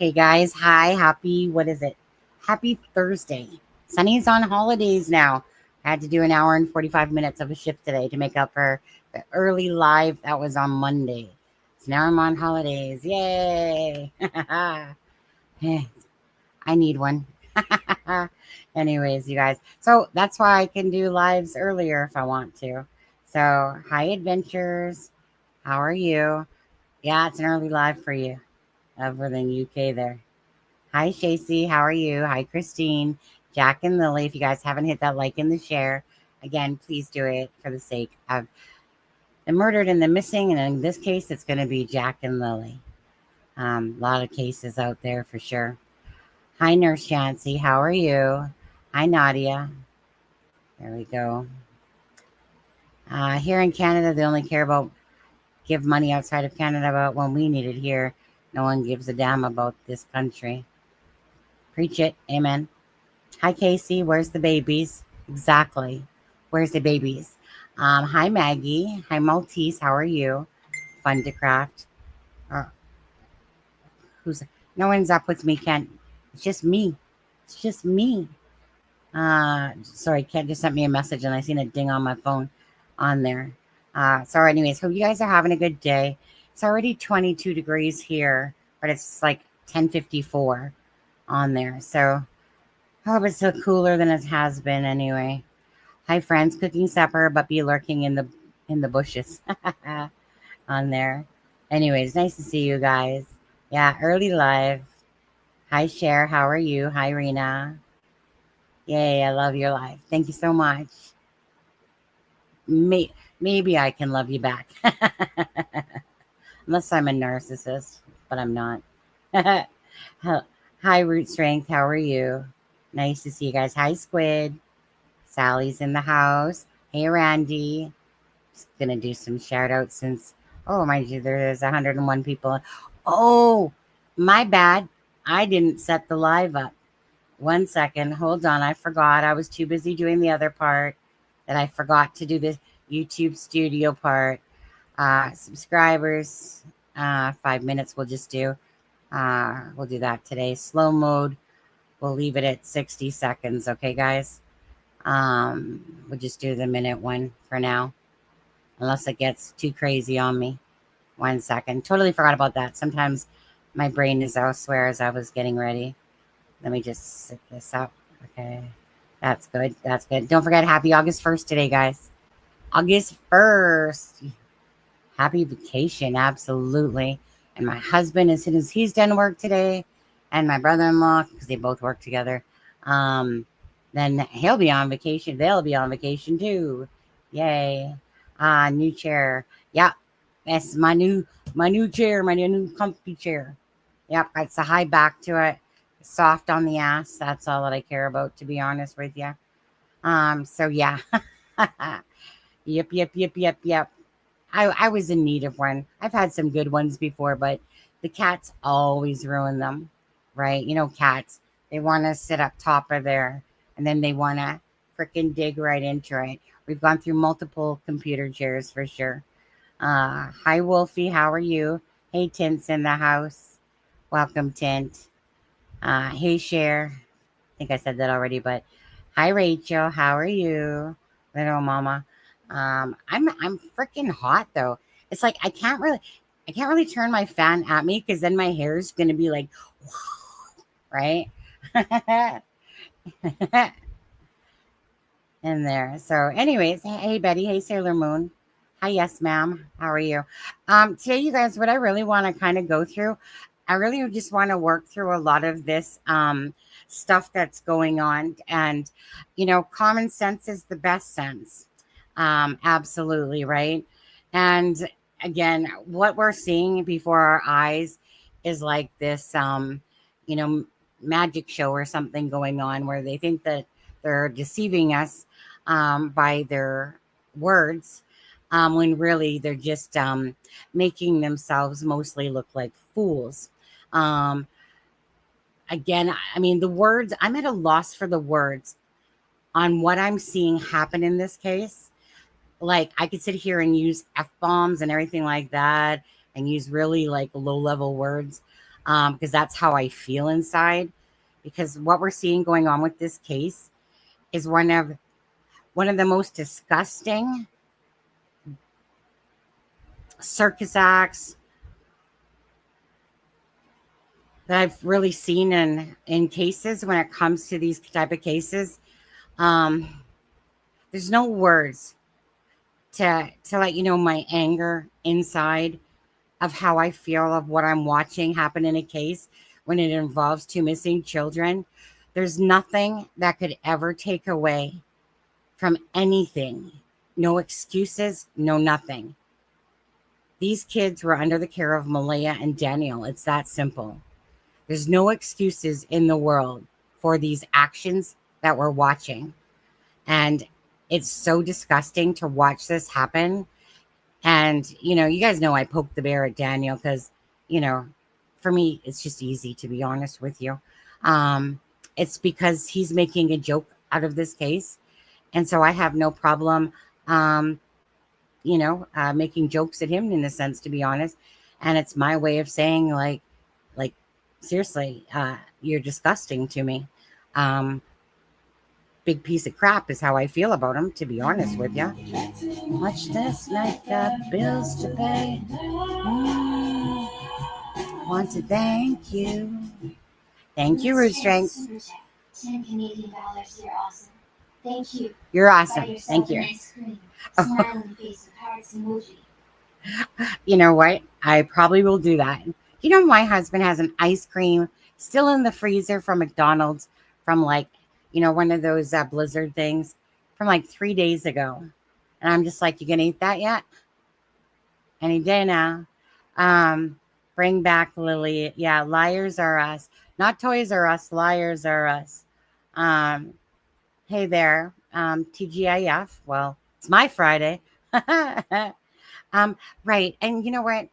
Okay, guys. Hi. Happy, what is it? Happy Thursday. Sunny's on holidays now. I had to do an hour and 45 minutes of a shift today to make up for the early live that was on Monday. So now I'm on holidays. Yay. I need one. Anyways, you guys. So that's why I can do lives earlier if I want to. So, hi, adventures. How are you? Yeah, it's an early live for you over in UK there. Hi, Shacey. How are you? Hi, Christine, Jack, and Lily. If you guys haven't hit that like and the share, again, please do it for the sake of the murdered and the missing. And in this case, it's going to be Jack and Lily. A lot of cases out there for sure. Hi, Nurse Chancy. How are you? Hi, Nadia. There we go. Here in Canada, they only care about give money outside of Canada about when we need it here. No one gives a damn about this country. Preach it. Amen. Hi, Casey. Where's the babies? Exactly. Where's the babies? Hi, Maggie. Hi, Maltese. How are you? Fun to craft. Who's no one's up with me, Kent. It's just me. It's just me. Sorry, Kent just sent me a message and I seen it ding on my phone on there. So anyways, hope you guys are having a good day. It's already 22 degrees here, but it's like 10:54 on there. So I hope it's still cooler than it has been anyway. Hi, friends. Cooking supper, but be lurking in the bushes on there. Anyways, nice to see you guys. Yeah, early live. Hi, Cher. How are you? Hi, Rena. Yay, I love your life. Thank you so much. Maybe I can love you back. Unless I'm a narcissist, but I'm not. Hi, Root Strength. How are you? Nice to see you guys. Hi, Squid. Sally's in the house. Hey, Randy. Just gonna do some shout outs since, oh, mind you, there's 101 people. Oh, my bad. I didn't set the live up. 1 second. Hold on. I forgot. I was too busy doing the other part that I forgot to do the YouTube studio part. Subscribers, 5 minutes we'll just do. We'll do that today. Slow mode, we'll leave it at 60 seconds. Okay, guys? We'll just do the minute one for now. Unless it gets too crazy on me. 1 second. Totally forgot about that. Sometimes my brain is elsewhere as I was getting ready. Let me just set this up. Okay. That's good. That's good. Don't forget, happy August 1st today, guys. August 1st. Happy vacation. Absolutely. And my husband, as soon as he's done work today, and my brother-in-law, because they both work together, then he'll be on vacation. They'll be on vacation too. Yay. New chair. Yeah. That's my new chair, my new comfy chair. Yep. It's a high back to it. Soft on the ass. That's all that I care about, to be honest with you. So yeah. Yep. I was in need of one. I've had some good ones before, but the cats always ruin them, right? You know, cats, they want to sit up top of there and then they want to freaking dig right into it. We've gone through multiple computer chairs for sure. Hi, Wolfie. How are you? Hey, Tint's in the house. Welcome, Tint. Hey, Cher. I think I said that already, but hi, Rachel. How are you, little mama? I'm freaking hot though. It's like I can't really turn my fan at me because then my hair is gonna be like, right? In there. So, anyways, hey Betty, hey Sailor Moon. Hi, yes, ma'am. How are you? Today, you guys, what I really want to kind of go through, I really just want to work through a lot of this stuff that's going on. And, you know, common sense is the best sense. Absolutely, right? And again, what we're seeing before our eyes is like this, you know, magic show or something going on where they think that they're deceiving us by their words, when really they're just making themselves mostly look like fools. Again, I mean, the words, I'm at a loss for the words on what I'm seeing happen in this case. Like, I could sit here and use F-bombs and everything like that and use really like low level words. because that's how I feel inside. Because what we're seeing going on with this case is one of the most disgusting circus acts that I've really seen in cases when it comes to these type of cases. There's no words to let you know my anger inside of how I feel of what I'm watching happen in a case when it involves two missing children. There's nothing that could ever take away from anything. No excuses, no nothing. These kids were under the care of Malaya and Daniel. It's that simple. There's no excuses in the world for these actions that we're watching. And it's so disgusting to watch this happen. And, you guys know I poked the bear at Daniel because, for me, it's just easy, to be honest with you. It's because he's making a joke out of this case. And so I have no problem, making jokes at him in a sense, to be honest. And it's my way of saying, like, seriously, you're disgusting to me. Big piece of crap is how I feel about him, to be honest with you. Much less like bills to pay. Want to thank you. Thank you, Root Strength. 10 Canadian dollars. You're awesome. Thank you. You're awesome. Thank you. Nice smile on the face with hearts emoji. You know what? I probably will do that. My husband has an ice cream still in the freezer from McDonald's from one of those blizzard things from 3 days ago. And I'm just like, you gonna eat that yet? Any day now. Bring back Lily. Yeah, liars are us. Not Toys R Us, liars are us. Hey there, TGIF. Well, it's my Friday. Right. And you know what?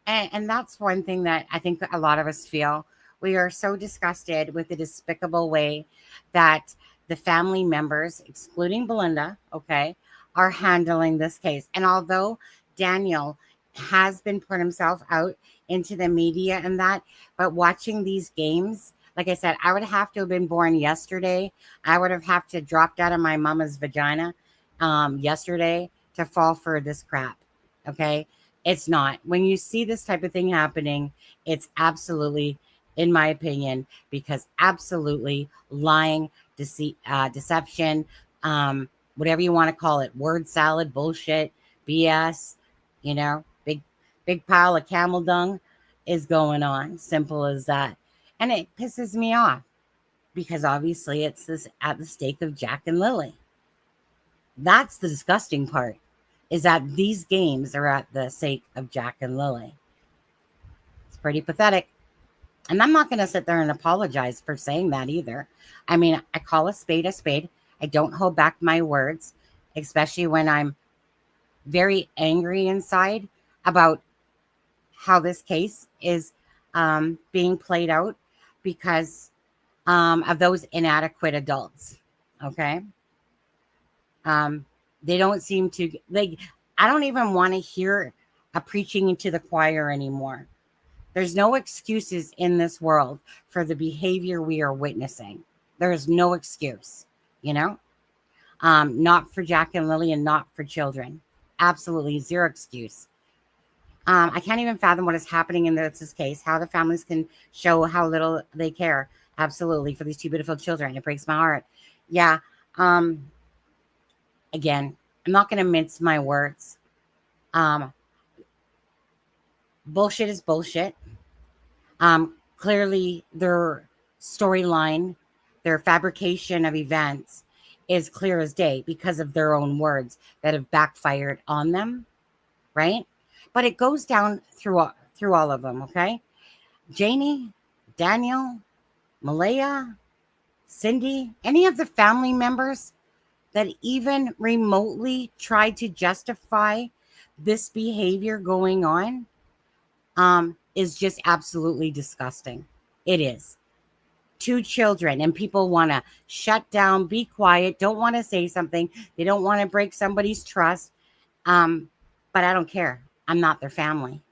And that's one thing that I think a lot of us feel. We are so disgusted with the despicable way that the family members, excluding Belinda, okay, are handling this case. And although Daniel has been put himself out into the media and that, but watching these games, like I said, I would have to have been born yesterday. I would have to dropped out of my mama's vagina yesterday to fall for this crap. Okay. It's not. When you see this type of thing happening, it's absolutely, in my opinion, because absolutely lying, deception, whatever you want to call it, word salad, bullshit, BS, big pile of camel dung is going on. Simple as that. And it pisses me off because obviously it's this at the stake of Jack and Lily. That's the disgusting part, is that these games are at the sake of Jack and Lily. It's pretty pathetic. And I'm not going to sit there and apologize for saying that either. I mean, I call a spade a spade. I don't hold back my words, especially when I'm very angry inside about how this case is being played out because of those inadequate adults. Okay. They don't seem to, I don't even want to hear a preaching into the choir anymore. There's no excuses in this world for the behavior we are witnessing. There is no excuse, not for Jack and Lily and not for children. Absolutely zero excuse. I can't even fathom what is happening in this case, how the families can show how little they care. Absolutely, for these two beautiful children. It breaks my heart. Yeah. Again, I'm not going to mince my words. Bullshit is bullshit. Clearly, their storyline, their fabrication of events is clear as day because of their own words that have backfired on them, right? But it goes down through all of them, okay? Janie, Daniel, Malaya, Cindy, any of the family members that even remotely tried to justify this behavior going on is just absolutely disgusting. It is. Two children, and people want to shut down, be quiet, don't want to say something. They don't want to break somebody's trust. But I don't care. I'm not their family.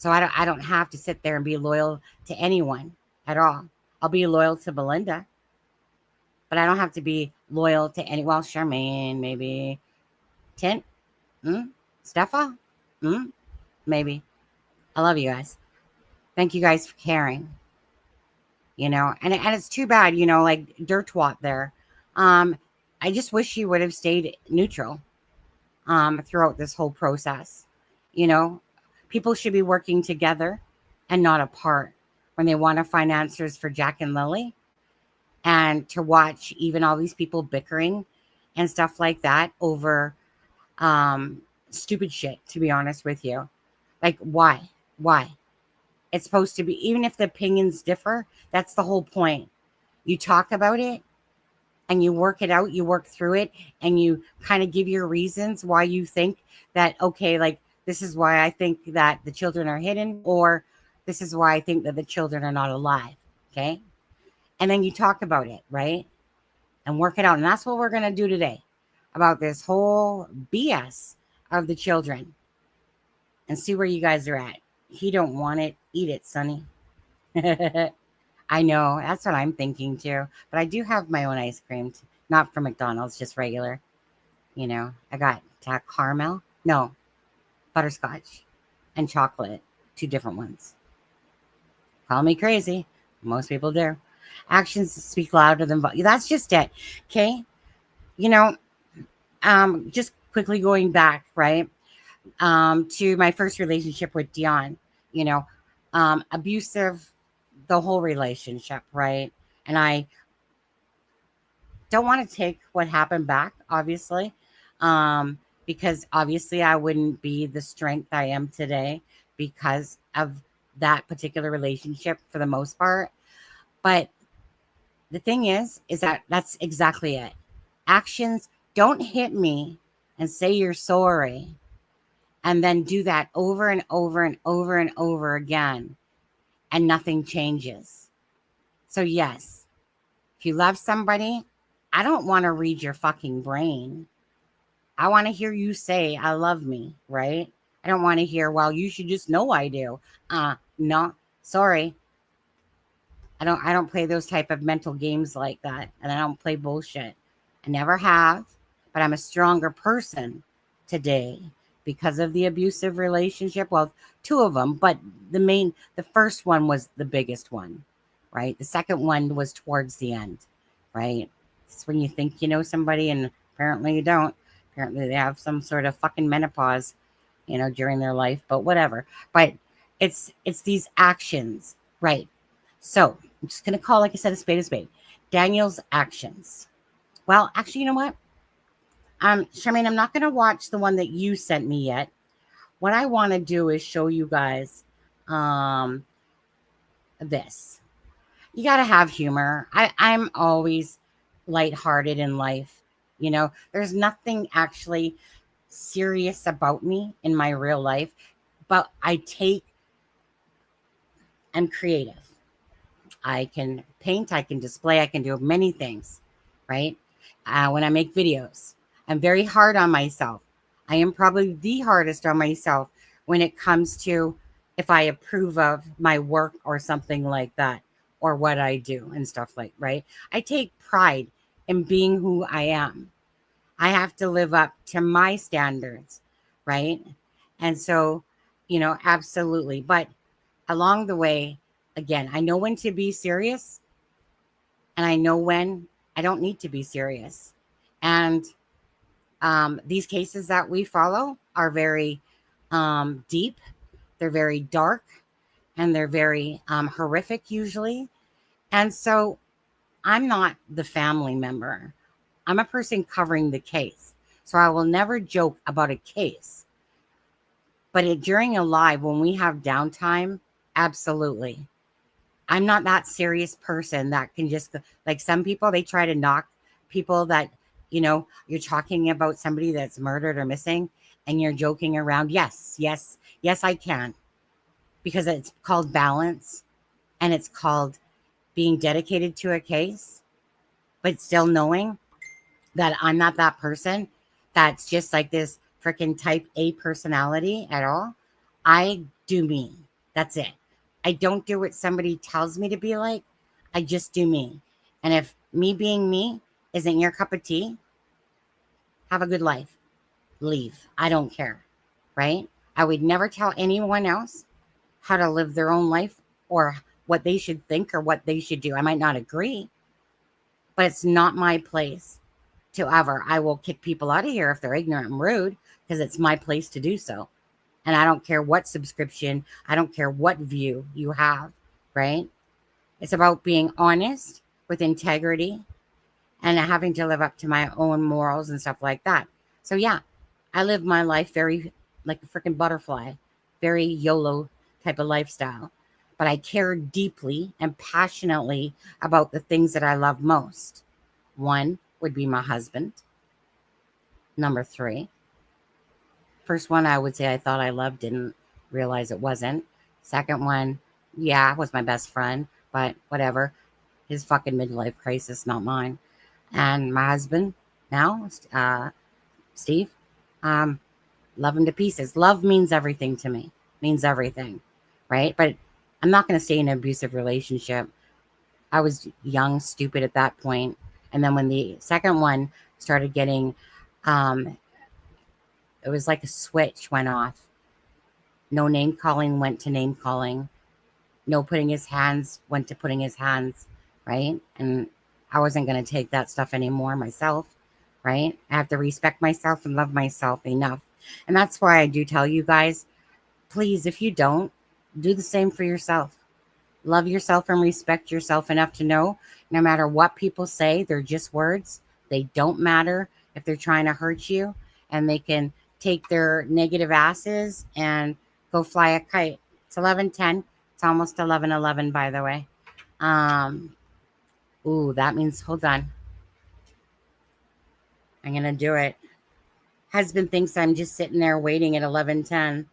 So I don't have to sit there and be loyal to anyone at all. I'll be loyal to Belinda, but I don't have to be loyal to any. Well, Charmaine, maybe. Tint, Steffa, maybe. I love you guys. Thank you guys for caring. And it's too bad, like Dirtwat there. I just wish he would have stayed neutral throughout this whole process. People should be working together and not apart when they want to find answers for Jack and Lily, and to watch even all these people bickering and stuff like that over stupid shit, to be honest with you. Like, why? It's supposed to be, even if the opinions differ, that's the whole point. You talk about it and you work it out, you work through it, and you kind of give your reasons why you think that, okay, like, this is why I think that the children are hidden, or this is why I think that the children are not alive, okay? And then you talk about it, right? And work it out. And that's what we're going to do today, about this whole BS of the children, and see where you guys are at. He don't want it, eat it, Sonny. I know, that's what I'm thinking too. But I do have my own ice cream, not from McDonald's, just regular. I got caramel, no, butterscotch and chocolate, 2 different ones. Call me crazy. Most people do. Actions speak louder than voice. That's just it. Okay. Just quickly going back, right, to my first relationship with Dion, abusive, the whole relationship, right? And I don't want to take what happened back, obviously, because obviously I wouldn't be the strength I am today because of that particular relationship for the most part. But the thing is that that's exactly it. Actions, don't hit me and say you're sorry and then do that over and over and over and over again, and nothing changes. So yes, if you love somebody, I don't want to read your fucking brain. I want to hear you say, I love me, right? I don't want to hear, well, you should just know I do. No, sorry. I don't play those type of mental games like that. And I don't play bullshit. I never have, but I'm a stronger person today because of the abusive relationship. Well, 2 of them, but the first one was the biggest one, right? The second one was towards the end, right? It's when you think you know somebody and apparently you don't. Apparently they have some sort of fucking menopause, during their life, but whatever. But it's these actions, right? So I'm just going to call, like I said, a spade a spade. Daniel's actions. Well, actually, you know what? Charmaine, I'm not going to watch the one that you sent me yet. What I want to do is show you guys this. You got to have humor. I'm always lighthearted in life. There's nothing actually serious about me in my real life, but I'm creative. I can paint, I can display, I can do many things, right? When I make videos, I'm very hard on myself. I am probably the hardest on myself when it comes to if I approve of my work or something like that, or what I do and stuff like, right? I take pride in being who I am. I have to live up to my standards, right? And so, absolutely. But along the way, again, I know when to be serious and I know when I don't need to be serious. And these cases that we follow are very deep. They're very dark and they're very horrific usually. And so I'm not the family member. I'm a person covering the case. So I will never joke about a case. But during a live, when we have downtime, absolutely. I'm not that serious person that can just, like some people, they try to knock people that, you're talking about somebody that's murdered or missing and you're joking around. Yes, I can. Because it's called balance and it's called being dedicated to a case, but still knowing that I'm not that person that's just like this freaking type A personality at all. I do me. That's it. I don't do what somebody tells me to be like. I just do me. And if me being me isn't your cup of tea, have a good life. Leave. I don't care. Right? I would never tell anyone else how to live their own life or what they should think or what they should do. I might not agree, but it's not my place to ever. I will kick people out of here if they're ignorant and rude because it's my place to do so. And I don't care what subscription, I don't care what view you have, right? It's about being honest with integrity and having to live up to my own morals and stuff like that. So, yeah, I live my life very like a freaking butterfly, very YOLO type of lifestyle. But I care deeply and passionately about the things that I love most. One would be my husband. Number three. First one, I would say I thought I loved, didn't realize it wasn't. Second one, yeah, was my best friend, but whatever. His fucking midlife crisis, not mine. And my husband now, Steve, love him to pieces. Love means everything to me, means everything, right? But I'm not going to stay in an abusive relationship. I was young, stupid at that point. And then when the second one started getting, it was like a switch went off. No name calling went to name calling. No putting his hands went to putting his hands, right? And I wasn't going to take that stuff anymore myself, right? I have to respect myself and love myself enough. And that's why I do tell you guys, please, if you don't, do the same for yourself. Love yourself and respect yourself enough to know no matter what people say, they're just words. They don't matter if they're trying to hurt you, and they can take their negative asses and go fly a kite. It's 11:10. It's almost 11:11, by the way. Ooh, that means, hold on. I'm going to do it. Husband thinks I'm just sitting there waiting at 11:10,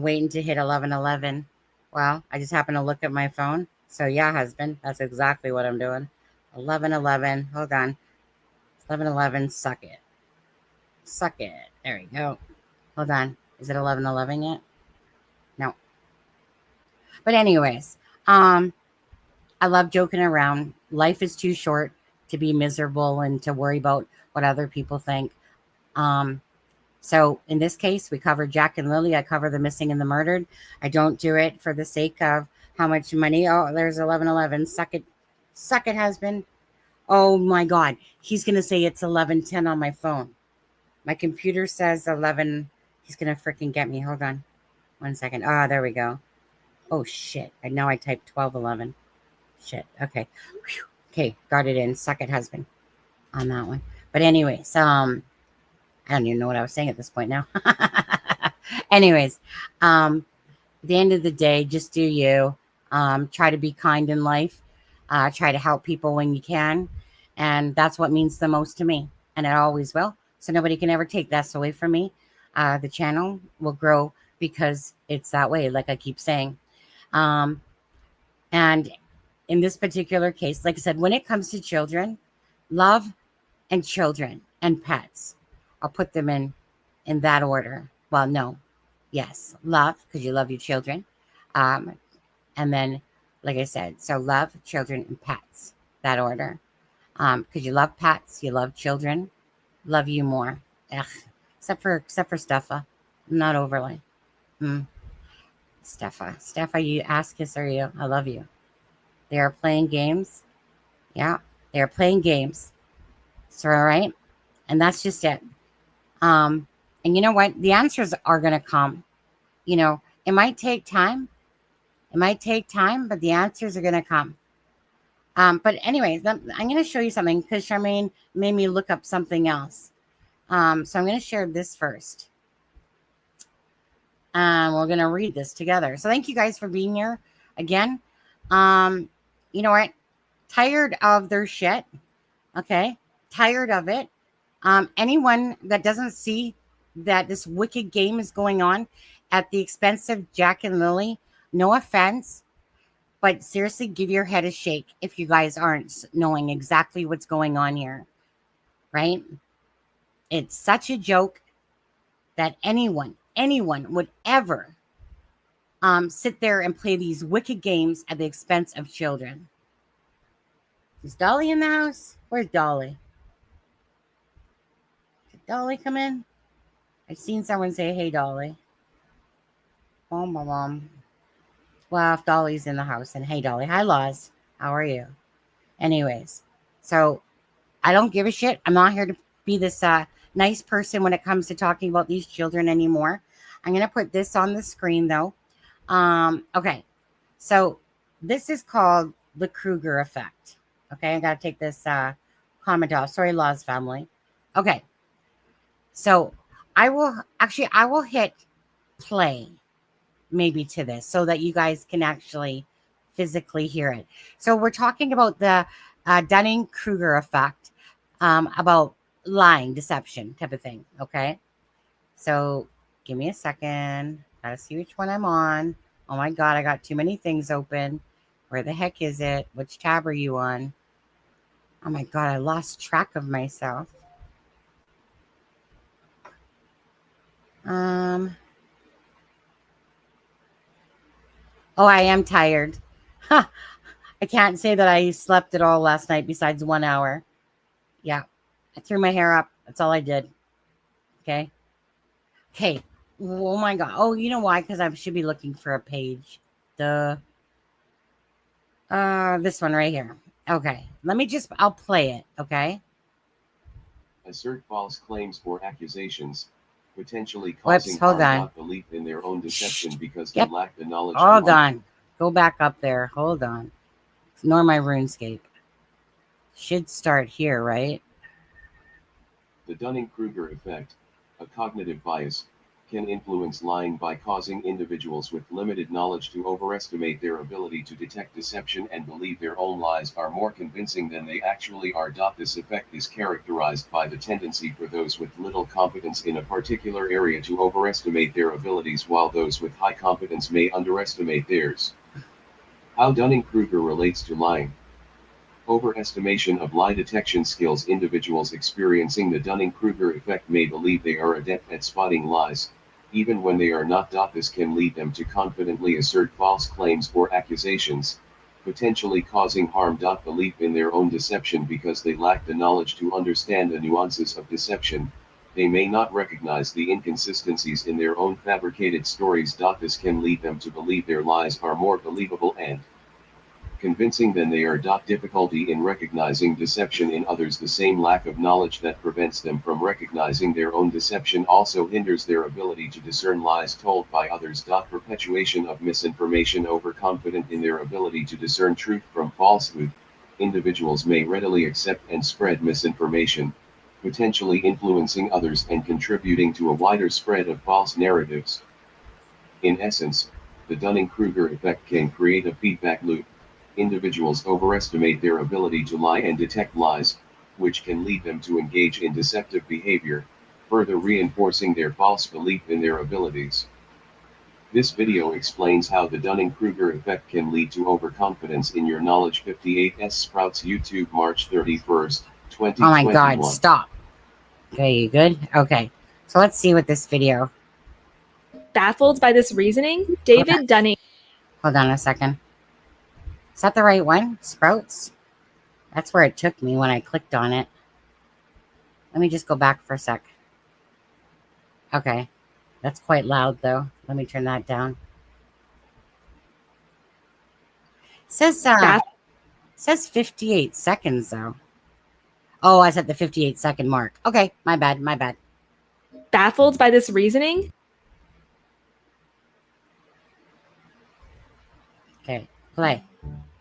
waiting to hit 11:11. Well, I just happened to look at my phone. So yeah, husband, that's exactly what I'm doing. 11:11. Hold on. 11:11. Suck it. Suck it. There we go. Hold on. Is it 11:11 yet? No. But anyways, I love joking around. Life is too short to be miserable and to worry about what other people think. So in this case, we covered Jack and Lily. I cover the missing and the murdered. I don't do it for the sake of how much money. Oh, there's 11:11. Suck it. Suck it, husband. Oh my God. He's going to say it's 11:10 on my phone. My computer says 11. He's going to freaking get me. Hold on 1 second. Ah, there we go. Oh shit. I know I typed 12:11. Shit. Okay. Whew. Okay. Got it in. Suck it, husband, on that one. But anyways, I don't even know what I was saying at this point now. Anyways, at the end of the day, just do you. Try to be kind in life. Try to help people when you can. And that's what means the most to me. And it always will. So nobody can ever take that away from me. The channel will grow because it's that way, like I keep saying. And in this particular case, like I said, when it comes to children, love and children and pets, I'll put them in that order. Well, no. Yes. Love, because you love your children. And then, like I said, so love, children, and pets. That order. Because you love pets, you love children. Love you more. Ugh. Except for Steffa. Not overly. Steffa, you ask us, are you? I love you. They are playing games. Yeah. They are playing games. So, all right. And that's just it. And you know what? The answers are going to come. You know, it might take time. It might take time, but the answers are going to come. But anyways, I'm going to show you something because Charmaine made me look up something else. So I'm going to share this first. We're going to read this together. So thank you guys for being here again. You know what? Tired of their shit. Okay. Tired of it. Anyone that doesn't see that this wicked game is going on at the expense of Jack and Lily, no offense, but seriously, give your head a shake if you guys aren't knowing exactly what's going on here, right? It's such a joke that anyone would ever sit there and play these wicked games at the expense of children. Is Dolly in the house? Where's Dolly? Did Dolly come in? I've seen someone say, hey, Dolly. Oh, my mom. Well, if Dolly's in the house, then hey, Dolly. Hi, Laws. How are you? Anyways, so I don't give a shit. I'm not here to be this nice person when it comes to talking about these children anymore. I'm going to put this on the screen, though. Okay. So this is called the Kruger effect. Okay. I got to take this comment off. Sorry, Laws family. Okay. So I will hit play maybe to this so that you guys can actually physically hear it. So we're talking about the Dunning-Kruger effect, about lying, deception type of thing. Okay. So give me a second. Gotta see which one I'm on. Oh my God, I got too many things open. Where the heck is it? Which tab are you on? Oh my God, I lost track of myself. Oh, I am tired. Huh. I can't say that I slept at all last night besides 1 hour. Yeah. I threw my hair up. That's all I did. Okay. Okay. Oh my God. Oh, you know why? Because I should be looking for a page. This one right here. Okay. I'll play it. Okay. Assert false claims or accusations, potentially causing harm, belief in their own deception because they lack the knowledge. Hold on. Go back up there. Hold on. Ignore my RuneScape. Should start here, right? The Dunning-Kruger effect, a cognitive bias, can influence lying by causing individuals with limited knowledge to overestimate their ability to detect deception and believe their own lies are more convincing than they actually are. This effect is characterized by the tendency for those with little competence in a particular area to overestimate their abilities, while those with high competence may underestimate theirs. How Dunning-Kruger relates to lying. Overestimation of lie detection skills. Individuals experiencing the Dunning-Kruger effect may believe they are adept at spotting lies, even when they are not. This can lead them to confidently assert false claims or accusations, potentially causing harm. Belief in their own deception because they lack the knowledge to understand the nuances of deception. They may not recognize the inconsistencies in their own fabricated stories. This can lead them to believe their lies are more believable and convincing than they are. Difficulty in recognizing deception in others. The same lack of knowledge that prevents them from recognizing their own deception also hinders their ability to discern lies told by others. Perpetuation of misinformation. Overconfident in their ability to discern truth from falsehood, individuals may readily accept and spread misinformation, potentially influencing others and contributing to a wider spread of false narratives. In essence, the Dunning-Kruger effect can create a feedback loop. Individuals overestimate their ability to lie and detect lies, which can lead them to engage in deceptive behavior, further reinforcing their false belief in their abilities. This video explains how the Dunning-Kruger effect can lead to overconfidence in your knowledge. 58S Sprouts YouTube, March 31st, 2021. Oh my God, stop. Okay, you good? Okay, so let's see what this video. Baffled by this reasoning, David Dunning. Hold on a second. Is that the right one? Sprouts? That's where it took me when I clicked on it. Let me just go back for a sec. Okay. That's quite loud, though. Let me turn that down. It says 58 seconds, though. Oh, I was at the 58-second mark. Okay, my bad. Baffled by this reasoning? Okay, play.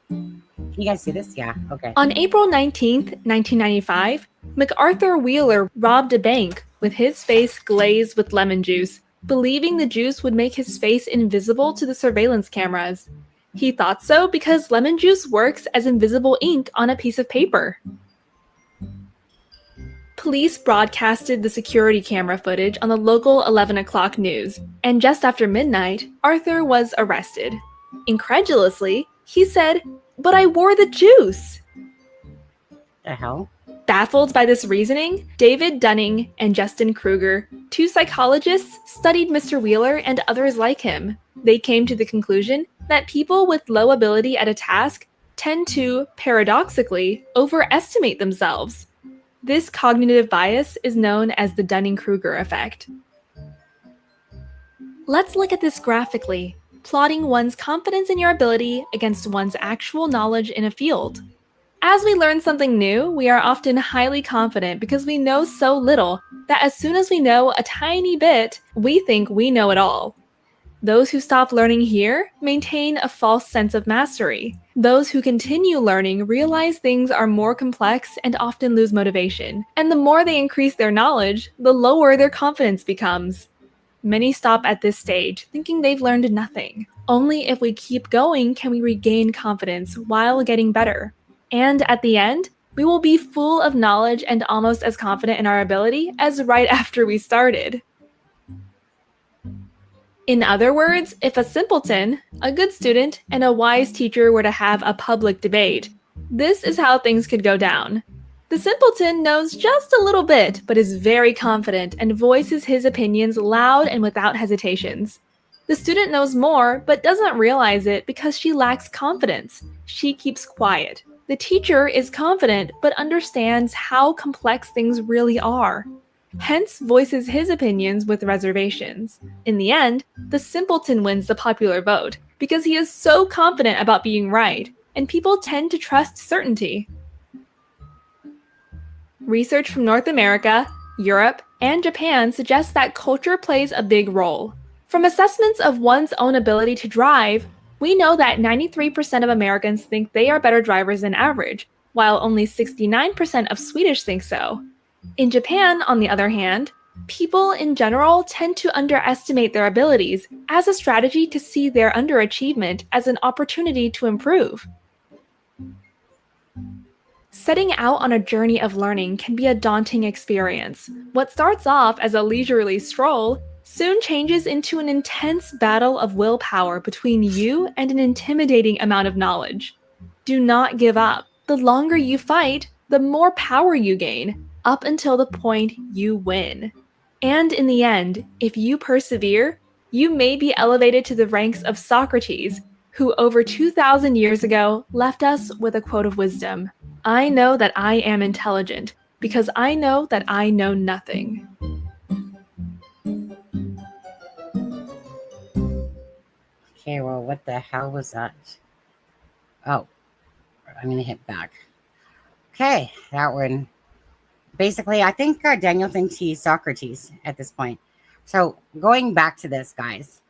Can you guys see this? Yeah, okay. On April 19th, 1995, MacArthur Wheeler robbed a bank with his face glazed with lemon juice, believing the juice would make his face invisible to the surveillance cameras. He thought so because lemon juice works as invisible ink on a piece of paper. Police broadcasted the security camera footage on the local 11 o'clock news, and just after midnight, Arthur was arrested. Incredulously, he said, "But I wore the juice." The hell? Baffled by this reasoning, David Dunning and Justin Kruger, two psychologists, studied Mr. Wheeler and others like him. They came to the conclusion that people with low ability at a task tend to, paradoxically, overestimate themselves. This cognitive bias is known as the Dunning-Kruger effect. Let's look at this graphically, plotting one's confidence in your ability against one's actual knowledge in a field. As we learn something new, we are often highly confident because we know so little that as soon as we know a tiny bit, we think we know it all. Those who stop learning here maintain a false sense of mastery. Those who continue learning realize things are more complex and often lose motivation. And the more they increase their knowledge, the lower their confidence becomes. Many stop at this stage, thinking they've learned nothing. Only if we keep going can we regain confidence while getting better. And at the end, we will be full of knowledge and almost as confident in our ability as right after we started. In other words, if a simpleton, a good student, and a wise teacher were to have a public debate, this is how things could go down. The simpleton knows just a little bit, but is very confident and voices his opinions loud and without hesitations. The student knows more, but doesn't realize it because she lacks confidence. She keeps quiet. The teacher is confident, but understands how complex things really are. Hence voices his opinions with reservations. In the end, the simpleton wins the popular vote because he is so confident about being right, and people tend to trust certainty. Research from North America, Europe, and Japan suggests that culture plays a big role. From assessments of one's own ability to drive, we know that 93% of Americans think they are better drivers than average, while only 69% of Swedish think so. In Japan, on the other hand, people in general tend to underestimate their abilities as a strategy to see their underachievement as an opportunity to improve. Setting out on a journey of learning can be a daunting experience. What starts off as a leisurely stroll soon changes into an intense battle of willpower between you and an intimidating amount of knowledge. Do not give up. The longer you fight, the more power you gain, up until the point you win. And in the end, if you persevere, you may be elevated to the ranks of Socrates, who over 2,000 years ago left us with a quote of wisdom: "I know that I am intelligent, because I know that I know nothing." Okay, well, what the hell was that? Oh, I'm going to hit back. Okay, that one. Basically, I think Daniel thinks he's Socrates at this point. So going back to this, guys.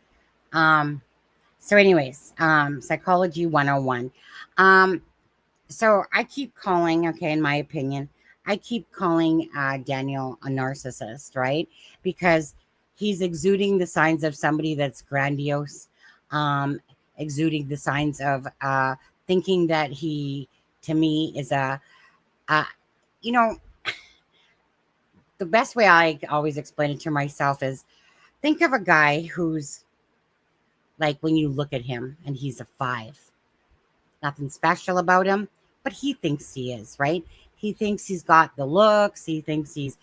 So anyways, Psychology 101. So I keep calling, okay, in my opinion, I keep calling Daniel a narcissist, right? Because he's exuding the signs of somebody that's grandiose, exuding the signs of thinking that he, to me, is the best way I always explain it to myself is, think of a guy who's like, when you look at him and he's a 5. Nothing special about him, but he thinks he is, right? He thinks he's got the looks. He thinks he's,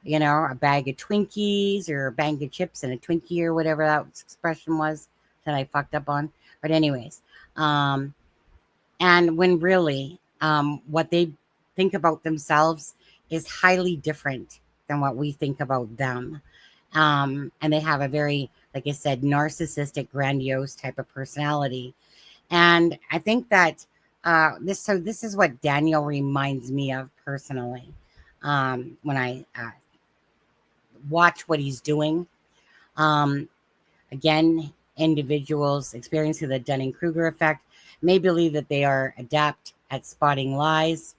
a bag of Twinkies or a bag of chips and a Twinkie or whatever that expression was that I fucked up on. But anyways, and when really what they think about themselves is highly different than what we think about them. And they have a very, like I said, narcissistic, grandiose type of personality. And I think that this is what Daniel reminds me of personally when I watch what he's doing. Again, individuals experiencing the Dunning-Kruger effect may believe that they are adept at spotting lies,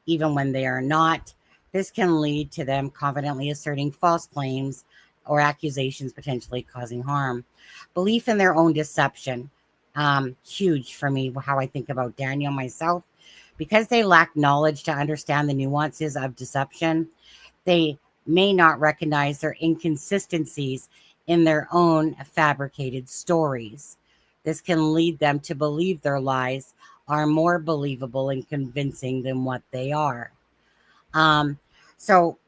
even when they are not. This can lead to them confidently asserting false claims or accusations, potentially causing harm. Belief in their own deception, huge for me, how I think about Daniel myself. Because they lack knowledge to understand the nuances of deception, they may not recognize their inconsistencies in their own fabricated stories. This can lead them to believe their lies are more believable and convincing than what they are. So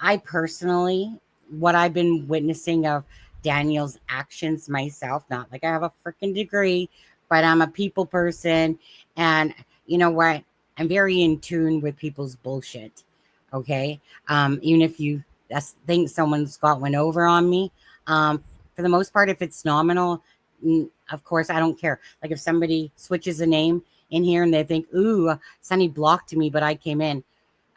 I personally, what I've been witnessing of Daniel's actions myself, not like I have a freaking degree, but I'm a people person. And you know what? I'm very in tune with people's bullshit. Okay. Even if you think someone's got one over on me, for the most part, if it's nominal, of course, I don't care. Like if somebody switches a name in here and they think, ooh, Sunny blocked me, but I came in.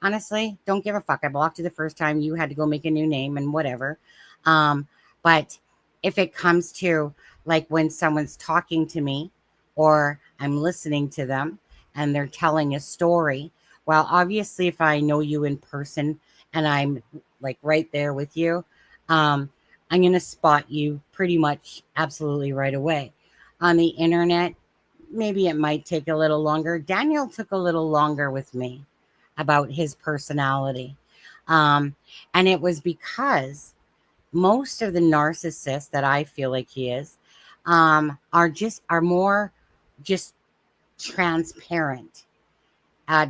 Honestly, don't give a fuck. I blocked you the first time. You had to go make a new name and whatever. But if it comes to like when someone's talking to me or I'm listening to them and they're telling a story, well, obviously, if I know you in person and I'm like right there with you, I'm going to spot you pretty much absolutely right away. On the internet, maybe it might take a little longer. Daniel took a little longer with me about his personality. And it was because most of the narcissists that I feel like he is are more just transparent.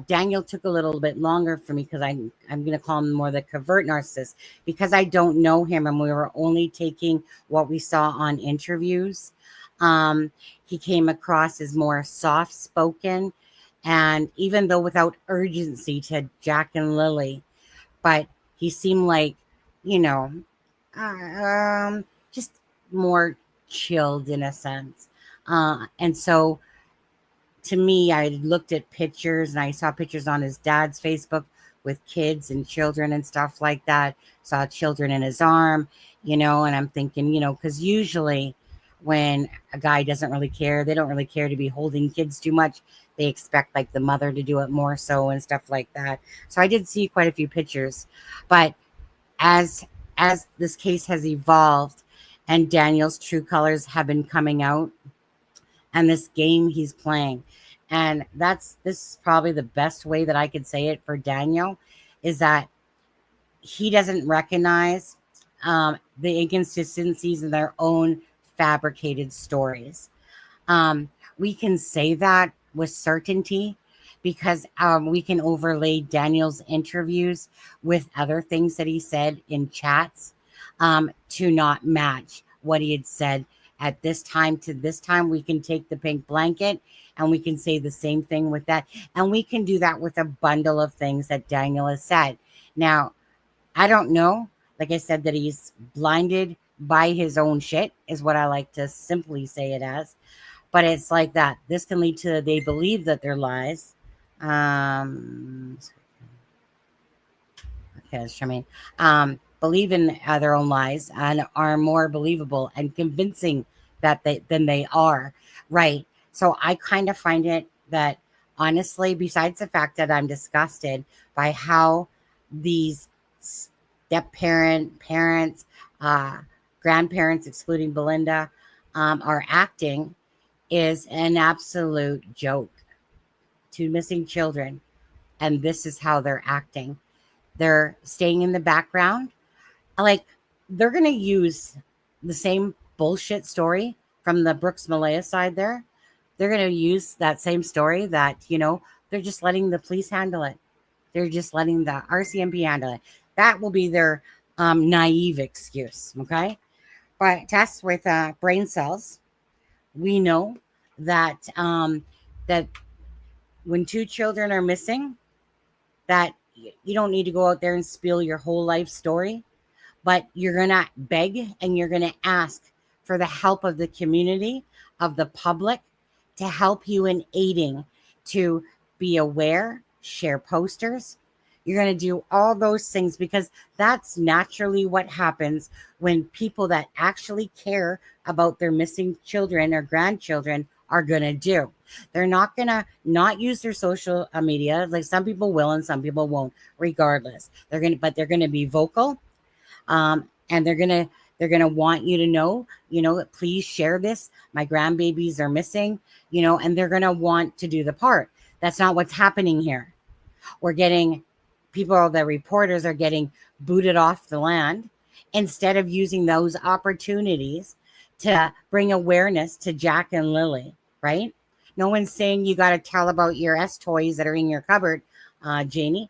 Daniel took a little bit longer for me because I'm going to call him more the covert narcissist because I don't know him and we were only taking what we saw on interviews. He came across as more soft spoken and even though without urgency to Jack and Lily, but he seemed like, you know, just more chilled in a sense. And so to me, I looked at pictures and I saw pictures on his dad's Facebook with kids and children and stuff like that. Saw children in his arm, you know, and I'm thinking, you know, because usually when a guy doesn't really care, they don't really care to be holding kids too much. They expect like the mother to do it more so and stuff like that. So I did see quite a few pictures. But as this case has evolved and Daniel's true colors have been coming out, and this game he's playing. And this is probably the best way that I could say it for Daniel is that he doesn't recognize the inconsistencies in their own fabricated stories. We can say that with certainty because we can overlay Daniel's interviews with other things that he said in chats to not match what he had said at this time to this time. We can take the pink blanket and we can say the same thing with that. And we can do that with a bundle of things that Daniel has said. Now, I don't know, like I said, that he's blinded by his own shit is what I like to simply say it as. But it's like that. This can lead to they believe that they're lies. Believe in their own lies and are more believable and convincing than they are, right? So I kind of find it that honestly, besides the fact that I'm disgusted by how these parents, grandparents, excluding Belinda, are acting, is an absolute joke to missing children, and this is how they're acting. They're staying in the background. Like, they're going to use the same bullshit story from the Brooks Malaya side there. They're going to use that same story that, you know, they're just letting the police handle it. They're just letting the RCMP handle it. That will be their naive excuse, okay? But tests with brain cells, we know that that when two children are missing, that you don't need to go out there and spill your whole life story. But you're going to beg and you're going to ask for the help of the community, of the public, to help you in aiding to be aware, share posters. You're going to do all those things because that's naturally what happens when people that actually care about their missing children or grandchildren are going to do. They're not going to not use their social media. Like some people will and some people won't, regardless. They're going to be vocal. And they're gonna want you to know, please share this. My grandbabies are missing, and they're gonna want to do the part. That's not what's happening here. We're getting the reporters are getting booted off the land instead of using those opportunities to bring awareness to Jack and Lily, right? No one's saying you got to tell about your S toys that are in your cupboard, Janie.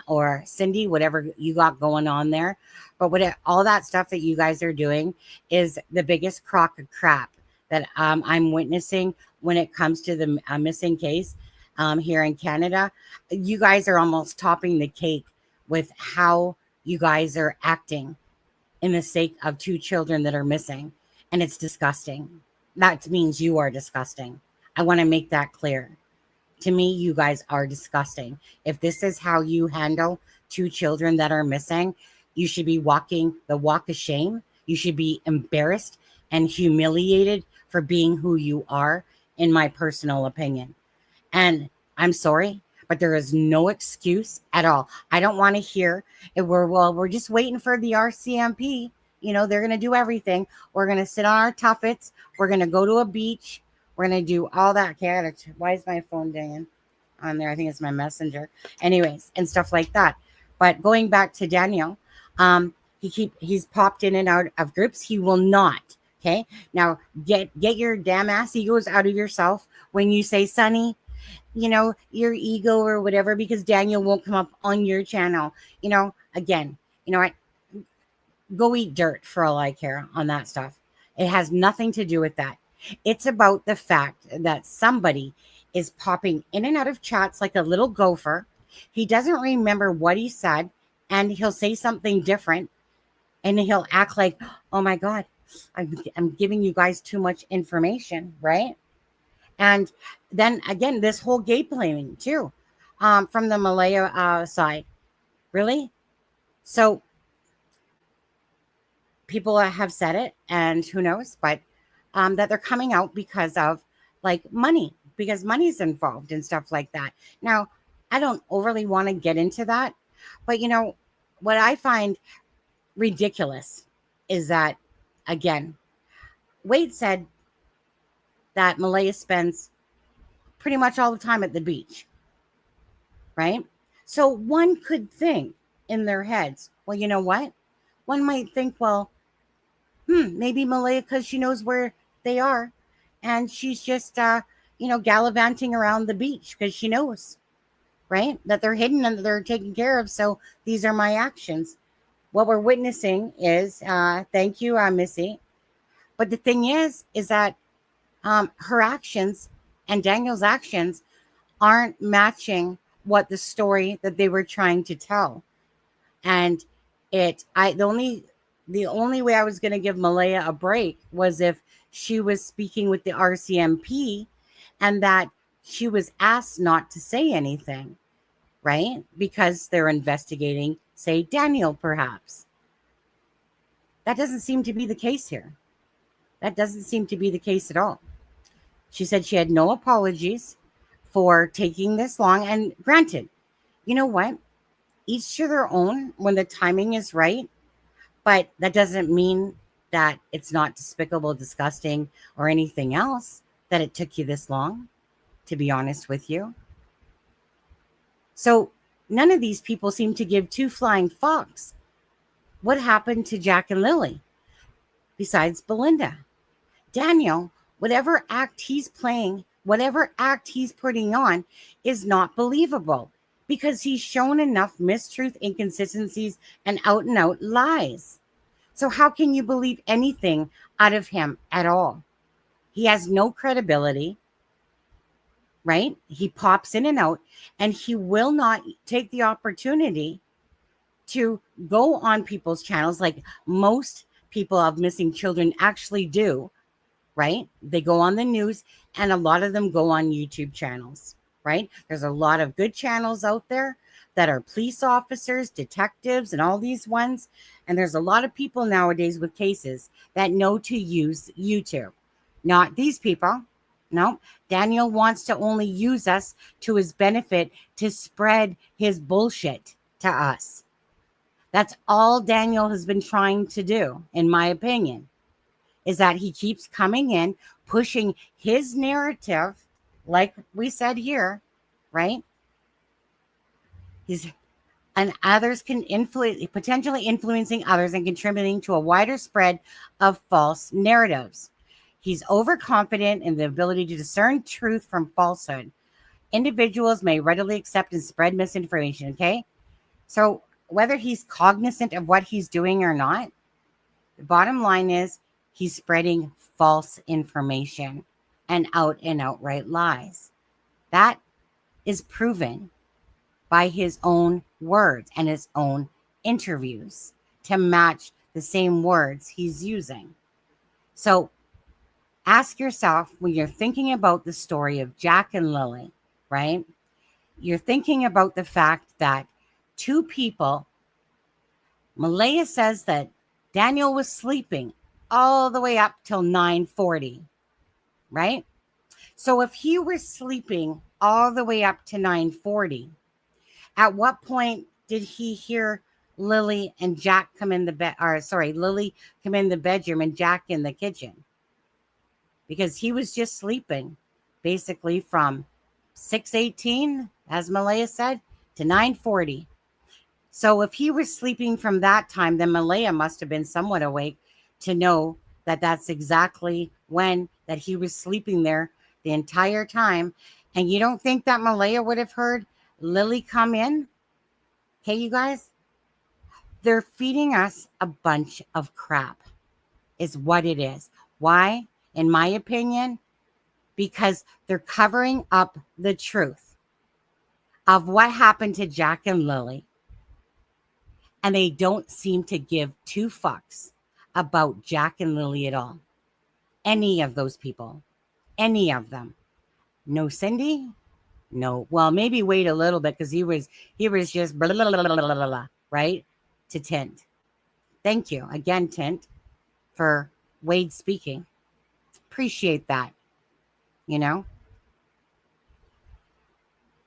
or Cindy, whatever you got going on there. But all that stuff that you guys are doing is the biggest crock of crap that I'm witnessing when it comes to the missing case here in Canada. You guys are almost topping the cake with how you guys are acting in the sake of 2 children that are missing. And it's disgusting. That means you are disgusting. I want to make that clear. To me, you guys are disgusting. If this is how you handle 2 children that are missing, you should be walking the walk of shame. You should be embarrassed and humiliated for being who you are, in my personal opinion. And I'm sorry, but there is no excuse at all. I don't want to hear it. We're just waiting for the RCMP. You know, they're going to do everything. We're going to sit on our tuffets. We're going to go to a beach. We're going to do all that. Okay, why is my phone dinging on there? I think it's my messenger. Anyways, and stuff like that. But going back to Daniel, he's popped in and out of groups. He will not. Okay, now get your damn ass egos out of yourself when you say, Sonny, you know, your ego or whatever, because Daniel won't come up on your channel. You know, again, you know what? Go eat dirt for all I care on that stuff. It has nothing to do with that. It's about the fact that somebody is popping in and out of chats like a little gopher. He doesn't remember what he said, and he'll say something different, and he'll act like, oh my God, I'm giving you guys too much information, right? And then again, this whole gay blaming too, from the Malaya side. Really? So people have said it, and who knows, but that they're coming out because of like money, because money's involved and stuff like that. Now, I don't overly want to get into that, but you know, what I find ridiculous is that, again, Wade said that Malaya spends pretty much all the time at the beach, right? So one could think in their heads, well, you know what? One might think, well, maybe Malaya, because she knows where they are, and she's just, gallivanting around the beach because she knows, right, that they're hidden and that they're taken care of. So these are my actions. What we're witnessing is, thank you, Missy. But the thing is that her actions and Daniel's actions aren't matching what the story that they were trying to tell. And the only way I was going to give Malaya a break was if she was speaking with the RCMP and that she was asked not to say anything, right? Because they're investigating, say, Daniel, perhaps. That doesn't seem to be the case here. That doesn't seem to be the case at all. She said she had no apologies for taking this long. And granted, you know what? Each to their own when the timing is right. But that doesn't mean that it's not despicable, disgusting, or anything else that it took you this long, to be honest with you. So none of these people seem to give 2 flying fucks what happened to Jack and Lily, besides Belinda. Daniel, whatever act he's playing, whatever act he's putting on is not believable because he's shown enough mistruth, inconsistencies, and out lies. So how can you believe anything out of him at all? He has no credibility, right? He pops in and out, and he will not take the opportunity to go on people's channels like most people of missing children actually do, right? They go on the news, and a lot of them go on YouTube channels, right? There's a lot of good channels out there that are police officers, detectives, and all these ones. And there's a lot of people nowadays with cases that know to use YouTube. Not these people. No, Daniel wants to only use us to his benefit to spread his bullshit to us. That's all Daniel has been trying to do, in my opinion, is that he keeps coming in, pushing his narrative, like we said here, right? And others can potentially influencing others and contributing to a wider spread of false narratives. He's overconfident in the ability to discern truth from falsehood. Individuals may readily accept and spread misinformation, okay? So whether he's cognizant of what he's doing or not, the bottom line is he's spreading false information and outright lies. That is proven by his own words and his own interviews to match the same words he's using. So ask yourself, when you're thinking about the story of Jack and Lily, right? You're thinking about the fact that two people, Malaya says that Daniel was sleeping all the way up till 9:40, right? So if he was sleeping all the way up to 9:40, at what point did he hear Lily and Jack come in the bed, or sorry, Lily come in the bedroom and Jack in the kitchen? Because he was just sleeping basically from 6:18, as Malaya said, to 9:40. So if he was sleeping from that time, then Malaya must have been somewhat awake to know that that's exactly when that he was sleeping there the entire time. And you don't think that Malaya would have heard Lily come in? Okay, you guys? They're feeding us a bunch of crap is what it is. Why? In my opinion, because they're covering up the truth of what happened to Jack and Lily. And they don't seem to give two fucks about Jack and Lily at all. Any of those people. Any of them. No Cindy. No. Well, maybe wait a little bit because he was just blah, blah, blah, blah, blah, blah, blah, right? To Tint. Thank you again, Tint, for Wade speaking. Appreciate that. You know?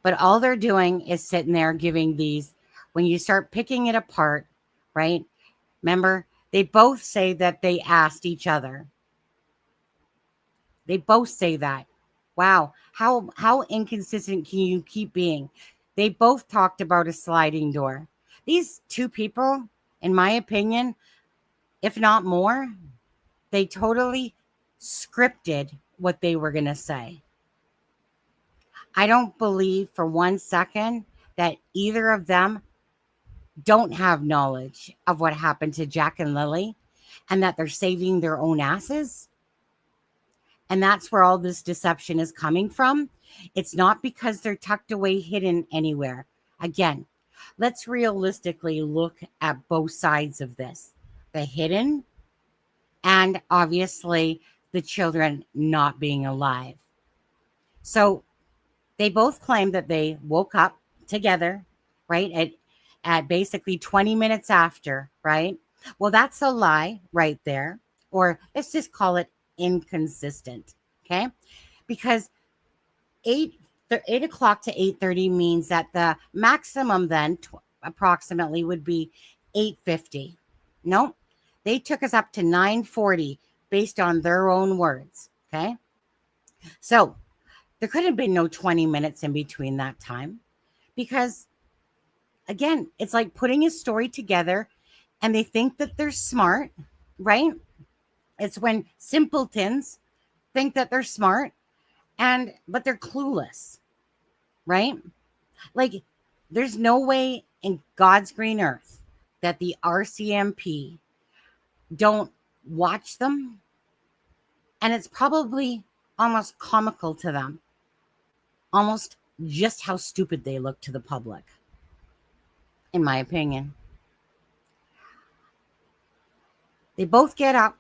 But all they're doing is sitting there giving these, when you start picking it apart, right? Remember, they both say that they asked each other. They both say that. Wow, how inconsistent can you keep being? They both talked about a sliding door. These two people, in my opinion, if not more, they totally scripted what they were going to say. I don't believe for 1 second that either of them don't have knowledge of what happened to Jack and Lily and that they're saving their own asses. And that's where all this deception is coming from. It's not because they're tucked away, hidden anywhere. Again, let's realistically look at both sides of this. The hidden and obviously the children not being alive. So they both claim that they woke up together, right? At basically 20 minutes after, right? Well, that's a lie right there. Or let's just call it inconsistent, okay? Because 8 o'clock to 8:30 means that the maximum then approximately would be 8:50. No, they took us up to 9:40 based on their own words, okay? So there could have been no 20 minutes in between that time because, again, it's like putting a story together and they think that they're smart, right? It's when simpletons think that they're smart but they're clueless, right? Like there's no way in God's green earth that the RCMP don't watch them. And it's probably almost comical to them. Almost just how stupid they look to the public, in my opinion. They both get up.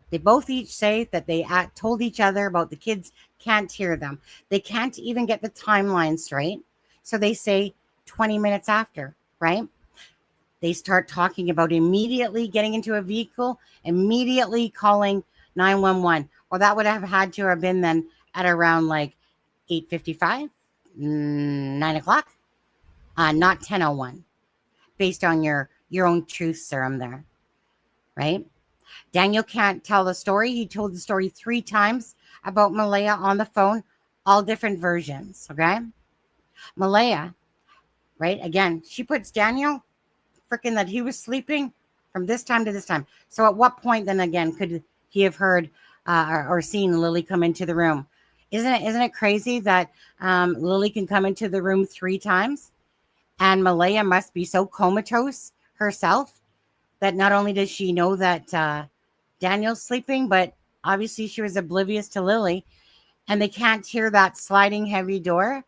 They both each say that they told each other about the kids can't hear them. They can't even get the timeline straight. So they say 20 minutes after, right? They start talking about immediately getting into a vehicle, immediately calling 911. Well, that would have had to have been then at around like 8:55, 9 o'clock, not 10:01, based on your own truth serum there, right? Daniel can't tell the story. He told the story 3 times about Malaya on the phone, all different versions, okay? Malaya, right? Again, she puts Daniel freaking that he was sleeping from this time to this time. So at what point then again could he have heard or seen Lily come into the room? Isn't it crazy that Lily can come into the room 3 times And Malaya must be so comatose herself that not only does she know that Daniel's sleeping, but obviously she was oblivious to Lily, and they can't hear that sliding heavy door,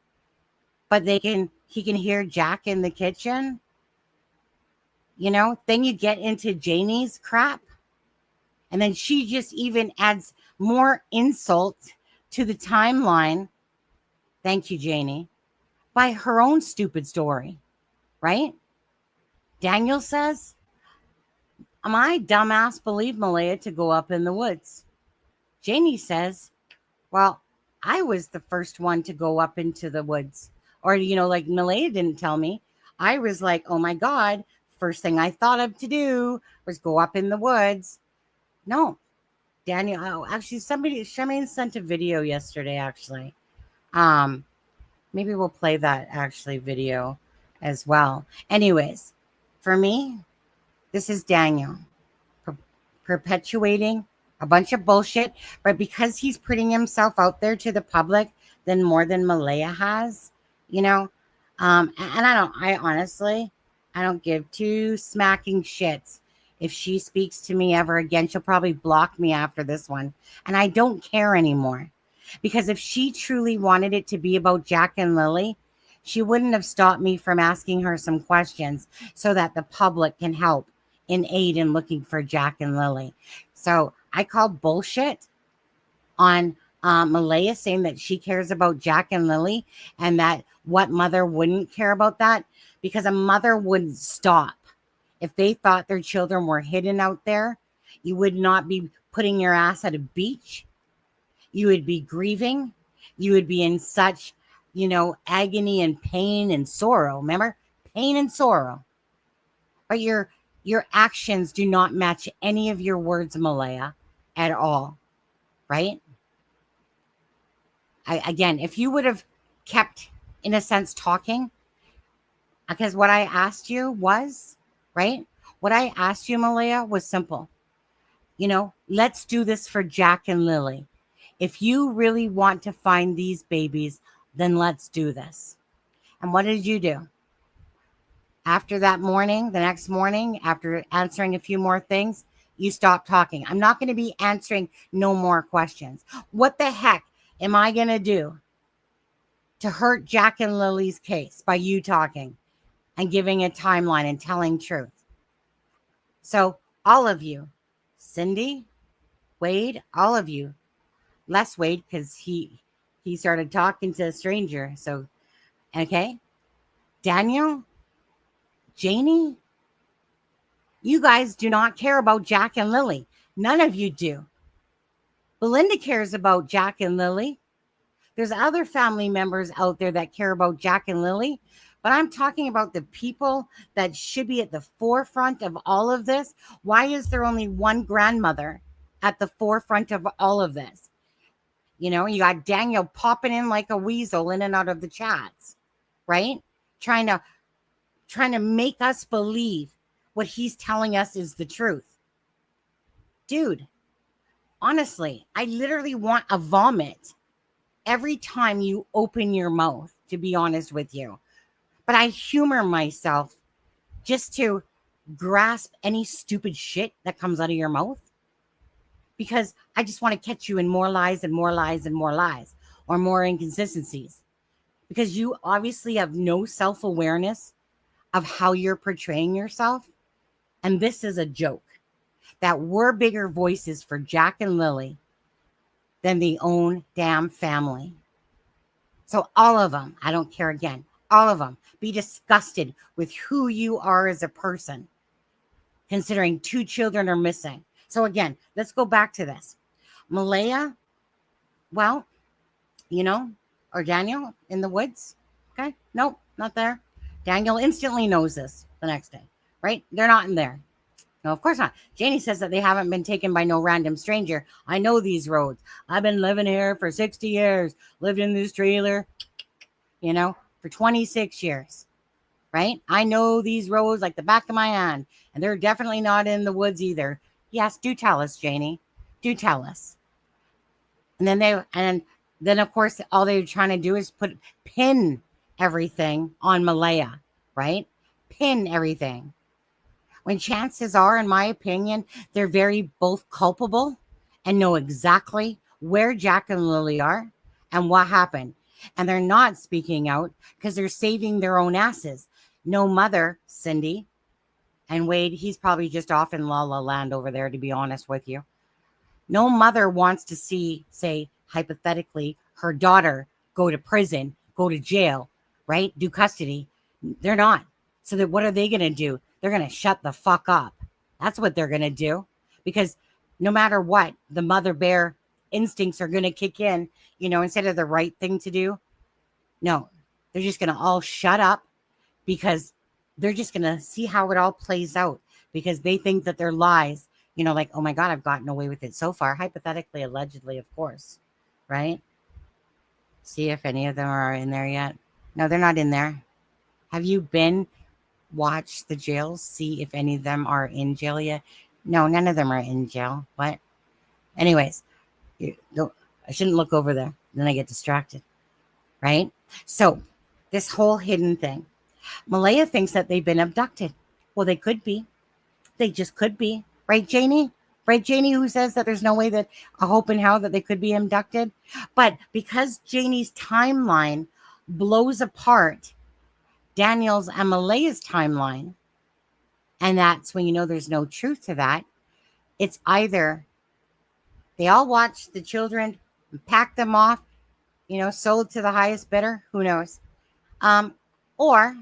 but he can hear Jack in the kitchen. Then you get into Janie's crap, and then she just even adds more insult to the timeline. Thank you, Janie. By her own stupid story, right? Daniel says, my dumbass believed Malaya to go up in the woods. Janie says, well, I was the first one to go up into the woods. Or, like Malaya didn't tell me. I was like, oh my God, first thing I thought of to do was go up in the woods. No, Daniel, actually somebody sent a video yesterday, actually. Maybe we'll play that actually video as well. Anyways, for me, this is Daniel perpetuating a bunch of bullshit, but because he's putting himself out there to the public, then more than Malaya has, and I honestly don't give two smacking shits. If she speaks to me ever again, she'll probably block me after this one. And I don't care anymore. Because if she truly wanted it to be about Jack and Lily, she wouldn't have stopped me from asking her some questions so that the public can help in aid in looking for Jack and Lily. So I call bullshit on Malaya saying that she cares about Jack and Lily, and that what mother wouldn't care about that, because a mother wouldn't stop. If they thought their children were hidden out there, you would not be putting your ass at a beach. You would be grieving. You would be in such, agony and pain and sorrow. Remember? Pain and sorrow. But your actions do not match any of your words, Malaya, at all. Right? Again, if you would have kept, in a sense, talking, because what I asked you was, right? What I asked you, Malaya, was simple. Let's do this for Jack and Lily. If you really want to find these babies, then let's do this. And what did you do? After that morning, the next morning, after answering a few more things, you stopped talking. I'm not going to be answering no more questions. What the heck am I going to do to hurt Jack and Lily's case by you talking and giving a timeline and telling truth? So all of you, Cindy, Wade, all of you, less Wade because he started talking to a stranger. So, okay, Daniel, Janie, you guys do not care about Jack and Lily. None of you do. Belinda cares about Jack and Lily. There's other family members out there that care about Jack and Lily, but I'm talking about the people that should be at the forefront of all of this. Why is there only one grandmother at the forefront of all of this? You got Daniel popping in like a weasel in and out of the chats, right? Trying to make us believe what he's telling us is the truth. Dude, honestly, I literally want a vomit every time you open your mouth, to be honest with you. But I humor myself just to grasp any stupid shit that comes out of your mouth, because I just want to catch you in more lies and more lies and more lies, or more inconsistencies, because you obviously have no self-awareness of how you're portraying yourself. And this is a joke that we're bigger voices for Jack and Lily than the own damn family. So all of them, I don't care again, all of them, be disgusted with who you are as a person, considering 2 children are missing. So again, let's go back to this. Malaya, well, or Daniel in the woods. Okay, nope, not there. Daniel instantly knows this the next day, right? They're not in there. No, of course not. Janie says that they haven't been taken by no random stranger. I know these roads. I've been living here for 60 years, lived in this trailer, for 26 years, right? I know these roads like the back of my hand, and they're definitely not in the woods either. Yes, do tell us, Janie. Do tell us. And then of course, all they're trying to do is pin everything on Malaya. right? Pin everything. When chances are, in my opinion, they're very both culpable and know exactly where Jack and Lily are and what happened. And they're not speaking out because they're saving their own asses. No mother, Cindy, and Wade, he's probably just off in La La Land over there, to be honest with you. No mother wants to see, say, hypothetically, her daughter go to prison, go to jail, right? Do custody. They're not. So that what are they going to do? They're going to shut the fuck up. That's what they're going to do. Because no matter what, the mother bear instincts are going to kick in, instead of the right thing to do. No, they're just going to all shut up because they're just going to see how it all plays out because they think that their lies, like, oh my God, I've gotten away with it so far. Hypothetically, allegedly, of course, right? See if any of them are in there yet. No, they're not in there. Have you watched the jails? See if any of them are in jail yet? No, none of them are in jail. What? Anyways, I shouldn't look over there. Then I get distracted, right? So this whole hidden thing. Malaya thinks that they've been abducted. Well, they could be. They just could be. Right, Janie? Right, Janie, who says that there's no way that a hope in hell that they could be abducted? But because Janie's timeline blows apart Daniel's and Malaya's timeline, and that's when there's no truth to that, it's either they all watched the children, packed them off, sold to the highest bidder, who knows? Or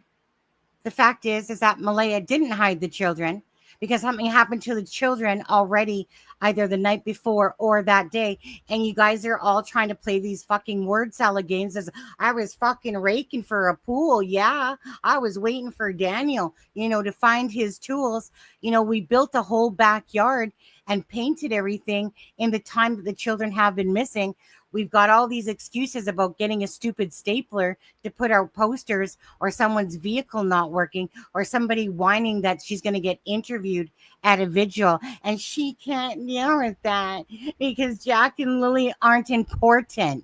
the fact is that Malaya didn't hide the children because something happened to the children already, either the night before or that day. And you guys are all trying to play these fucking word salad games as I was fucking raking for a pool. Yeah, I was waiting for Daniel, to find his tools. We built a whole backyard and painted everything in the time that the children have been missing. We've got all these excuses about getting a stupid stapler to put out posters, or someone's vehicle not working, or somebody whining that she's going to get interviewed at a vigil. And she can't deal with that because Jack and Lily aren't important.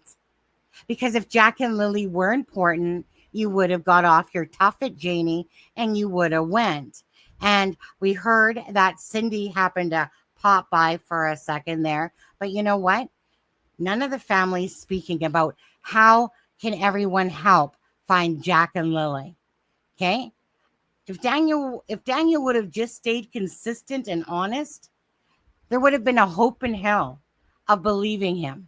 Because if Jack and Lily were important, you would have got off your tuffet, Janie, and you would have went. And we heard that Cindy happened to pop by for a second there. But you know what? None of the families speaking about how can everyone help find Jack and Lily. Okay? If Daniel would have just stayed consistent and honest, there would have been a hope in hell of believing him.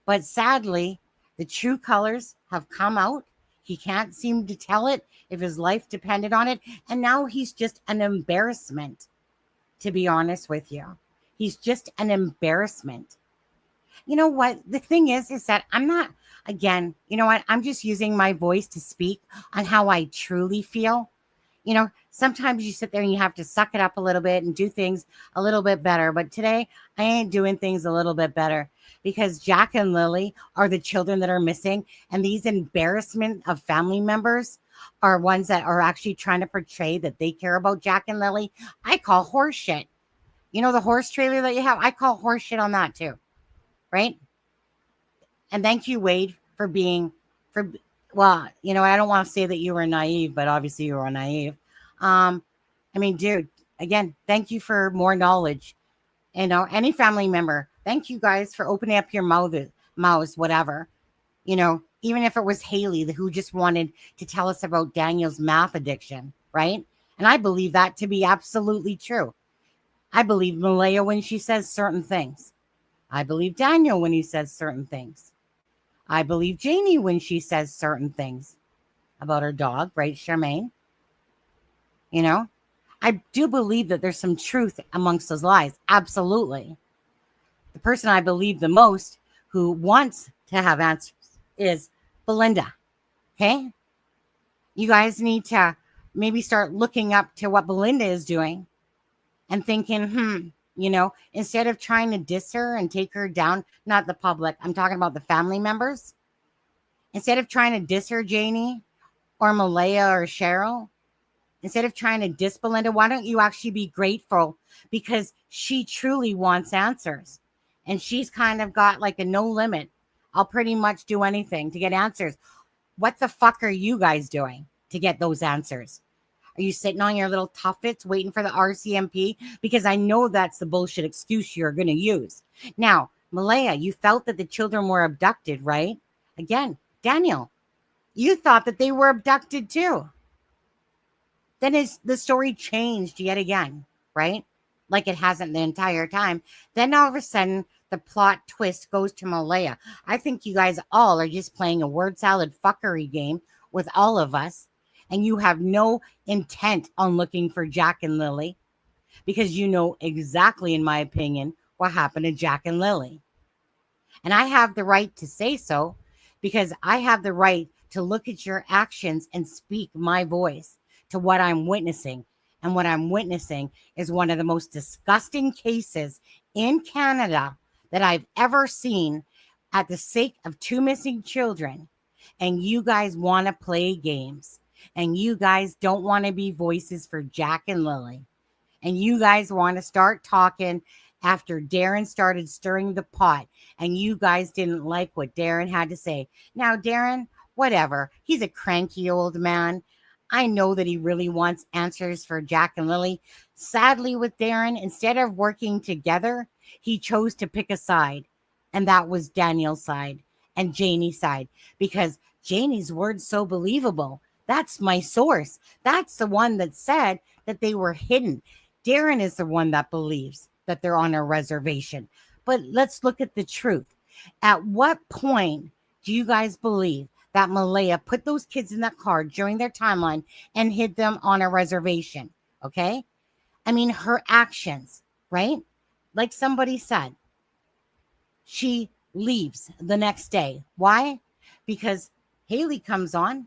But sadly, the true colors have come out. He can't seem to tell it if his life depended on it. And now he's just an embarrassment, to be honest with you. He's just an embarrassment. You know what? The thing is that I'm not, again, you know what? I'm just using my voice to speak on how I truly feel. Sometimes you sit there and you have to suck it up a little bit and do things a little bit better. But today I ain't doing things a little bit better because Jack and Lily are the children that are missing. And these embarrassment of family members are ones that are actually trying to portray that they care about Jack and Lily. I call horse shit. The horse trailer that you have, I call horse shit on that too. Right? And thank you, Wade, I don't want to say that you were naive, but obviously you were naive. Dude, again, thank you for more knowledge. Any family member, thank you guys for opening up your mouths, whatever. Even if it was Haley who just wanted to tell us about Daniel's math addiction, right? And I believe that to be absolutely true. I believe Malaya when she says certain things. I believe Daniel when he says certain things. I believe Janie when she says certain things about her dog, right, Charmaine? I do believe that there's some truth amongst those lies. Absolutely. The person I believe the most who wants to have answers is Belinda. Okay? You guys need to maybe start looking up to what Belinda is doing and thinking, instead of trying to diss her and take her down, not the public, I'm talking about the family members. Instead of trying to diss her, Janie, or Malaya or Cheryl, instead of trying to diss Belinda, why don't you actually be grateful because she truly wants answers. And she's kind of got like a no limit. I'll pretty much do anything to get answers. What the fuck are you guys doing? to get those answers? Are you sitting on your little tuffets waiting for the RCMP? Because I know that's the bullshit excuse you're going to use. Now, Malaya, you felt that the children were abducted, right? Again, Daniel, you thought that they were abducted too. Then the story changed yet again, right? Like it hasn't the entire time. Then all of a sudden, the plot twist goes to Malaya. I think you guys all are just playing a word salad fuckery game with all of us. And you have no intent on looking for Jack and Lily, because you know exactly, in my opinion, what happened to Jack and Lily. And I have the right to say so, because I have the right to look at your actions and speak my voice to what I'm witnessing. And what I'm witnessing is one of the most disgusting cases in Canada that I've ever seen, at the sake of 2 missing children. And you guys want to play games. And you guys don't want to be voices for Jack and Lily. And you guys want to start talking after Darren started stirring the pot. And you guys didn't like what Darren had to say. Now, Darren, whatever. He's a cranky old man. I know that he really wants answers for Jack and Lily. Sadly, with Darren, instead of working together, he chose to pick a side. And that was Daniel's side and Janie's side. Because Janie's word's so believable. That's my source. That's the one that said that they were hidden. Darren is the one that believes that they're on a reservation. But let's look at the truth. At what point do you guys believe that Malaya put those kids in that car during their timeline and hid them on a reservation? Okay? I mean, her actions, right? Like somebody said, she leaves the next day. Why? Because Haley comes on.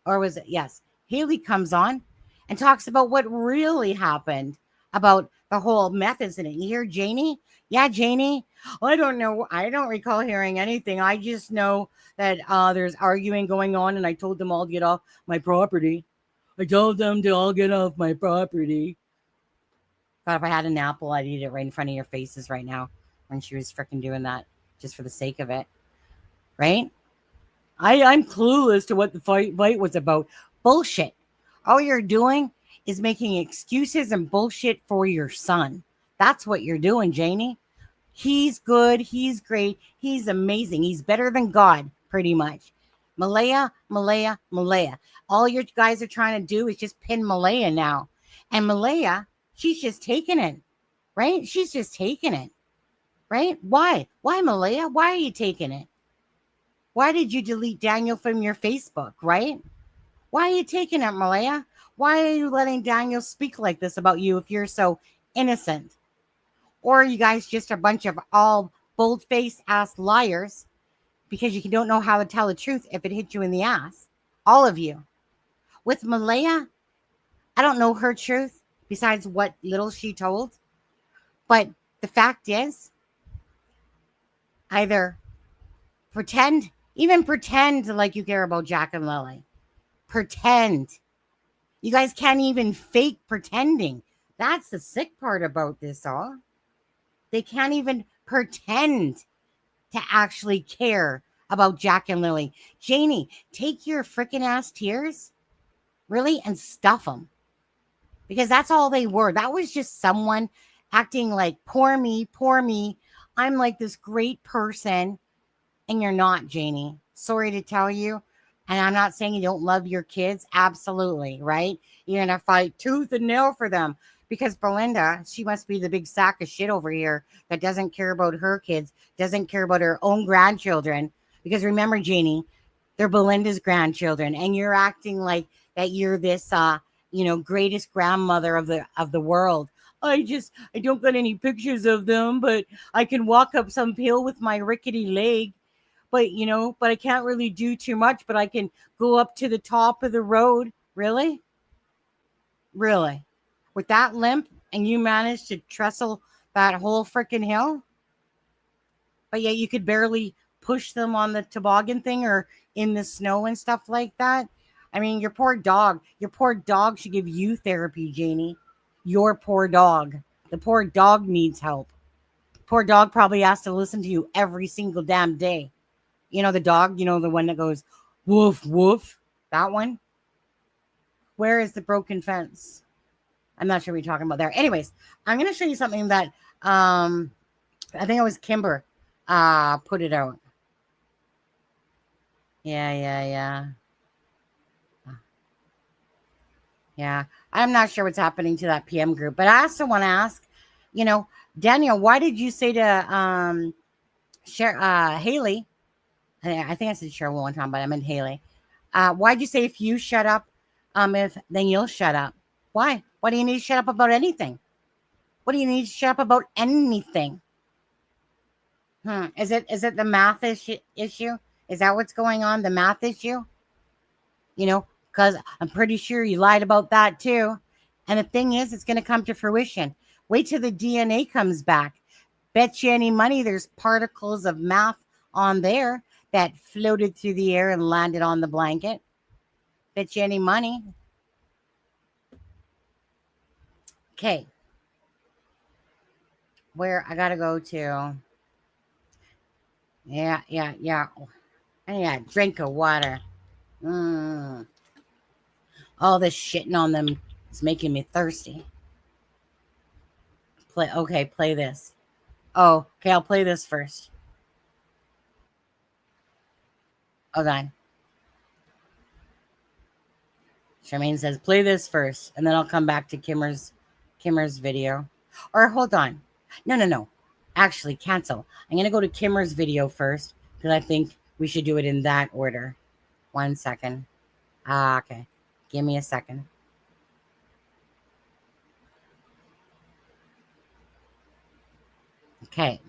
Or was it? Yes. Haley comes on and talks about what really happened about the whole meth incident. You hear Janie? Yeah, Janie. I don't know. I don't recall hearing anything. I just know that there's arguing going on, and I told them all to get off my property. I told them to all get off my property. Thought if I had an apple, I'd eat it right in front of your faces right now when she was freaking doing that just for the sake of it. Right? I'm clueless to what the fight was about. Bullshit. All you're doing is making excuses and bullshit for your son. That's what you're doing, Janie. He's good. He's great. He's amazing. He's better than God, pretty much. Malaya. All you guys are trying to do is just pin Malaya now. And Malaya, she's just taking it, right? She's just taking it, right? Why? Why, Malaya? Why are you taking it? Why did you delete Daniel from your Facebook, right? Why are you taking it, Malaya? Why are you letting Daniel speak like this about you if you're so innocent? Or are you guys just a bunch of all bold-faced ass liars because you don't know how to tell the truth if it hit you in the ass? All of you. With Malaya, I don't know her truth besides what little she told. But the fact is, either pretend like you care about Jack and Lily. Pretend. You guys can't even fake pretending. That's the sick part about this all. They can't even pretend to actually care about Jack and Lily. Janie, take your freaking ass tears, really, and stuff them. Because that's all they were. That was just someone acting like, poor me. I'm like this great person. And you're not, Janie. Sorry to tell you. And I'm not saying you don't love your kids. Absolutely, right? You're going to fight tooth and nail for them. Because Belinda, she must be the big sack of shit over here that doesn't care about her kids, doesn't care about her own grandchildren. Because remember, Janie, they're Belinda's grandchildren. And you're acting like that you're this, greatest grandmother of the world. I don't got any pictures of them, but I can walk up some hill with my rickety leg. But I can't really do too much, but I can go up to the top of the road. Really? Really? With that limp, and you managed to trestle that whole freaking hill? But yet you could barely push them on the toboggan thing or in the snow and stuff like that. I mean, your poor dog should give you therapy, Janie. Your poor dog. The poor dog needs help. Poor dog probably has to listen to you every single damn day. You know, the dog, the one that goes, woof, woof. That one. Where is the broken fence? I'm not sure what you're talking about there. Anyways, I'm going to show you something that I think it was Kimber put it out. Yeah. I'm not sure what's happening to that PM group, but I also want to ask, Daniel, why did you say to Haley? I think I said Cheryl one time, but I meant Haley. Why'd you say if you shut up, then you'll shut up? Why? Why do you need to shut up about anything? What do you need to shut up about anything? Is it the math issue? Is that what's going on? The math issue? Because I'm pretty sure you lied about that too. And the thing is, it's going to come to fruition. Wait till the DNA comes back. Bet you any money there's particles of math on there that floated through the air and landed on the blanket. Bet you any money. Okay. Where I got to go to. Yeah. I need a drink of water. All this shitting on them is making me thirsty. Play this. Oh, okay, I'll play this first. Hold on. Charmaine says, play this first, and then I'll come back to Kimmer's video. Or hold on. No. Actually, cancel. I'm going to go to Kimmer's video first, because I think we should do it in that order. 1 second. Okay. Give me a second. Okay.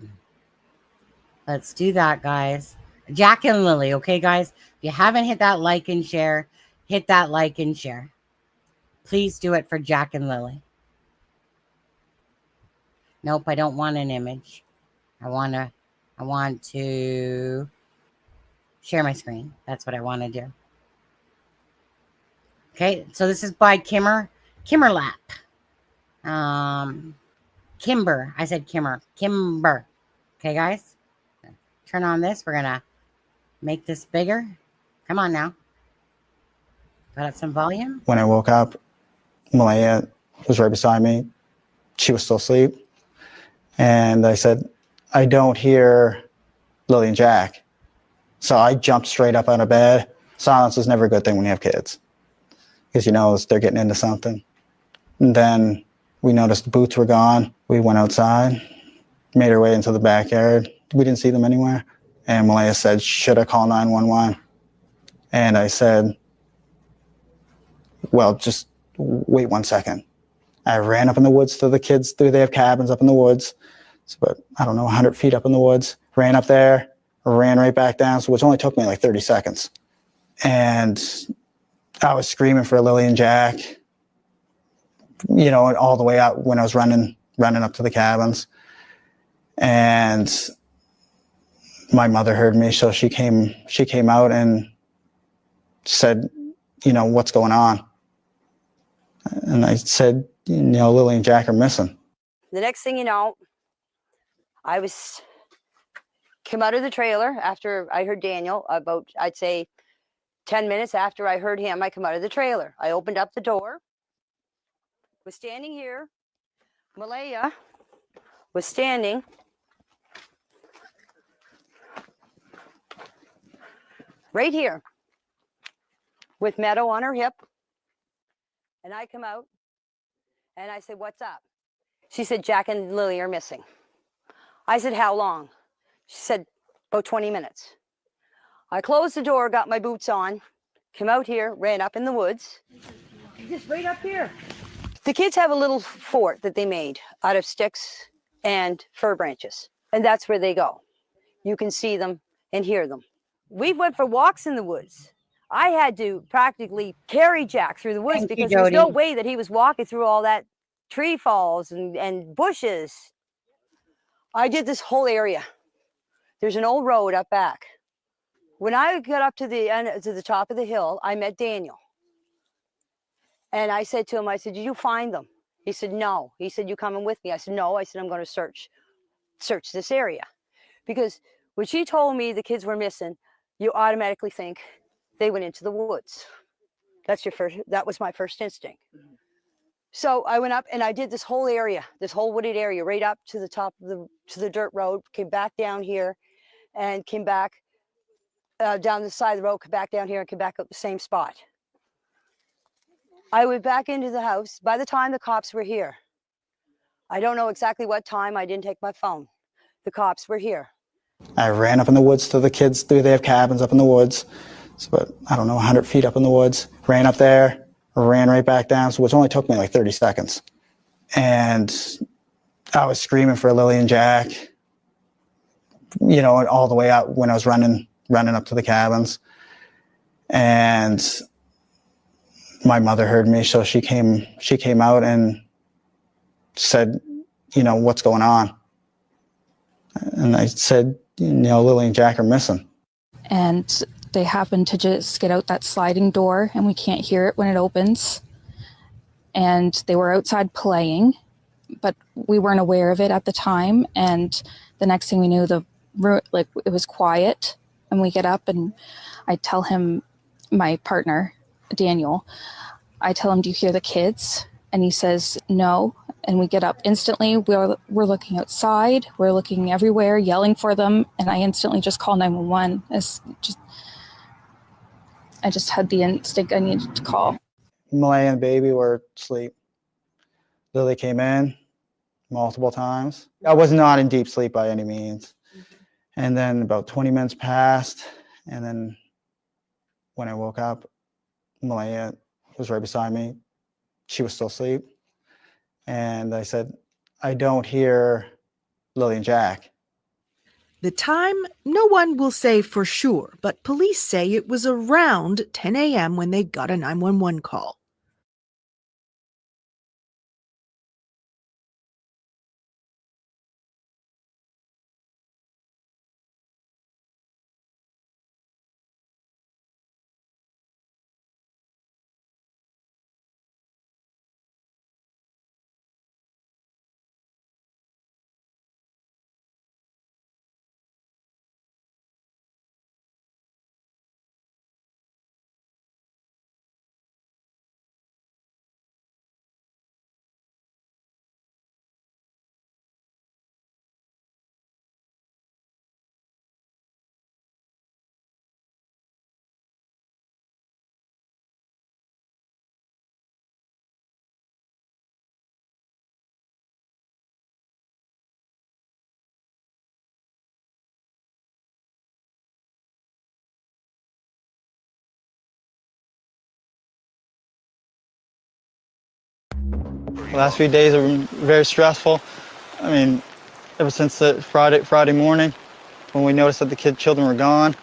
Let's do that, guys. Jack and Lily, okay, guys? If you haven't hit that like and share, hit that like and share. Please do it for Jack and Lily. Nope, I don't want an image. I want to share my screen. That's what I want to do. Okay, so this is by Kimberlap. Kimber. I said Kimber. Okay, guys? Turn on this. We're going to make this bigger. Come on now. Got up some volume. When I woke up, Malaya was right beside me. She was still asleep. And I said, I don't hear Lily and Jack. So I jumped straight up out of bed. Silence is never a good thing when you have kids, because they're getting into something. And then we noticed the boots were gone. We went outside, made our way into the backyard. We didn't see them anywhere. And Malaya said, should I call 911? And I said, well, just wait 1 second. I ran up in the woods to the kids. They have cabins up in the woods. It's about, 100 feet up in the woods. Ran up there, ran right back down, which only took me like 30 seconds. And I was screaming for Lily and Jack, all the way out when I was running up to the cabins. And my mother heard me, so she came out and said, what's going on? And I said, Lily and Jack are missing. The next thing you know, I came out of the trailer after I heard Daniel, about, I'd say, 10 minutes after I heard him. I come out of the trailer. I opened up the door, was standing here. Malaya was standing right here with Meadow on her hip. And I come out and I said, what's up? She said, Jack and Lily are missing. I said, how long? She said, about 20 minutes. I closed the door, got my boots on, came out here, ran up in the woods. Just right up here. The kids have a little fort that they made out of sticks and fir branches. And that's where they go. You can see them and hear them. We went for walks in the woods. I had to practically carry Jack through the woods because there was no way that he was walking through all that tree falls and bushes. I did this whole area. There's an old road up back. When I got up to the top of the hill, I met Daniel. And I said to him, I said, did you find them? He said, no. He said, you coming with me? I said, no. I said, I'm going to search this area. Because when she told me the kids were missing, you automatically think they went into the woods. That was my first instinct. So I went up and I did this whole area, this whole wooded area, right up to the top of the dirt road, came back down here and came back down the side of the road, come back down here and came back up the same spot. I went back into the house. By the time the cops were here, I don't know exactly what time. I didn't take my phone. The cops were here. I ran up in the woods to the kids. They have cabins up in the woods. It's about, I don't know, 100 feet up in the woods. Ran up there, ran right back down, so which only took me like 30 seconds. And I was screaming for Lily and Jack, you know, all the way out when I was running up to the cabins. And my mother heard me, so she came out and said, you know, what's going on? And I said, you know, Lily and Jack are missing. And they happened to just get out that sliding door, and we can't hear it when it opens. And they were outside playing, but we weren't aware of it at the time. And the next thing we knew, it was quiet. And we get up, and I tell him, my partner, Daniel, I tell him, do you hear the kids? And he says, no. And we get up instantly. We're looking outside. We're looking everywhere, yelling for them. And I instantly just call 911. I just had the instinct I needed to call. Malaya and baby were asleep. Lily came in multiple times. I was not in deep sleep by any means. And then about 20 minutes passed. And then when I woke up, Malaya was right beside me. She was still asleep. And I said, I don't hear Lily and Jack. The time, no one will say for sure, but police say it was around 10 a.m. when they got a 911 call. The last few days have been very stressful. I mean, ever since the Friday morning, when we noticed that the children were gone,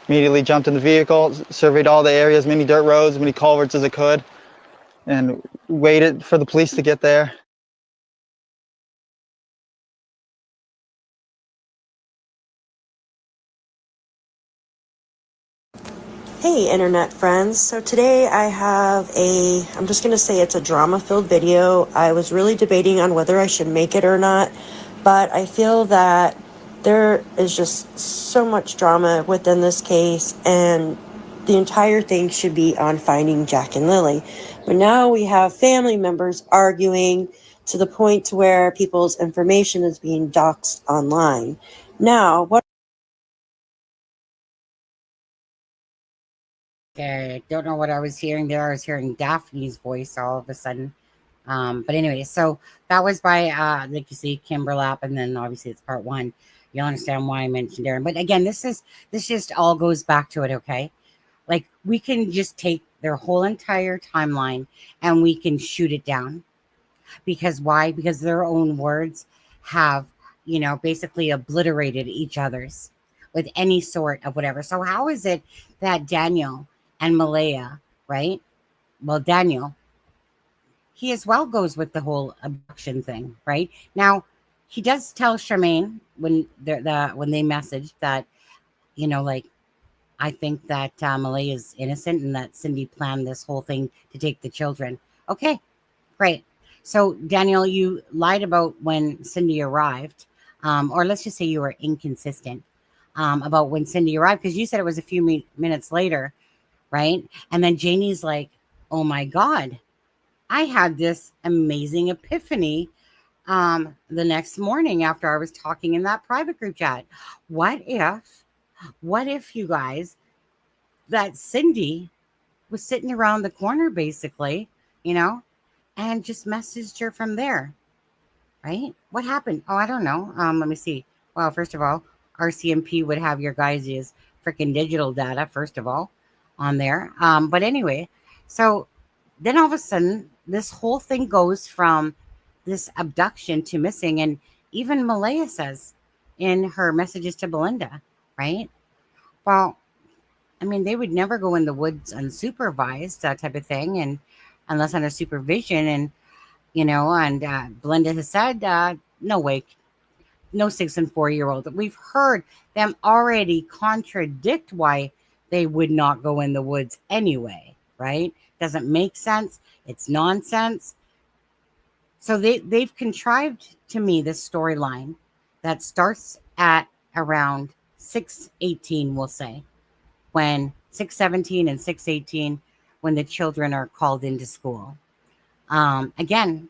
immediately jumped in the vehicle, surveyed all the areas, many dirt roads, many culverts as I could, and waited for the police to get there. Hey internet friends, so today I have I'm just going to say it's a drama-filled video. I was really debating on whether I should make it or not, but I feel that there is just so much drama within this case, and the entire thing should be on finding Jack and Lily. But now we have family members arguing to the point to where people's information is being doxed online. Now, what Okay, I don't know what I was hearing there. I was hearing Daphne's voice all of a sudden. But anyway, so that was by, like you see, Kimberlap, and then obviously it's part one. You'll understand why I mentioned Aaron. But again, this just all goes back to it, okay? Like, we can just take their whole entire timeline and we can shoot it down. Because why? Because their own words have, you know, basically obliterated each other's with any sort of whatever. So how is it that Daniel and Malaya, right? Well, Daniel, he as well goes with the whole abduction thing, right? Now, he does tell Charmaine when they messaged that, you know, like, I think that Malaya is innocent and that Cindy planned this whole thing to take the children. Okay, great. So, Daniel, you lied about when Cindy arrived, or let's just say you were inconsistent. about when Cindy arrived, because you said it was a few minutes later, right? And then Janie's like, oh my God, I had this amazing epiphany the next morning after I was talking in that private group chat. What if you guys, that Cindy was sitting around the corner basically, and just messaged her from there, right? What happened? Oh, I don't know. Let me see. Well, first of all, RCMP would have your guys' freaking digital data, first of all, on there. But anyway, so then all of a sudden, this whole thing goes from this abduction to missing. And even Malaya says in her messages to Belinda, right? Well, I mean, they would never go in the woods unsupervised, that type of thing, and unless under supervision. And, Belinda has said, no way, no 6 and 4-year-old. We've heard them already contradict why they would not go in the woods anyway, right? Doesn't make sense. It's nonsense. So they've contrived to me this storyline that starts at around 6:18, we'll say, when 6:17 and 6:18, when the children are called into school. Again,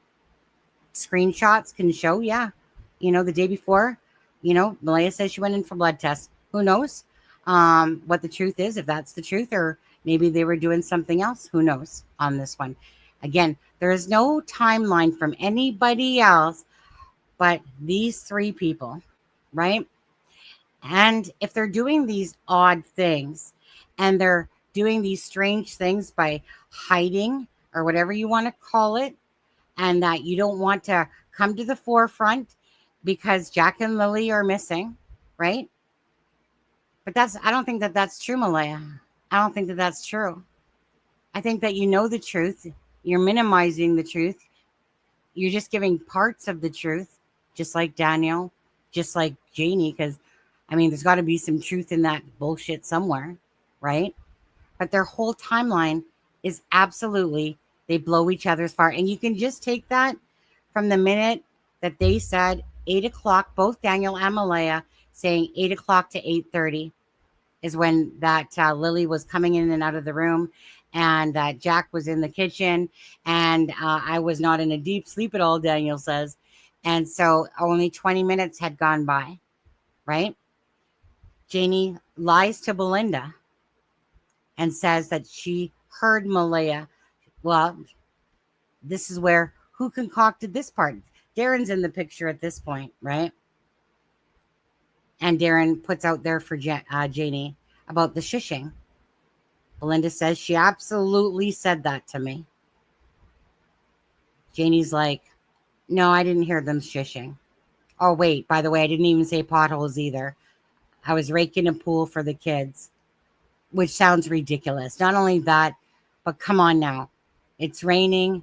screenshots can show, the day before, Malaya says she went in for blood tests. Who knows what the truth is, if that's the truth, or maybe they were doing something else. Who knows on this one? Again, there is no timeline from anybody else but these 3 people, right? And if they're doing these odd things and they're doing these strange things by hiding or whatever you want to call it, and that you don't want to come to the forefront because Jack and Lily are missing, right? But I don't think that that's true, Malaya. I don't think that that's true. I think that you know the truth. You're minimizing the truth. You're just giving parts of the truth, just like Daniel, just like Janie, because, I mean, there's got to be some truth in that bullshit somewhere, right? But their whole timeline is absolutely, they blow each other's fire. And you can just take that from the minute that they said 8 o'clock, both Daniel and Malaya saying 8 o'clock to 8:30 is when that Lily was coming in and out of the room, and that Jack was in the kitchen, and I was not in a deep sleep at all, Daniel says. And so only 20 minutes had gone by, right? Janie lies to Belinda and says that she heard Malaya. Well, this is where, who concocted this part? Darren's in the picture at this point, right? And Darren puts out there for Janie about the shushing. Belinda says she absolutely said that to me. Janie's like, no, I didn't hear them shushing. Oh, wait, by the way, I didn't even say potholes either. I was raking a pool for the kids, which sounds ridiculous. Not only that, but come on now. It's raining.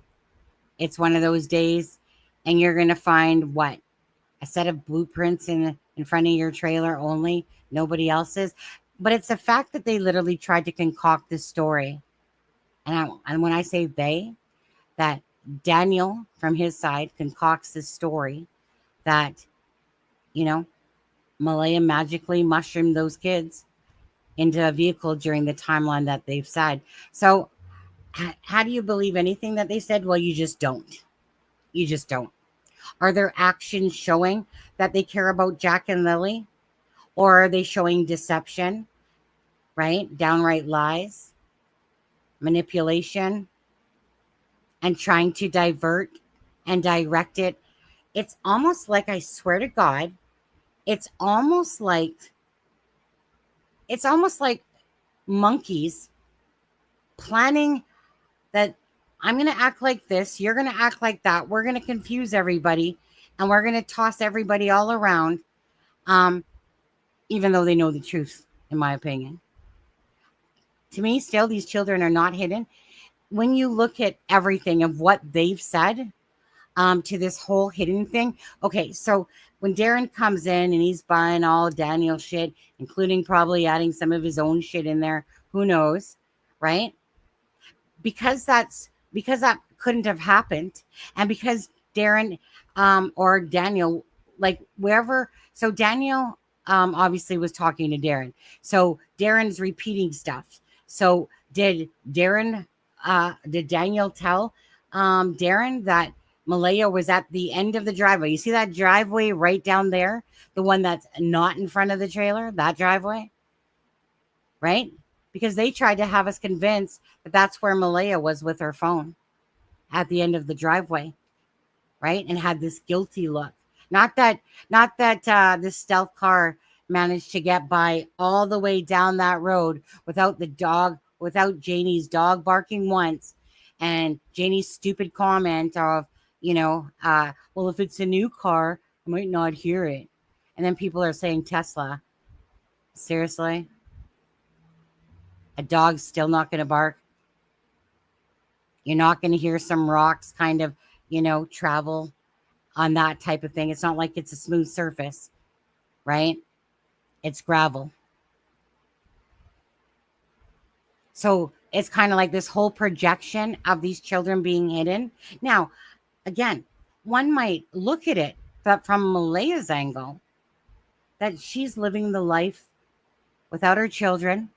It's one of those days, and you're going to find what? A set of blueprints in front of your trailer only, nobody else's. But it's the fact that they literally tried to concoct this story. And when I say they, that Daniel from his side concocts this story that, Malaya magically mushroomed those kids into a vehicle during the timeline that they've said. So how do you believe anything that they said? Well, you just don't. You just don't. Are their actions showing that they care about Jack and Lily? Or are they showing deception, right? Downright lies, manipulation, and trying to divert and direct it? It's almost like, I swear to God, it's almost like monkeys planning that I'm going to act like this, you're going to act like that, we're going to confuse everybody, and we're going to toss everybody all around, even though they know the truth, in my opinion. To me, still, these children are not hidden. When you look at everything of what they've said to this whole hidden thing. Okay, so when Darren comes in and he's buying all Daniel shit, including probably adding some of his own shit in there, who knows, right? Because that couldn't have happened, and because Darren or Daniel, like wherever, so Daniel obviously was talking to Darren. So Darren's repeating stuff. So did Daniel tell Darren that Malaya was at the end of the driveway? You see that driveway right down there? The one that's not in front of the trailer, that driveway, right? Because they tried to have us convinced that that's where Malaya was with her phone, at the end of the driveway, right? And had this guilty look. Not that this stealth car managed to get by all the way down that road without Janie's dog barking once, and Janie's stupid comment of, well, if it's a new car, I might not hear it. And then people are saying Tesla. Seriously? A dog's still not going to bark? You're not going to hear some rocks kind of, travel on that type of thing. It's not like it's a smooth surface, right? It's gravel. So it's kind of like this whole projection of these children being hidden. Now, again, one might look at it from Malaya's angle, that she's living the life without her children.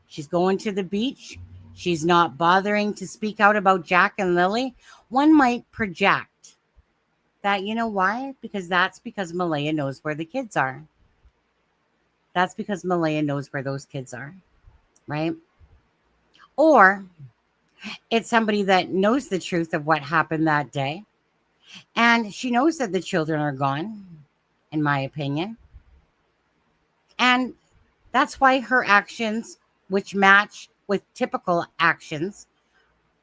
She's going to the beach. She's not bothering to speak out about Jack and Lily. One might project that, you know why? That's because Malaya knows where the kids are. That's because Malaya knows where those kids are, right? Or it's somebody that knows the truth of what happened that day, and she knows that the children are gone, in my opinion. And that's why her actions, which match with typical actions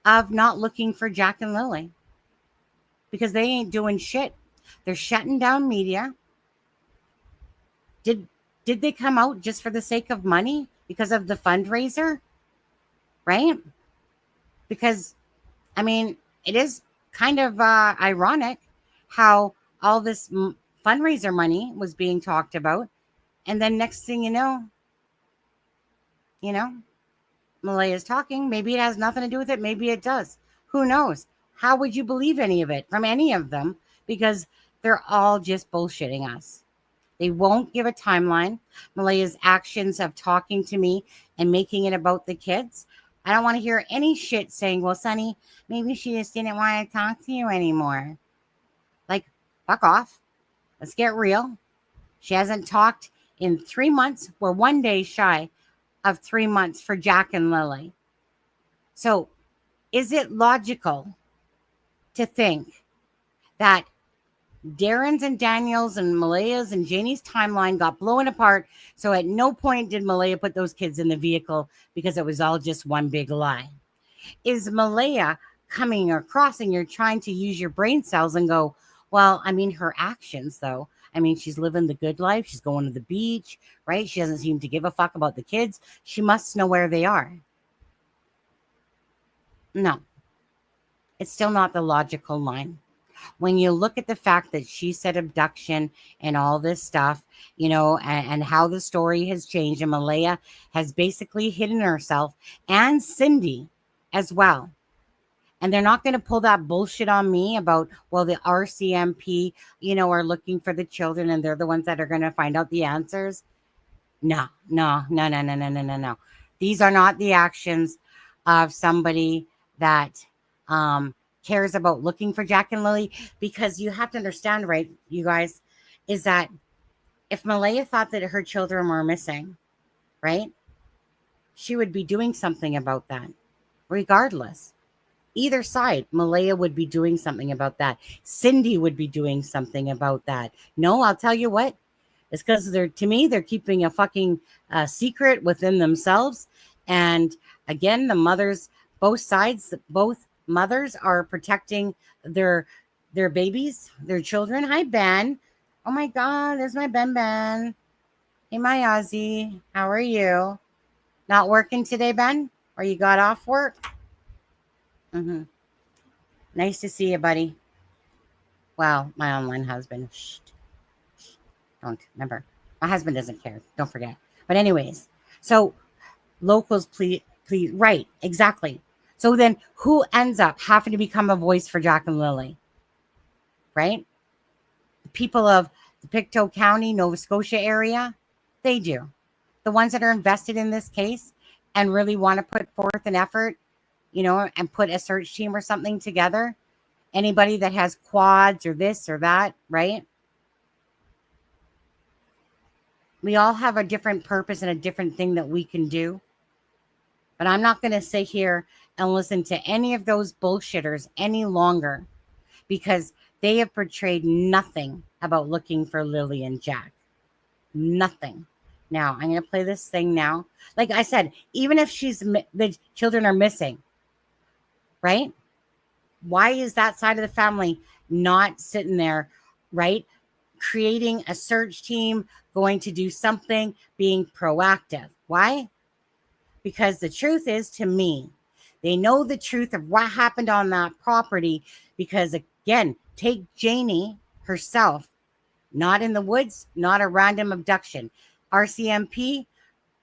of not looking for Jack and Lily, because they ain't doing shit. They're shutting down media. Did they come out just for the sake of money because of the fundraiser? Right? Because, it is kind of ironic how all this fundraiser money was being talked about. And then next thing you know, Malaya's talking. Maybe it has nothing to do with it. Maybe it does. Who knows? How would you believe any of it from any of them? Because they're all just bullshitting us. They won't give a timeline. Malaya's actions of talking to me and making it about the kids. I don't want to hear any shit saying, well, Sonny, maybe she just didn't want to talk to you anymore. Like, fuck off. Let's get real. She hasn't talked in 3 months. We're 1 day shy of 3 months for Jack and Lily. So is it logical to think that Darren's and Daniel's and Malaya's and Janie's timeline got blown apart, so at no point did Malaya put those kids in the vehicle because it was all just one big lie? Is Malaya coming or crossing, you're trying to use your brain cells and go, well, her actions though, she's living the good life. She's going to the beach, right? She doesn't seem to give a fuck about the kids. She must know where they are. No, it's still not the logical line. When you look at the fact that she said abduction and all this stuff, and how the story has changed, and Malaya has basically hidden herself, and Cindy as well. And they're not going to pull that bullshit on me about, well, the RCMP, are looking for the children and they're the ones that are going to find out the answers. No. These are not the actions of somebody that cares about looking for Jack and Lily, because you have to understand, right, you guys, is that if Malaya thought that her children were missing, right, she would be doing something about that, regardless. Either side, Malaya would be doing something about that. Cindy would be doing something about that. No, I'll tell you what, it's because they're keeping a fucking secret within themselves. And again, the mothers, both sides, both mothers are protecting their babies, their children. Hi, Ben. Oh my God, there's my Ben. Hey, my Aussie. How are you? Not working today, Ben? Or you got off work? Nice to see you, buddy. Well, my online husband. Shh. Don't remember. My husband doesn't care. Don't forget. But anyways, so locals, please, right, exactly. So then who ends up having to become a voice for Jack and Lily? Right? The people of the Pictou County, Nova Scotia area, They do. The ones that are invested in this case and really want to put forth an effort, and put a search team or something together. Anybody that has quads or this or that, right? We all have a different purpose and a different thing that we can do. But I'm not going to sit here and listen to any of those bullshitters any longer, because they have portrayed nothing about looking for Lily and Jack. Nothing. Now, I'm going to play this thing now. Like I said, even if the children are missing, right? Why is that side of the family not sitting there, right? Creating a search team, going to do something, being proactive. Why? Because the truth is, to me, they know the truth of what happened on that property. Because again, take Janie herself, not in the woods, not a random abduction. RCMP,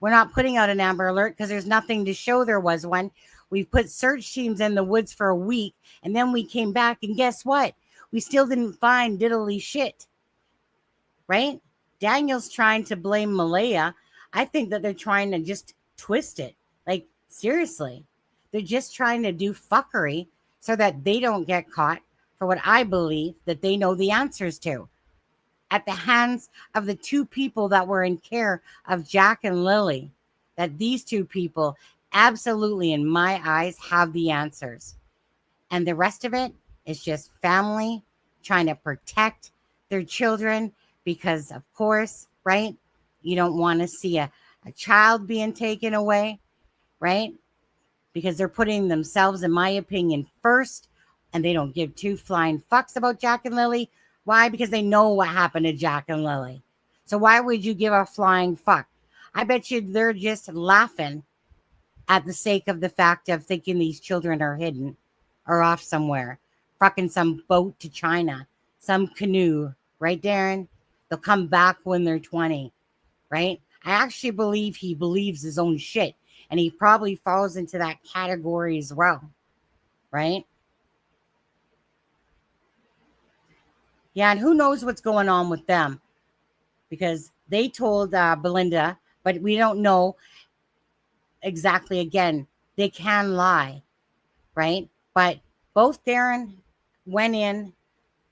we're not putting out an Amber Alert because there's nothing to show there was one. We've put search teams in the woods for a week, and then we came back, and guess what? We still didn't find diddly shit, right? Daniel's trying to blame Malaya. I think that they're trying to just twist it. Like, seriously. They're just trying to do fuckery so that they don't get caught for what I believe that they know the answers to, at the hands of the two people that were in care of Jack and Lily. That these two people absolutely, in my eyes, have the answers. And the rest of it is just family trying to protect their children because, of course, right? You don't want to see a child being taken away, right? Because they're putting themselves, in my opinion, first, and they don't give two flying fucks about Jack and Lily. Why? Because they know what happened to Jack and Lily. So why would you give a flying fuck? I bet you they're just laughing at the sake of the fact of thinking these children are hidden or off somewhere, fucking some boat to China, some canoe, right, Darren? They'll come back when they're 20, right? I actually believe he believes his own shit, and he probably falls into that category as well, right? Yeah, and who knows what's going on with them, because they told Belinda, but we don't know exactly. Again, they can lie, right? But both Darren went in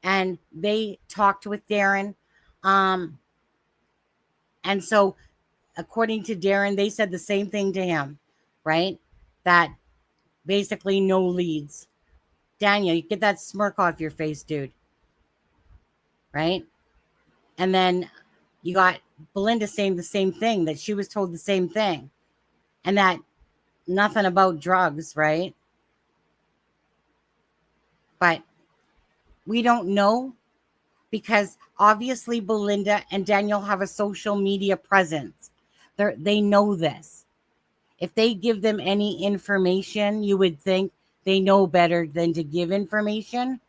and they talked with Darren. And so according to Darren, they said the same thing to him, right? That basically no leads. Daniel, you get that smirk off your face, dude. Right? And then you got Belinda saying the same thing, that she was told the same thing. And that nothing about drugs, right? But we don't know, because obviously Belinda and Daniel have a social media presence. They know this. If they give them any information, you would think they know better than to give information,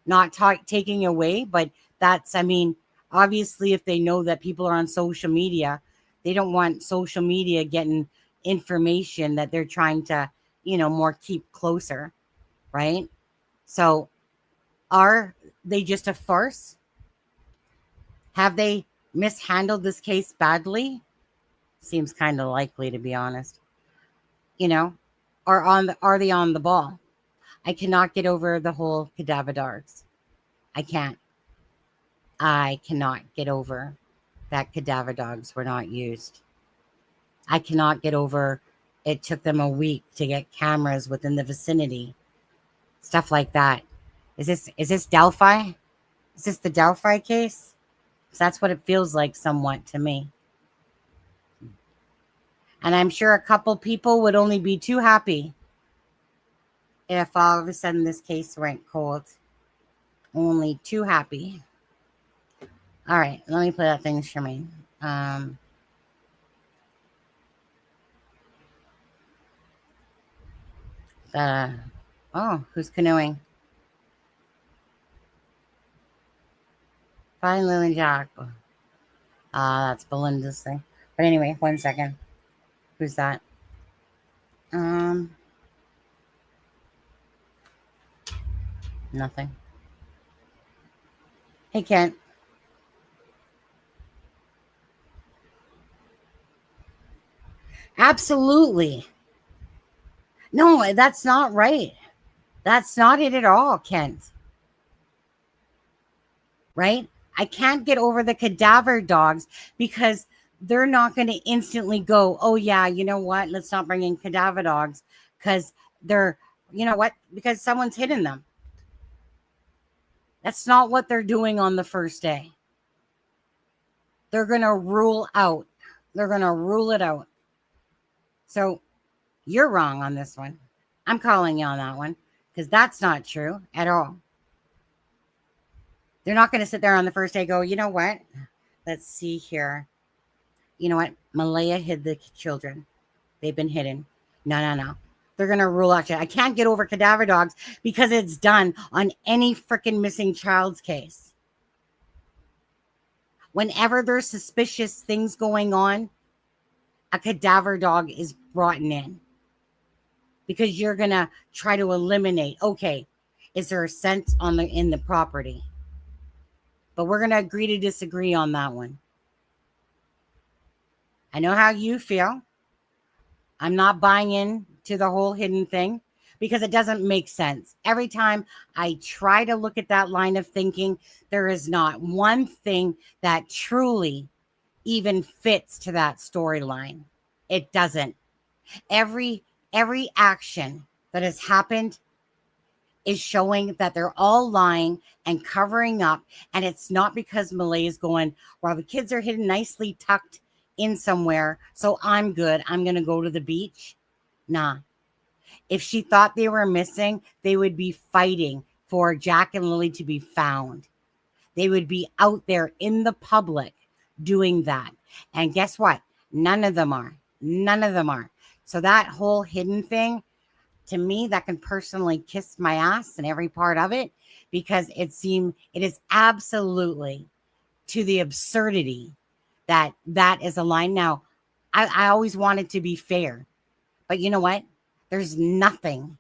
not taking away. But that's, I mean, obviously if they know that people are on social media, they don't want social media getting information that they're trying to, more keep closer, right? So are they just a farce? Have they mishandled this case badly? Seems kind of likely, to be honest. Are they on the ball? I cannot get over the whole cadaver dogs. I cannot get over that cadaver dogs were not used. I cannot get over it took them a week to get cameras within the vicinity. Stuff like that. Is this Delphi? Is this the Delphi case? Because that's what it feels like somewhat to me. And I'm sure a couple people would only be too happy if all of a sudden this case went cold. Only too happy. All right, let me play that thing, Charmaine. Who's canoeing? Fine, Lily and Jack. That's Belinda's thing. But anyway, 1 second. Who's that? Nothing. Hey, Kent. Absolutely. No, that's not right. That's not it at all, Kent. Right? I can't get over the cadaver dogs because they're not going to instantly go, oh, yeah, you know what? Let's not bring in cadaver dogs because they're, you know what? Because someone's hidden them. That's not what they're doing on the first day. They're going to rule out. They're going to rule it out. So you're wrong on this one. I'm calling you on that one because that's not true at all. They're not going to sit there on the first day and go, you know what? Let's see here. You know what? Malaya hid the children. They've been hidden. No. They're going to rule out. I can't get over cadaver dogs because it's done on any freaking missing child's case. Whenever there's suspicious things going on, a cadaver dog is brought in because you're going to try to eliminate, okay, is there a scent in the property? But we're going to agree to disagree on that one. I know how you feel. I'm not buying into the whole hidden thing because it doesn't make sense. Every time I try to look at that line of thinking, there is not one thing that truly even fits to that storyline. It doesn't. Every action that has happened is showing that they're all lying and covering up. And it's not because Malay is going, well, the kids are hidden nicely tucked in somewhere, so I'm good. I'm going to go to the beach. Nah. If she thought they were missing, they would be fighting for Jack and Lily to be found. They would be out there in the public doing that. And guess what? None of them are. None of them are. So that whole hidden thing, to me, that can personally kiss my ass and every part of it, because it is absolutely to the absurdity that is a line. Now, I always wanted to be fair, but you know what? There's nothing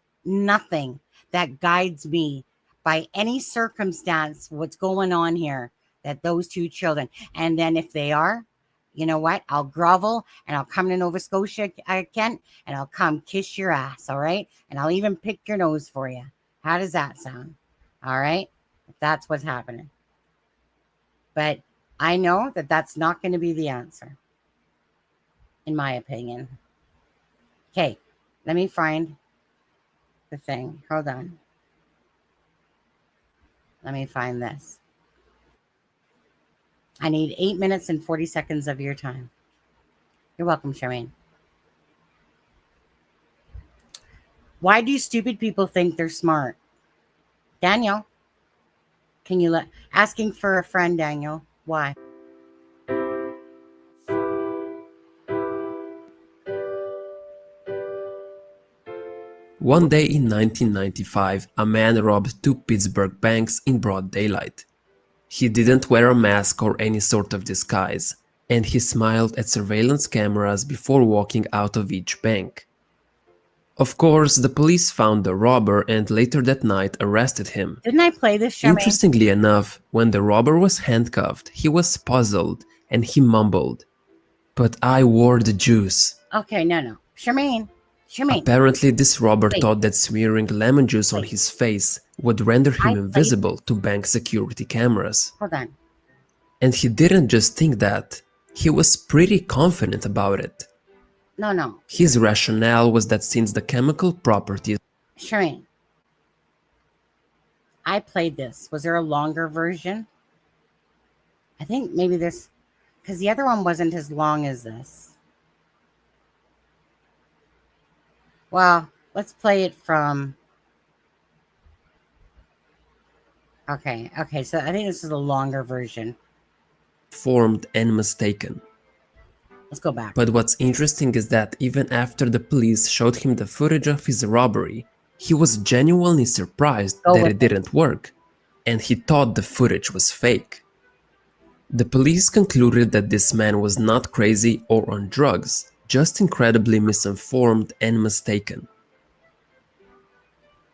that guides me by any circumstance what's going on here that those two children. And then if they are, you know what? I'll grovel and I'll come to Nova Scotia, Kent, and I'll come kiss your ass, all right? And I'll even pick your nose for you. How does that sound? All right? If that's what's happening. But I know that that's not going to be the answer, in my opinion. Okay, let me find the thing. Hold on. Let me find this. I need 8 minutes and 40 seconds of your time. You're welcome, Charmaine. Why do stupid people think they're smart? Daniel, can you asking for a friend, Daniel? Why? One day in 1995, a man robbed 2 Pittsburgh banks in broad daylight. He didn't wear a mask or any sort of disguise, and he smiled at surveillance cameras before walking out of each bank. Of course, the police found the robber and later that night arrested him. Didn't I play this, Charmaine? Interestingly enough, when the robber was handcuffed, he was puzzled and he mumbled, "But I wore the juice." Okay, no. Charmaine. Apparently, this robber thought that smearing lemon juice on his face would render him invisible to bank security cameras. Hold on. And he didn't just think that, he was pretty confident about it. No. His rationale was that since the chemical properties... Charmaine, I played this. Was there a longer version? I think maybe this, because the other one wasn't as long as this. Well, let's play it from... Okay, so I think this is a longer version. ...formed and mistaken. Let's go back. But what's interesting is that even after the police showed him the footage of his robbery, he was genuinely surprised that it didn't work, and he thought the footage was fake. The police concluded that this man was not crazy or on drugs, just incredibly misinformed and mistaken.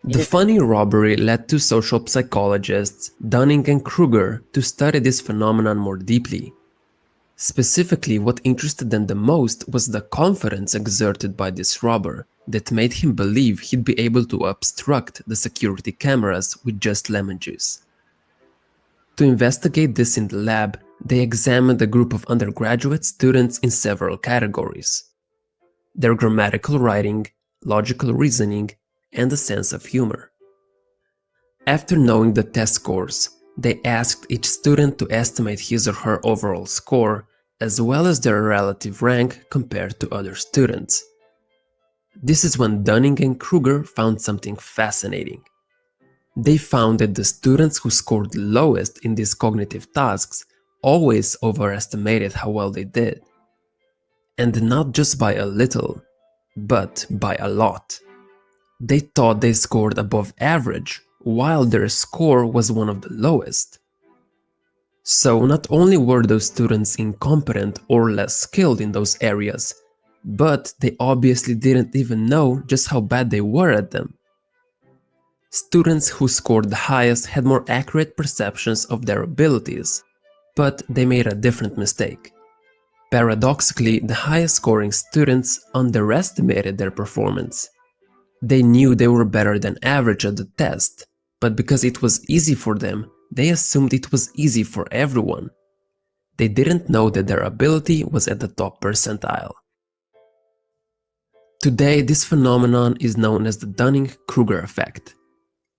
The funny robbery led to social psychologists Dunning and Kruger to study this phenomenon more deeply. Specifically, what interested them the most was the confidence exerted by this robber that made him believe he'd be able to obstruct the security cameras with just lemon juice. To investigate this in the lab, they examined a group of undergraduate students in several categories: their grammatical writing, logical reasoning, and a sense of humor. After knowing the test scores, they asked each student to estimate his or her overall score, as well as their relative rank compared to other students. This is when Dunning-Kruger found something fascinating. They found that the students who scored lowest in these cognitive tasks always overestimated how well they did. And not just by a little, but by a lot. They thought they scored above average, while their score was one of the lowest. So not only were those students incompetent or less skilled in those areas, but they obviously didn't even know just how bad they were at them. Students who scored the highest had more accurate perceptions of their abilities, but they made a different mistake. Paradoxically, the highest scoring students underestimated their performance. They knew they were better than average at the test, but because it was easy for them, they assumed it was easy for everyone. They didn't know that their ability was at the top percentile. Today, this phenomenon is known as the Dunning-Kruger effect.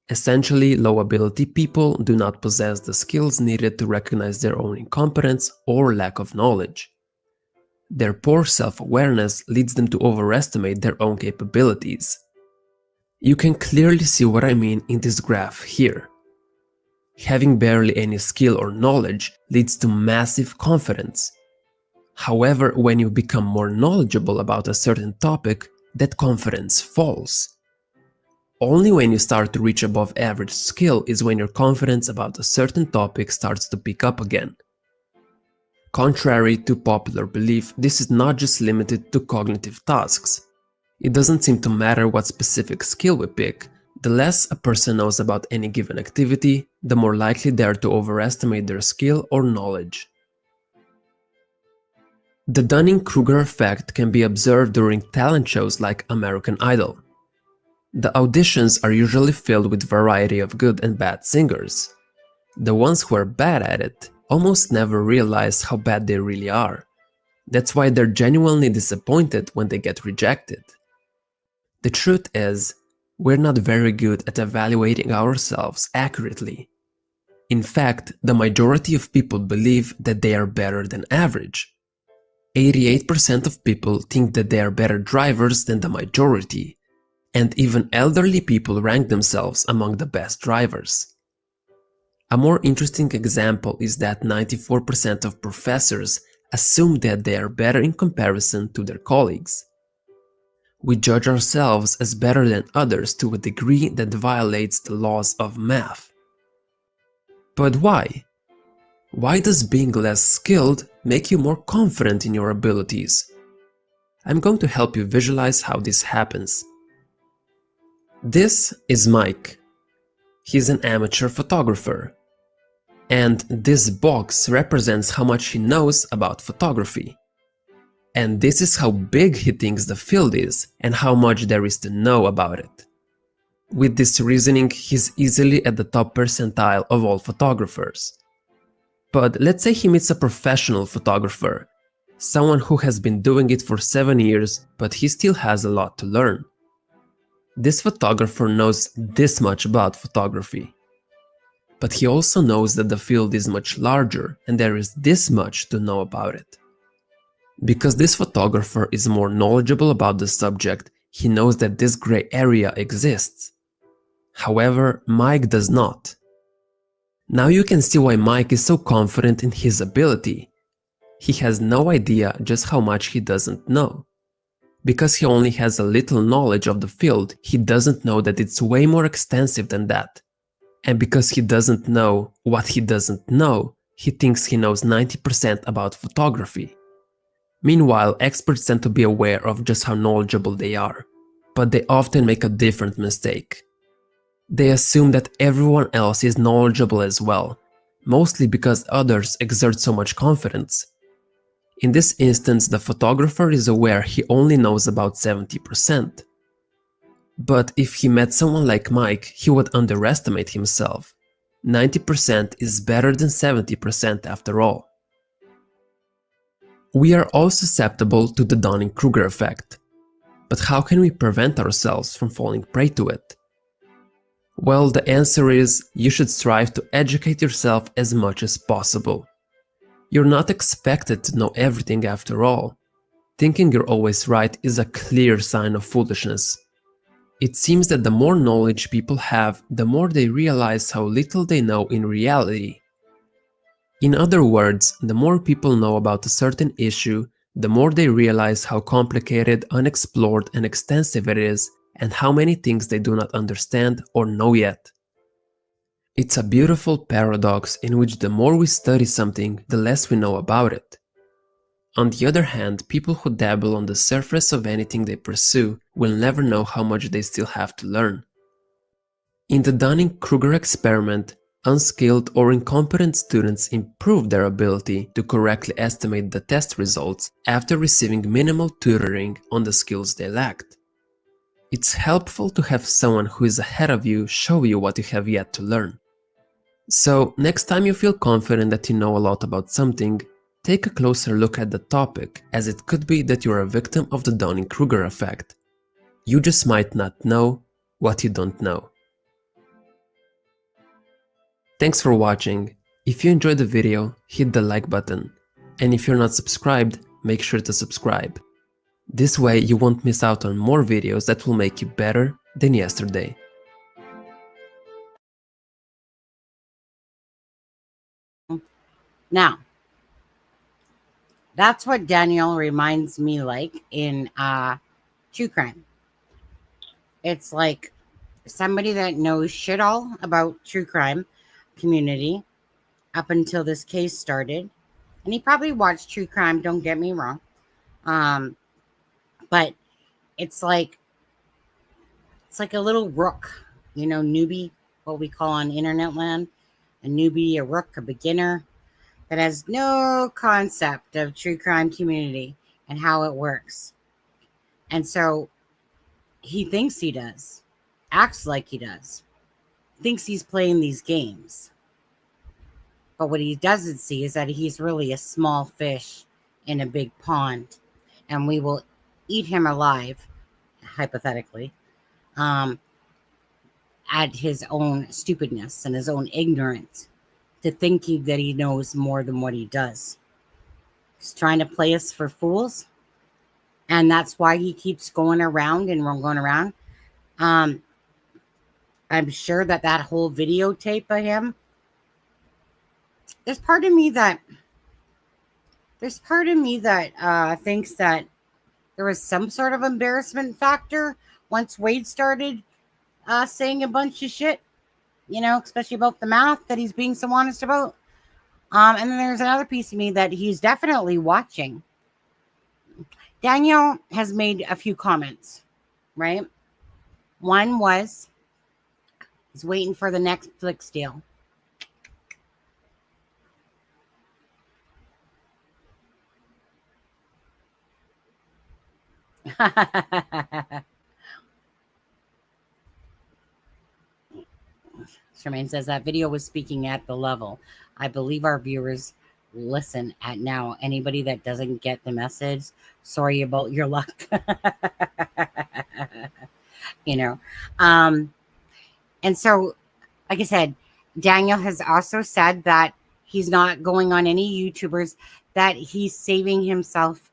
Essentially, low ability people do not possess the skills needed to recognize their own incompetence or lack of knowledge. Their poor self-awareness leads them to overestimate their own capabilities. You can clearly see what I mean in this graph here. Having barely any skill or knowledge leads to massive confidence. However, when you become more knowledgeable about a certain topic, that confidence falls. Only when you start to reach above average skill is when your confidence about a certain topic starts to pick up again. Contrary to popular belief, this is not just limited to cognitive tasks. It doesn't seem to matter what specific skill we pick. The less a person knows about any given activity, the more likely they are to overestimate their skill or knowledge. The Dunning-Kruger effect can be observed during talent shows like American Idol. The auditions are usually filled with a variety of good and bad singers. The ones who are bad at it almost never realize how bad they really are. That's why they're genuinely disappointed when they get rejected. The truth is, we're not very good at evaluating ourselves accurately. In fact, the majority of people believe that they are better than average. 88% of people think that they are better drivers than the majority, and even elderly people rank themselves among the best drivers. A more interesting example is that 94% of professors assume that they are better in comparison to their colleagues. We judge ourselves as better than others to a degree that violates the laws of math. But why? Why does being less skilled make you more confident in your abilities? I'm going to help you visualize how this happens. This is Mike. He's an amateur photographer. And this box represents how much he knows about photography. And this is how big he thinks the field is and how much there is to know about it. With this reasoning, he's easily at the top percentile of all photographers. But let's say he meets a professional photographer, someone who has been doing it for 7 years, but he still has a lot to learn. This photographer knows this much about photography. But he also knows that the field is much larger and there is this much to know about it. Because this photographer is more knowledgeable about the subject, he knows that this gray area exists. However, Mike does not. Now you can see why Mike is so confident in his ability. He has no idea just how much he doesn't know. Because he only has a little knowledge of the field, he doesn't know that it's way more extensive than that. And because he doesn't know what he doesn't know, he thinks he knows 90% about photography. Meanwhile, experts tend to be aware of just how knowledgeable they are, but they often make a different mistake. They assume that everyone else is knowledgeable as well, mostly because others exert so much confidence. In this instance, the photographer is aware he only knows about 70%. But if he met someone like Mike, he would underestimate himself. 90% is better than 70% after all. We are all susceptible to the Dunning-Kruger effect. But how can we prevent ourselves from falling prey to it? Well, the answer is you should strive to educate yourself as much as possible. You're not expected to know everything after all. Thinking you're always right is a clear sign of foolishness. It seems that the more knowledge people have, the more they realize how little they know in reality. In other words, the more people know about a certain issue, the more they realize how complicated, unexplored, and extensive it is, and how many things they do not understand or know yet. It's a beautiful paradox in which the more we study something, the less we know about it. On the other hand, people who dabble on the surface of anything they pursue will never know how much they still have to learn. In the Dunning-Kruger experiment, unskilled or incompetent students improved their ability to correctly estimate the test results after receiving minimal tutoring on the skills they lacked. It's helpful to have someone who is ahead of you show you what you have yet to learn. So, next time you feel confident that you know a lot about something, take a closer look at the topic, as it could be that you are a victim of the Dunning-Kruger effect. You just might not know what you don't know. Thanks for watching. If you enjoyed the video, hit the like button. And if you're not subscribed, make sure to subscribe. This way you won't miss out on more videos that will make you better than yesterday. Now, that's what Daniel reminds me like in true crime. It's like somebody that knows shit all about true crime community up until this case started. And he probably watched true crime, don't get me wrong. But it's like a little rook, you know, newbie, what we call on internet land, a newbie, a rook, a beginner that has no concept of true crime community and how it works. And so he thinks he does, acts like he does, thinks he's playing these games. But what he doesn't see is that he's really a small fish in a big pond, and we will eat him alive, hypothetically, at his own stupidness and his own ignorance, to thinking that he knows more than what he does. He's trying to play us for fools, and that's why he keeps going around and going around. I'm sure that whole videotape of him, there's part of me that thinks that there was some sort of embarrassment factor once Wade started saying a bunch of shit, you know, especially about the math that he's being so honest about. And then there's another piece of me that he's definitely watching. Daniel has made a few comments, right? One was he's waiting for the Netflix deal. Charmaine says that video was speaking at the level. I believe our viewers listen at now. Anybody that doesn't get the message, sorry about your luck. You know. And so, like I said, Daniel has also said that he's not going on any YouTubers, that he's saving himself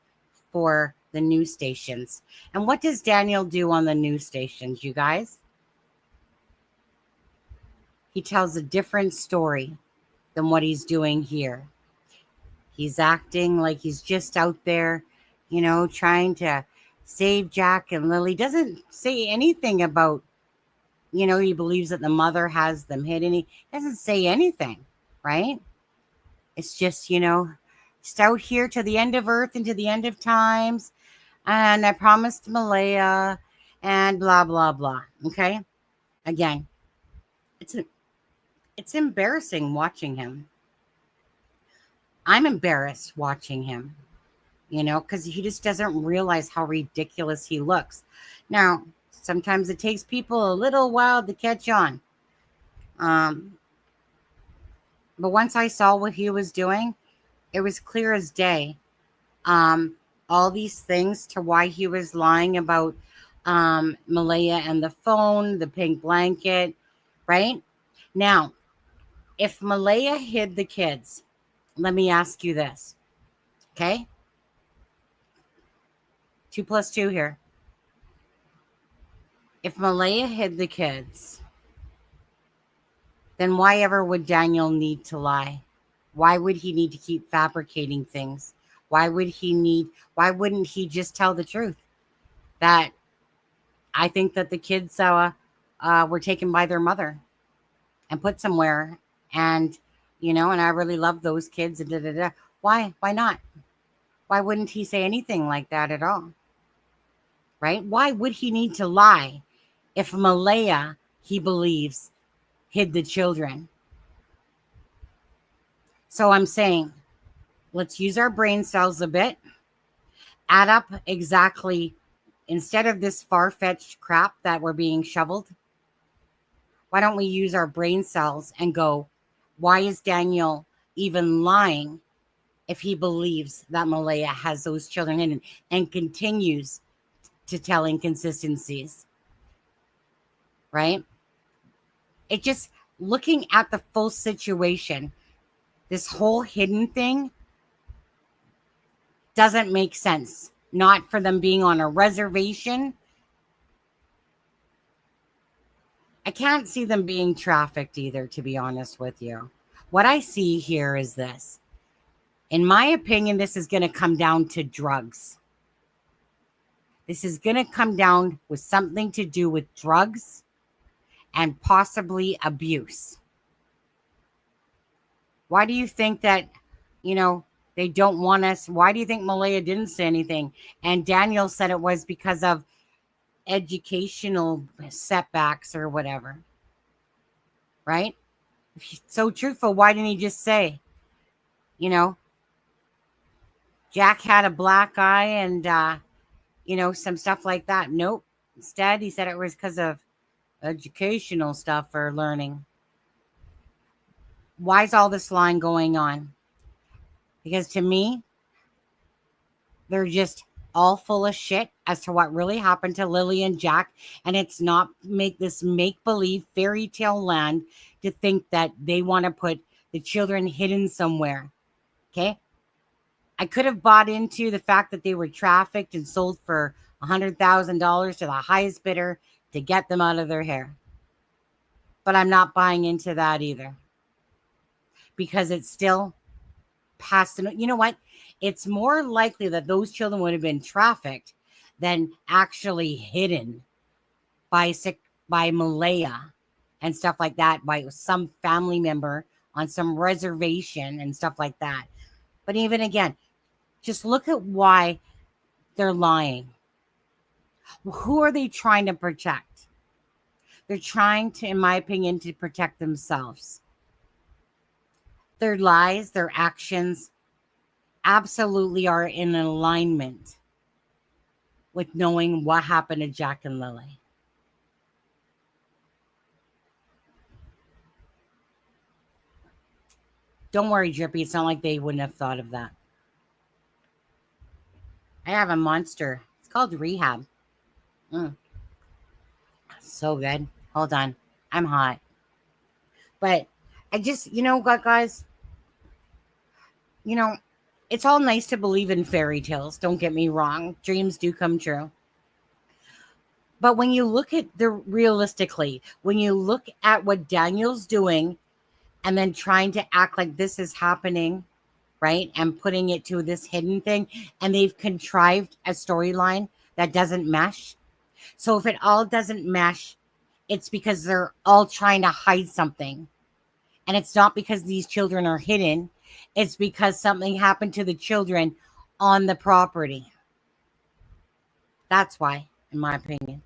for the news stations. And what does Daniel do on the news stations, you guys? He tells a different story than what he's doing here. He's acting like he's just out there, you know, trying to save Jack and Lily. Doesn't say anything about, you know, he believes that the mother has them hidden. He doesn't say anything, right? It's just, you know, just out here to the end of earth and to the end of times. And I promised Malaya and blah, blah, blah. Okay? Again, it's embarrassing watching him. I'm embarrassed watching him. because he just doesn't realize how ridiculous he looks. Now, sometimes it takes people a little while to catch on. But once I saw what he was doing, it was clear as day. All these things to why he was lying about Malaya and the phone, the pink blanket, right? Now, if Malaya hid the kids, let me ask you this, okay? 2 + 2 here. If Malaya hid the kids, then why ever would Daniel need to lie? Why would he need to keep fabricating things? Why wouldn't he just tell the truth? That I think that the kids were taken by their mother and put somewhere. And, and I really love those kids. And da, da, da. Why? Why not? Why wouldn't he say anything like that at all? Right? Why would he need to lie if Malaya, he believes, hid the children? So I'm saying, let's use our brain cells a bit. Add up exactly, instead of this far-fetched crap that we're being shoveled, why don't we use our brain cells and go, why is Daniel even lying if he believes that Malaya has those children in it and continues to tell inconsistencies, right? It just, looking at the full situation, this whole hidden thing doesn't make sense. Not for them being on a reservation. I can't see them being trafficked either, to be honest with you. What I see here is this. In my opinion, this is going to come down to drugs. This is going to come down with something to do with drugs and possibly abuse. Why do you think that, they don't want us? Why do you think Malaya didn't say anything? And Daniel said it was because of educational setbacks or whatever. Right? If he's so truthful, why didn't he just say, Jack had a black eye and, some stuff like that? Nope. Instead, he said it was because of educational stuff or learning. Why is all this lying going on? Because to me, they're just all full of shit as to what really happened to Lily and Jack. And it's not make-believe fairy tale land to think that they want to put the children hidden somewhere. Okay? I could have bought into the fact that they were trafficked and sold for $100,000 to the highest bidder to get them out of their hair. But I'm not buying into that either. Because it's still past. You know what? It's more likely that those children would have been trafficked than actually hidden by Malaya and stuff like that, by some family member on some reservation and stuff like that. But even again, just look at why they're lying. Who are they trying to protect? They're trying to, in my opinion, to protect themselves. Their lies, their actions absolutely are in alignment with knowing what happened to Jack and Lily. Don't worry, Drippy. It's not like they wouldn't have thought of that. I have a monster. It's called Rehab. So good. Hold on. I'm hot. But I just, what, guys? It's all nice to believe in fairy tales. Don't get me wrong. Dreams do come true. But when you look at realistically, when you look at what Daniel's doing and then trying to act like this is happening, right? And putting it to this hidden thing, and they've contrived a storyline that doesn't mesh. So if it all doesn't mesh, it's because they're all trying to hide something. And it's not because these children are hidden. It's because something happened to the children on the property. That's why, in my opinion.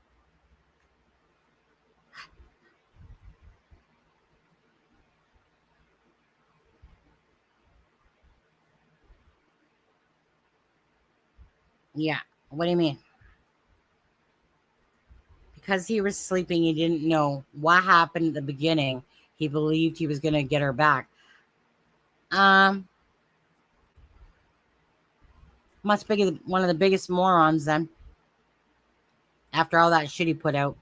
Yeah. What do you mean? Because he was sleeping, he didn't know what happened at the beginning. He believed he was going to get her back. Must be one of the biggest morons then. After all that shit he put out.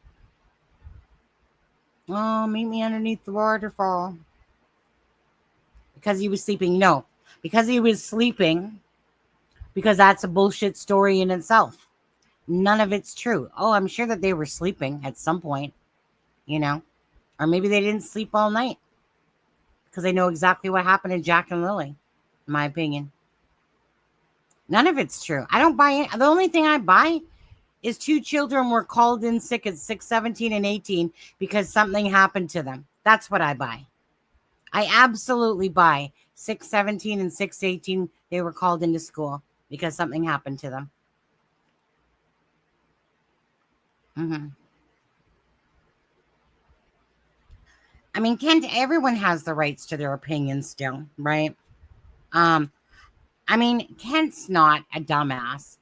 Oh, meet me underneath the waterfall. Because he was sleeping. No. Because he was sleeping. Because that's a bullshit story in itself. None of it's true. Oh, I'm sure that they were sleeping at some point. You know. Or maybe they didn't sleep all night. Because they know exactly what happened to Jack and Lily. In my opinion. None of it's true. I don't buy it. The only thing I buy is 2 children were called in sick at 6, 17, and 18 because something happened to them. That's what I buy. I absolutely buy 6, 17, and 6, 18. They were called into school because something happened to them. I mean, Kent, everyone has the rights to their opinion still, right? I mean, Kent's not a dumbass.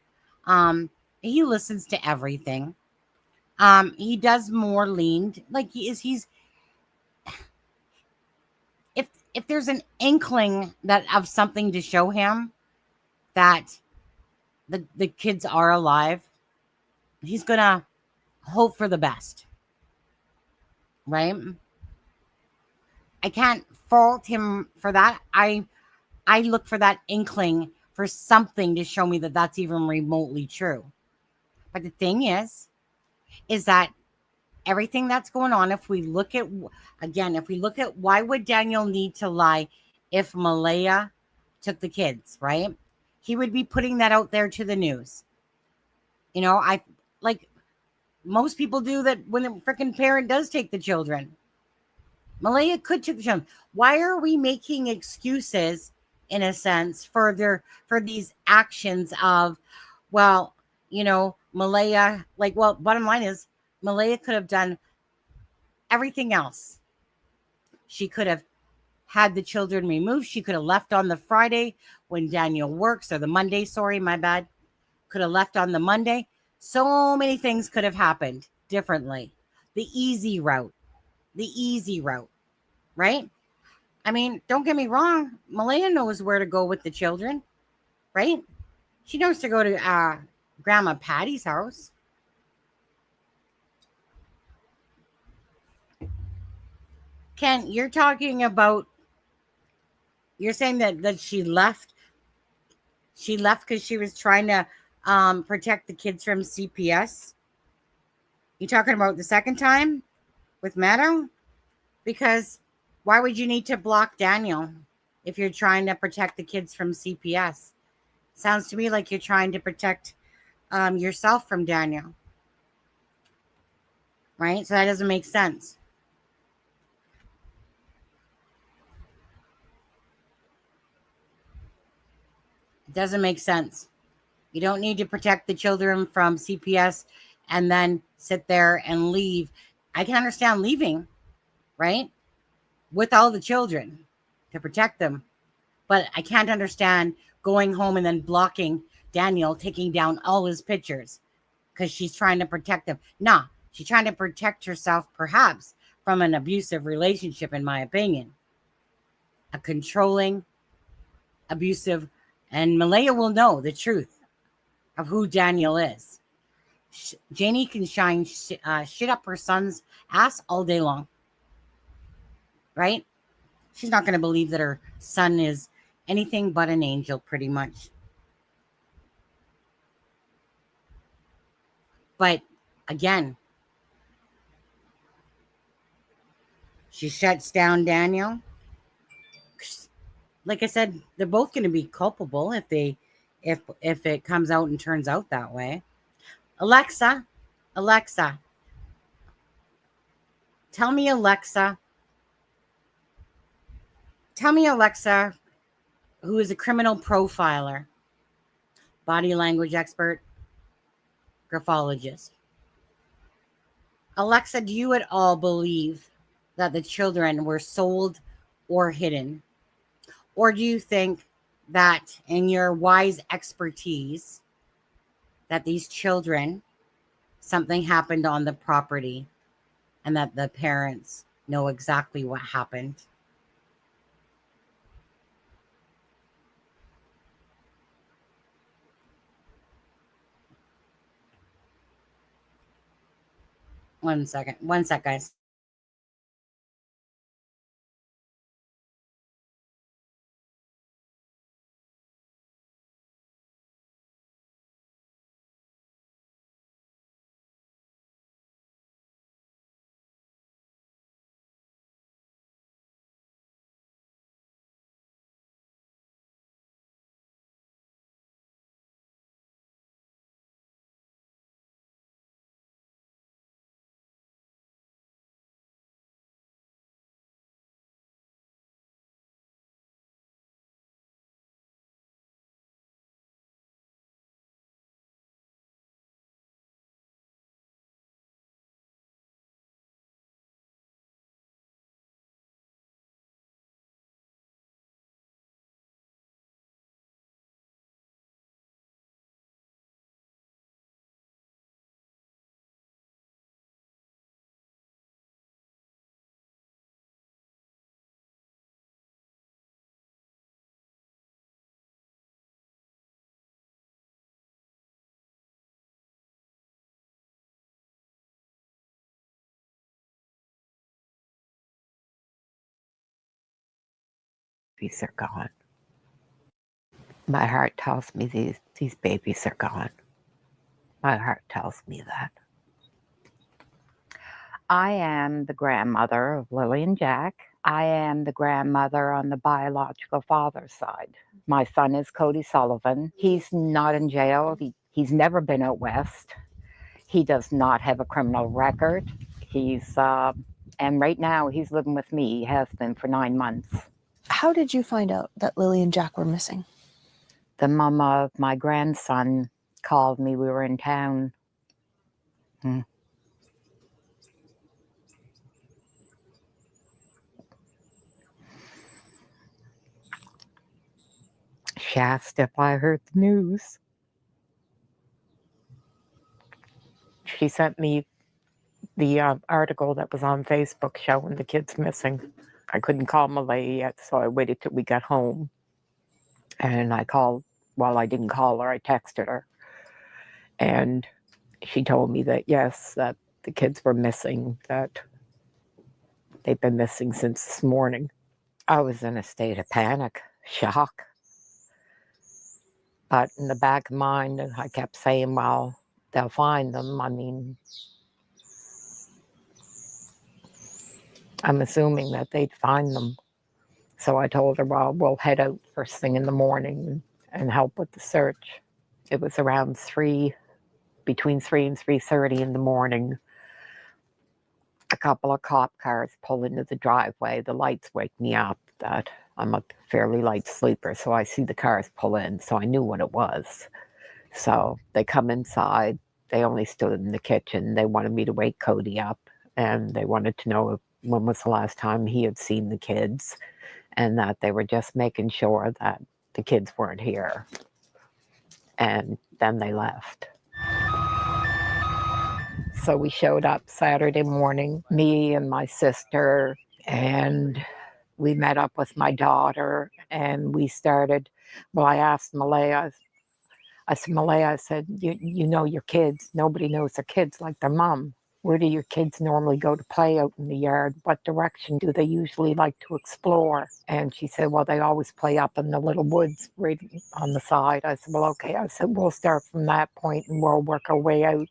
He listens to everything. He does more leaned, like he's if there's an inkling that of something to show him that the kids are alive, he's gonna hope for the best, right? I can't fault him for that. I look for that inkling for something to show me that that's even remotely true. But the thing is that everything that's going on, if we look at why would Daniel need to lie if Malaya took the kids, right? He would be putting that out there to the news. You know, I like most people do that when the freaking parent does take the children. Malaya could take the children. Why are we making excuses, in a sense, for these actions of, well, you know, Malaya, like, well, bottom line is Malaya could have done everything else. She could have had the children removed. She could have left on the Friday when Daniel works, or the Monday, sorry, my bad. Could have left on the Monday. So many things could have happened differently. The easy route, right? I mean, don't get me wrong. Malaya knows where to go with the children, right? She knows to go to Grandma Patty's house. Ken, you're talking about, you're saying that she left. She left because she was trying to protect the kids from CPS. You talking about the second time with Meadow? Because why would you need to block Daniel if you're trying to protect the kids from CPS? Sounds to me like you're trying to protect yourself from Daniel. Right? So that doesn't make sense. It doesn't make sense. You don't need to protect the children from CPS and then sit there and leave. I can understand leaving, right? With all the children to protect them. But I can't understand going home and then blocking Daniel, taking down all his pictures because she's trying to protect them. Nah, she's trying to protect herself perhaps from an abusive relationship, in my opinion. A controlling, abusive, and Malaya will know the truth of who Daniel is. Janie can shine shit up her son's ass all day long. Right? She's not going to believe that her son is anything but an angel, pretty much. But again, she shuts down Daniel. Like I said, they're both going to be culpable if it comes out and turns out that way. Alexa, tell me Alexa, who is a criminal profiler, body language expert, graphologist. Alexa, do you at all believe that the children were sold or hidden? Or do you think that in your wise expertise that these children, something happened on the property, and that the parents know exactly what happened. One sec, guys. Babies are gone. My heart tells me these babies are gone. My heart tells me that. I am the grandmother of Lily and Jack. I am the grandmother on the biological father's side. My son is Cody Sullivan. He's not in jail. He's never been out west. He does not have a criminal record. And right now he's living with me. He has been for 9 months. How did you find out that Lily and Jack were missing? The mom of my grandson called me. We were in town. She asked if I heard the news. She sent me the article that was on Facebook showing the kids missing. I couldn't call Malay yet, so I waited till we got home. And I called, well, I didn't call her, I texted her. And she told me that, yes, that the kids were missing, that they've been missing since this morning. I was in a state of panic, shock. But in the back of my mind, I kept saying, well, they'll find them. I mean, I'm assuming that they'd find them. So I told her, well, we'll head out first thing in the morning and help with the search. It was around between 3 and 3:30 in the morning. A couple of cop cars pull into the driveway. The lights wake me up that I'm a fairly light sleeper, so I see the cars pull in, so I knew what it was. So they come inside. They only stood in the kitchen. They wanted me to wake Cody up, and they wanted to know when was the last time he had seen the kids, and that they were just making sure that the kids weren't here. And then they left. So we showed up Saturday morning, me and my sister, and we met up with my daughter, and we started, well, I asked Malaya, I said, Malaya, I said, you know your kids. Nobody knows their kids like their mom. Where do your kids normally go to play out in the yard? What direction do they usually like to explore? And she said, well, they always play up in the little woods right on the side. I said, well, okay. I said, we'll start from that point and we'll work our way out.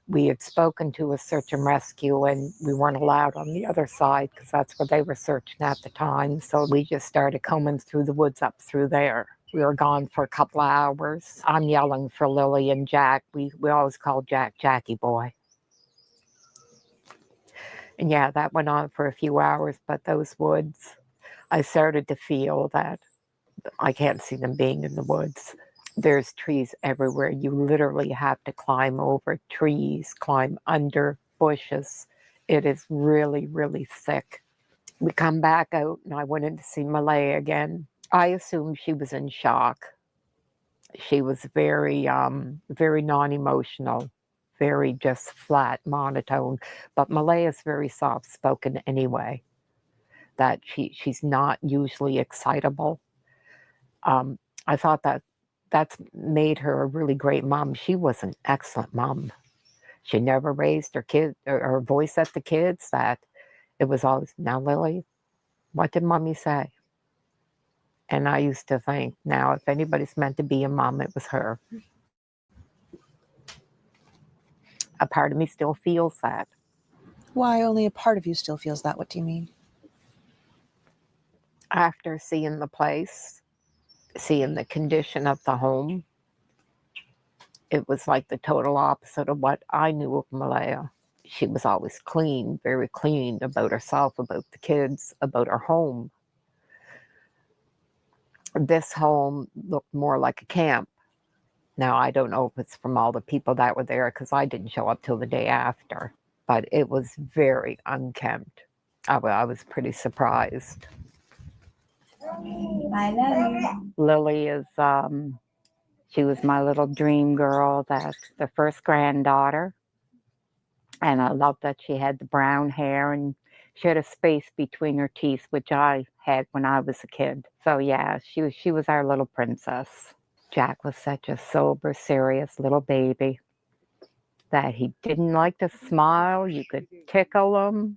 We had spoken to a search and rescue, and we weren't allowed on the other side because that's where they were searching at the time. So we just started combing through the woods up through there. We were gone for a couple of hours. I'm yelling for Lily and Jack. We always call Jack Jackie boy. And yeah, that went on for a few hours, but those woods, I started to feel that I can't see them being in the woods. There's trees everywhere. You literally have to climb over trees, climb under bushes. It is really, really thick. We come back out and I went in to see Malay again. I assumed she was in shock. She was very non-emotional, very just flat, monotone. But Malaya's very soft-spoken anyway. That she's not usually excitable. I thought that's made her a really great mom. She was an excellent mom. She never raised her kid or voice at the kids. That it was always, now Lily, what did mommy say? And I used to think, now if anybody's meant to be a mom, it was her. A part of me still feels that. Why only a part of you still feels that? What do you mean? After seeing the place, seeing the condition of the home, it was like the total opposite of what I knew of Malaya. She was always clean, very clean about herself, about the kids, about her home. This home looked more like a camp. Now, I don't know if it's from all the people that were there because I didn't show up till the day after, but it was very unkempt. I was pretty surprised. I love you. Lily is, she was my little dream girl, that's the first granddaughter. And I loved that she had the brown hair and she had a space between her teeth, which I had when I was a kid. So yeah, she was our little princess. Jack was such a sober, serious little baby that he didn't like to smile. You could tickle him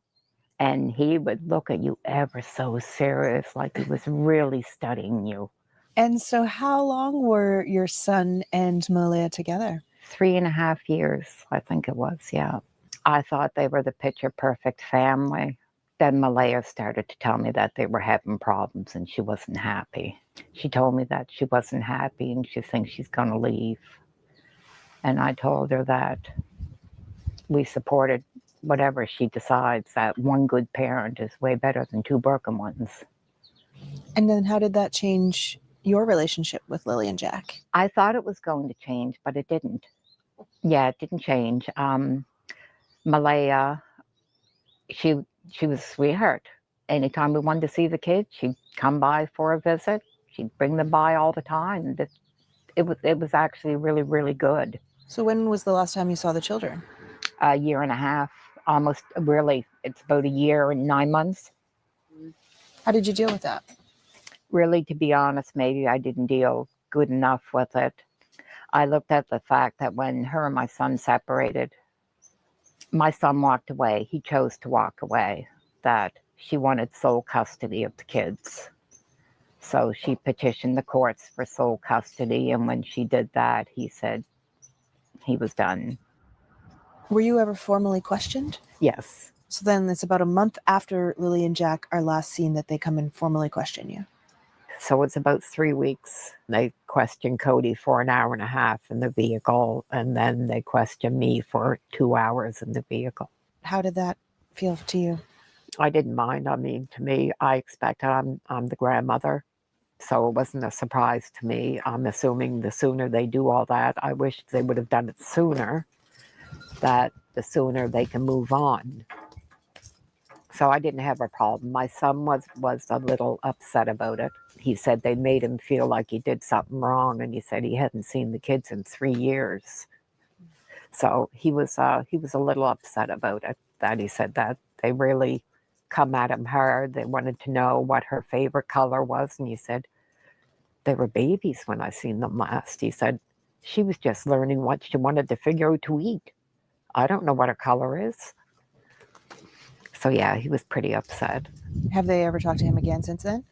and he would look at you ever so serious, like he was really studying you. And so how long were your son and Malaya together? 3.5 years, I think it was, yeah. I thought they were the picture-perfect family. Then Malaya started to tell me that they were having problems and she wasn't happy. She told me that she wasn't happy and she thinks she's going to leave. And I told her that we supported whatever she decides, that one good parent is way better than two broken ones. And then how did that change your relationship with Lily and Jack? I thought it was going to change, but it didn't. Yeah, it didn't change. Malaya, she was a sweetheart. Anytime we wanted to see the kids, she'd come by for a visit. She'd bring them by all the time. It was actually really, really good. So when was the last time you saw the children? 1.5 years, almost really. It's about 1 year and 9 months. How did you deal with that? Really, to be honest, maybe I didn't deal good enough with it. I looked at the fact that when her and my son separated, my son walked away. He chose to walk away, that she wanted sole custody of the kids. So she petitioned the courts for sole custody. And when she did that, he said he was done. Were you ever formally questioned? Yes. So then it's about a month after Lily and Jack are last seen that they come and formally question you. So it's about 3 weeks. They questioned Cody for 1.5 hours in the vehicle, and then they questioned me for 2 hours in the vehicle. How did that feel to you? I didn't mind. I mean, to me, I expected I'm the grandmother, so it wasn't a surprise to me. I'm assuming the sooner they do all that, I wish they would have done it sooner, that the sooner they can move on. So I didn't have a problem. My son was a little upset about it. He said they made him feel like he did something wrong, and he said he hadn't seen the kids in 3 years. So he was a little upset about it, that he said that they really come at him hard. They wanted to know what her favorite color was, and he said, they were babies when I seen them last. He said, she was just learning what she wanted to figure out to eat. I don't know what her color is. So yeah, he was pretty upset. Have they ever talked to him again since then?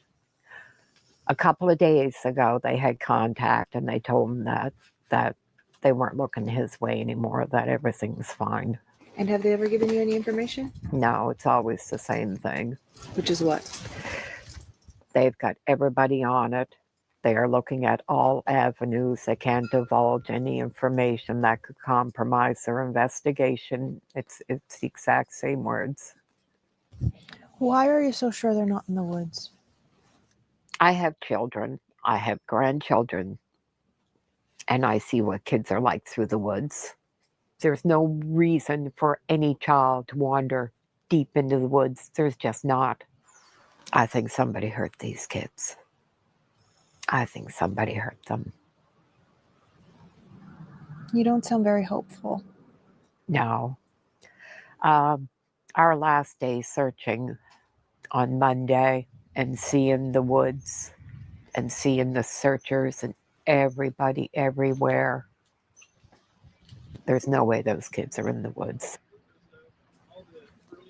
A couple of days ago, they had contact and they told him that they weren't looking his way anymore, that everything was fine. And have they ever given you any information? No, it's always the same thing. Which is what? They've got everybody on it. They are looking at all avenues. They can't divulge any information that could compromise their investigation. It's the exact same words. Why are you so sure they're not in the woods? I have children. I have grandchildren. And I see what kids are like through the woods. There's no reason for any child to wander deep into the woods. There's just not. I think somebody hurt these kids. I think somebody hurt them. You don't sound very hopeful. No. Our last day searching on Monday and seeing the woods and seeing the searchers and everybody everywhere. There's no way those kids are in the woods.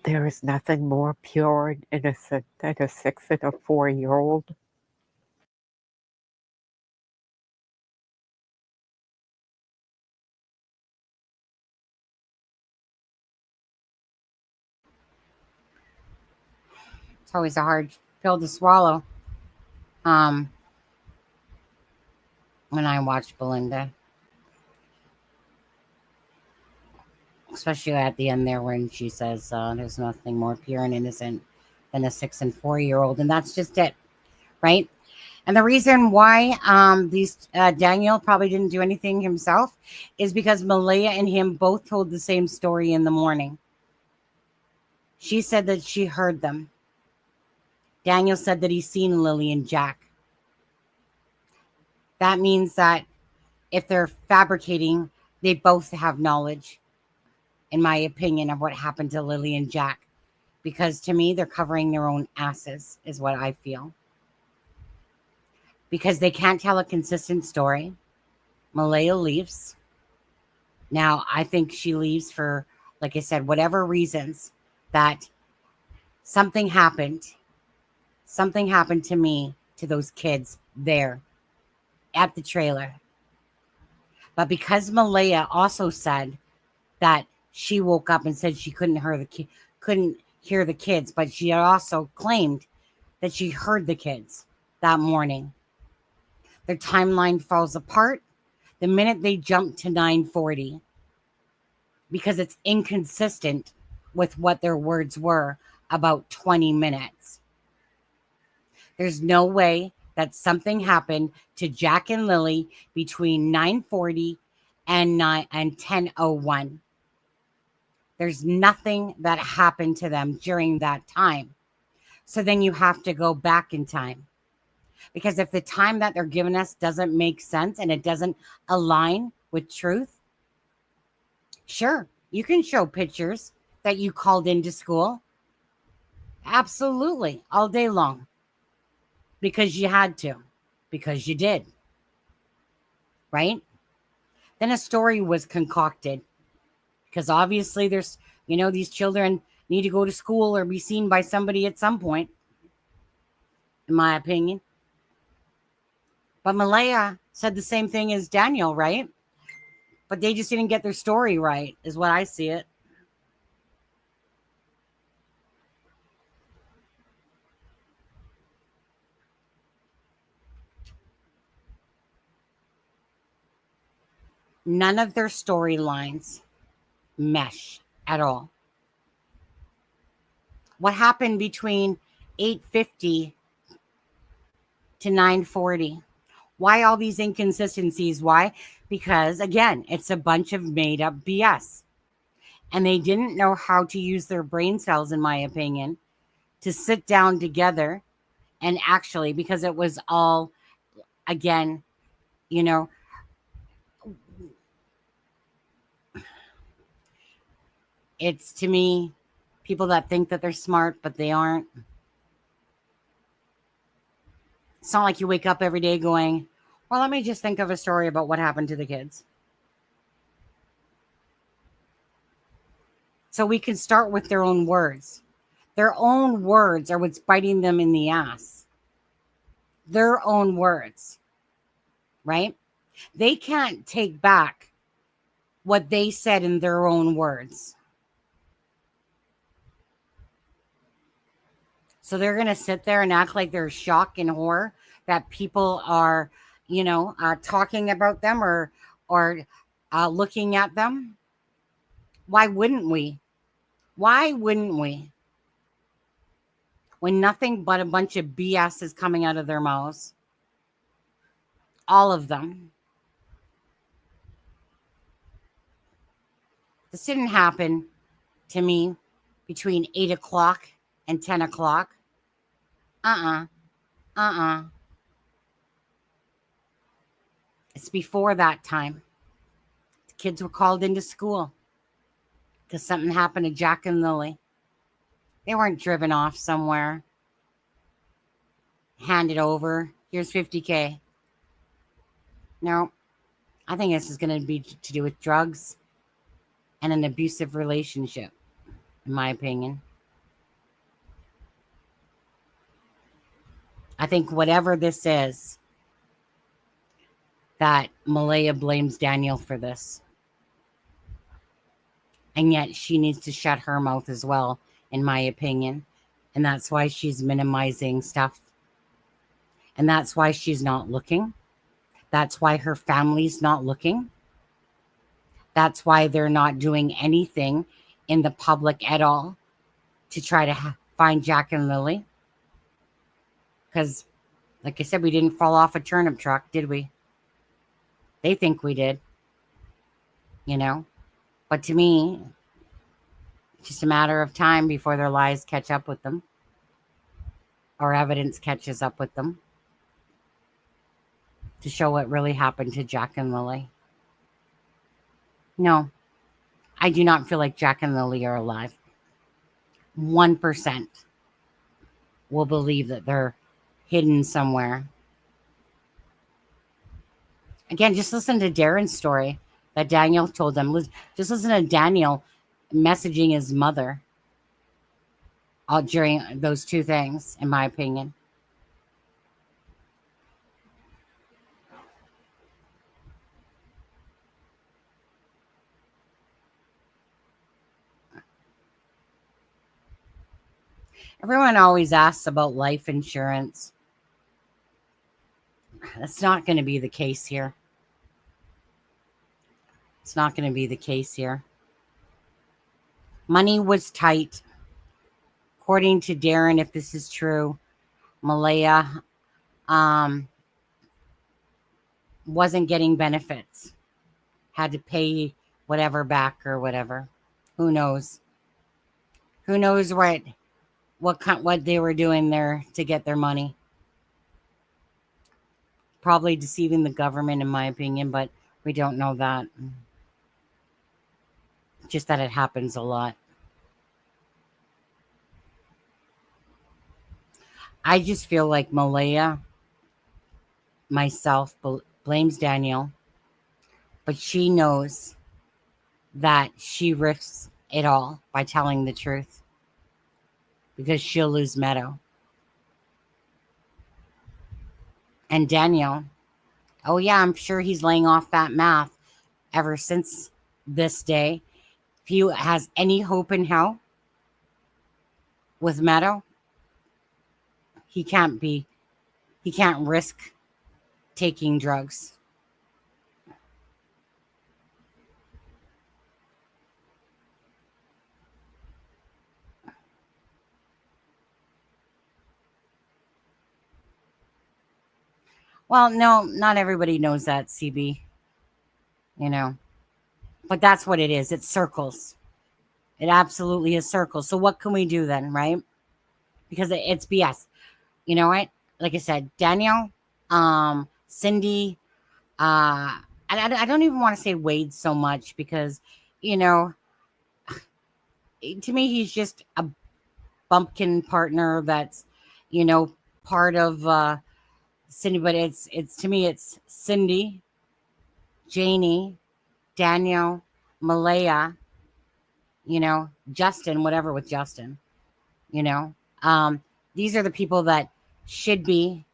There is nothing more pure and innocent than a 6 and a 4-year-old. It's always a hard pill to swallow. When I watch Belinda, especially at the end there when she says there's nothing more pure and innocent than a 6 and 4-year-old, and that's just it, right? And the reason why Daniel probably didn't do anything himself is because Malaya and him both told the same story in the morning. She said that she heard them. Daniel said that he's seen Lily and Jack. That means that if they're fabricating, they both have knowledge, in my opinion, of what happened to Lily and Jack. Because to me, they're covering their own asses, is what I feel. Because they can't tell a consistent story. Malaya leaves. Now, I think she leaves for, like I said, whatever reasons, that something happened. Something happened to me, to those kids there at the trailer. But because Malaya also said that she woke up and said she couldn't hear the kids, but she also claimed that she heard the kids that morning. Their timeline falls apart the minute they jump to 9:40 because it's inconsistent with what their words were about 20 minutes. There's no way that something happened to Jack and Lily between 9:40 and 10:01. There's nothing that happened to them during that time. So then you have to go back in time. Because if the time that they're giving us doesn't make sense and it doesn't align with truth, sure, you can show pictures that you called into school. Absolutely, all day long. Because you had to. Because you did. Right? Then a story was concocted. Because obviously there's, these children need to go to school or be seen by somebody at some point, in my opinion. But Malaya said the same thing as Daniel, right? But they just didn't get their story right, is what I see it. None of their storylines mesh at all. What happened between 8:50 to 9:40? Why all these inconsistencies? Why? Because, again, it's a bunch of made-up BS. And they didn't know how to use their brain cells, in my opinion, to sit down together and actually, because it was all, again, it's, to me, people that think that they're smart, but they aren't. It's not like you wake up every day going, well, let me just think of a story about what happened to the kids. So we can start with their own words. Their own words are what's biting them in the ass. Their own words, right? They can't take back what they said in their own words. So they're going to sit there and act like they're shocked and horror that people are, talking about them or looking at them. Why wouldn't we? Why wouldn't we? When nothing but a bunch of BS is coming out of their mouths. All of them. This didn't happen to me between 8 o'clock and 10 o'clock. It's before that time. Kids were called into school because something happened to Jack and Lily. They weren't driven off somewhere, handed over. Here's 50K. No, I think this is going to be to do with drugs and an abusive relationship, in my opinion. I think whatever this is, that Malaya blames Daniel for this. And yet she needs to shut her mouth as well, in my opinion. And that's why she's minimizing stuff. And that's why she's not looking. That's why her family's not looking. That's why they're not doing anything in the public at all to try to find Jack and Lily. Because, like I said, we didn't fall off a turnip truck, did we? They think we did. You know? But to me, it's just a matter of time before their lies catch up with them. Or evidence catches up with them. To show what really happened to Jack and Lily. No, I do not feel like Jack and Lily are alive. 1% will believe that they're hidden somewhere. Again, just listen to Darren's story that Daniel told them. Just listen to Daniel messaging his mother during those two things, in my opinion. Everyone always asks about life insurance. That's not going to be the case here. It's not going to be the case here. Money was tight. According to Darren, if this is true, Malaya wasn't getting benefits. Had to pay whatever back or whatever. Who knows? Who knows what they were doing there to get their money. Probably deceiving the government, in my opinion, but we don't know that. Just that it happens a lot. I just feel like Malaya, myself, blames Daniel, but she knows that she risks it all by telling the truth. Because she'll lose Meadow. And Daniel, oh yeah, I'm sure he's laying off that math ever since this day. If he has any hope in hell with Meadow, he can't risk taking drugs. Well, no, not everybody knows that, CB. You know. But that's what it is. It's circles. It absolutely is circles. So what can we do then, right? Because it's BS. You know what? Like I said, Daniel, Cindy, I don't even want to say Wade so much because, you know, to me, he's just a bumpkin partner that's, you know, part of Cindy, but it's to me, it's Cindy, Janie, Daniel, Malaya, you know, Justin, whatever with Justin, you know. These are the people that should be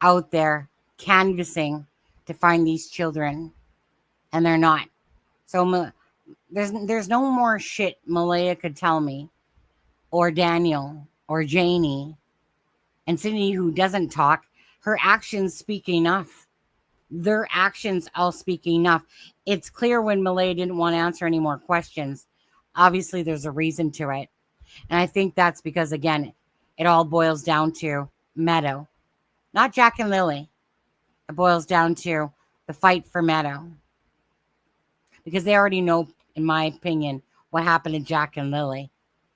out there canvassing to find these children, and they're not. So there's no more shit Malaya could tell me, or Daniel, or Janie, and Cindy, who doesn't talk. Her actions speak enough. Their actions all speak enough. It's clear when Malaya didn't want to answer any more questions. Obviously, there's a reason to it. And I think that's because, again, it all boils down to Meadow. Not Jack and Lily. It boils down to the fight for Meadow. Because they already know, in my opinion, what happened to Jack and Lily.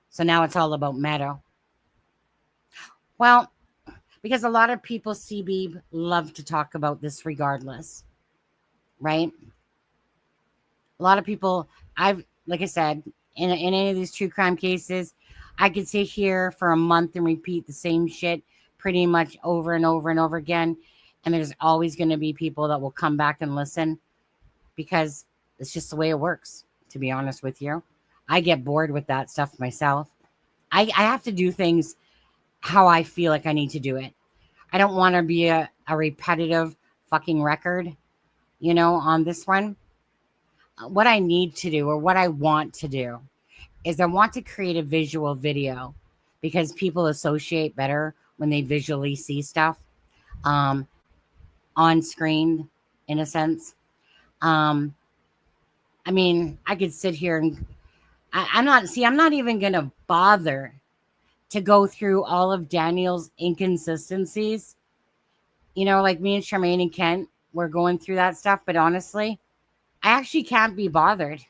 So now it's all about Meadow. Well, because a lot of people, CB, love to talk about this regardless. Right? A lot of people, like I said, in any of these true crime cases, I could sit here for a month and repeat the same shit pretty much over and over and over again. And there's always going to be people that will come back and listen because it's just the way it works, to be honest with you. I get bored with that stuff myself. I have to do things how I feel like I need to do it. I don't want to be a repetitive fucking record, on this one. What I need to do, or what I want to do, is I want to create a visual video because people associate better when they visually see stuff on screen, in a sense. I mean, I could sit here and I'm not even going to bother to go through all of Daniel's inconsistencies. Like me and Charmaine and Kent, we're going through that stuff. But honestly, I actually can't be bothered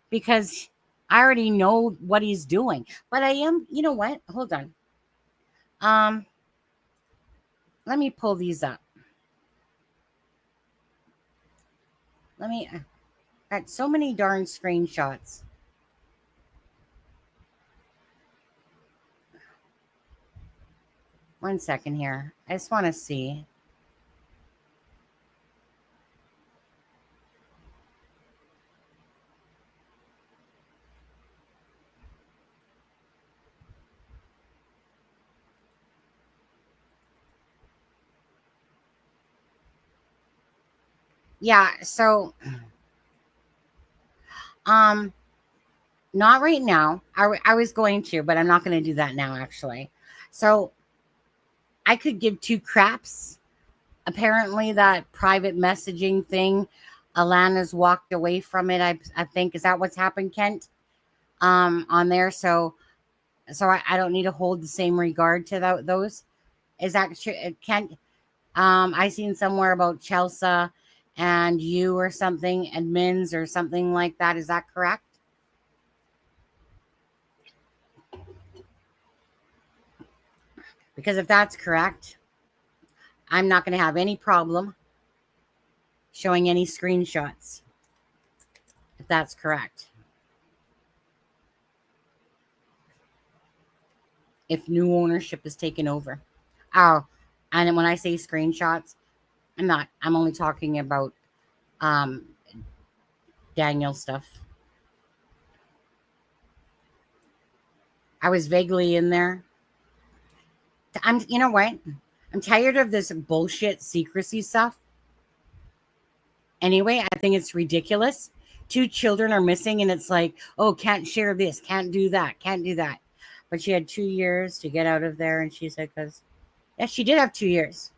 because I already know what he's doing. But I am, you know what? Hold on. Let me pull these up. I got so many darn screenshots. One second here. I just want to see. Yeah, so not right now. I was going to, but I'm not going to do that now, actually. So I could give two craps. Apparently that private messaging thing, Alana's walked away from it. I think, is that what's happened, Kent? On there. So I don't need to hold the same regard to those. Is that true, Kent? I seen somewhere about Chelsea and you or something, admins or something like that. Is that correct? Because if that's correct, I'm not going to have any problem showing any screenshots. If that's correct. If new ownership is taken over. Oh, and when I say screenshots, I'm only talking about Daniel stuff. I was vaguely in there. You know what? I'm tired of this bullshit secrecy stuff. Anyway, I think it's ridiculous. 2 children are missing and it's like, oh, can't share this, can't do that, can't do that. But she had 2 years to get out of there. And she said, yeah, she did have 2 years.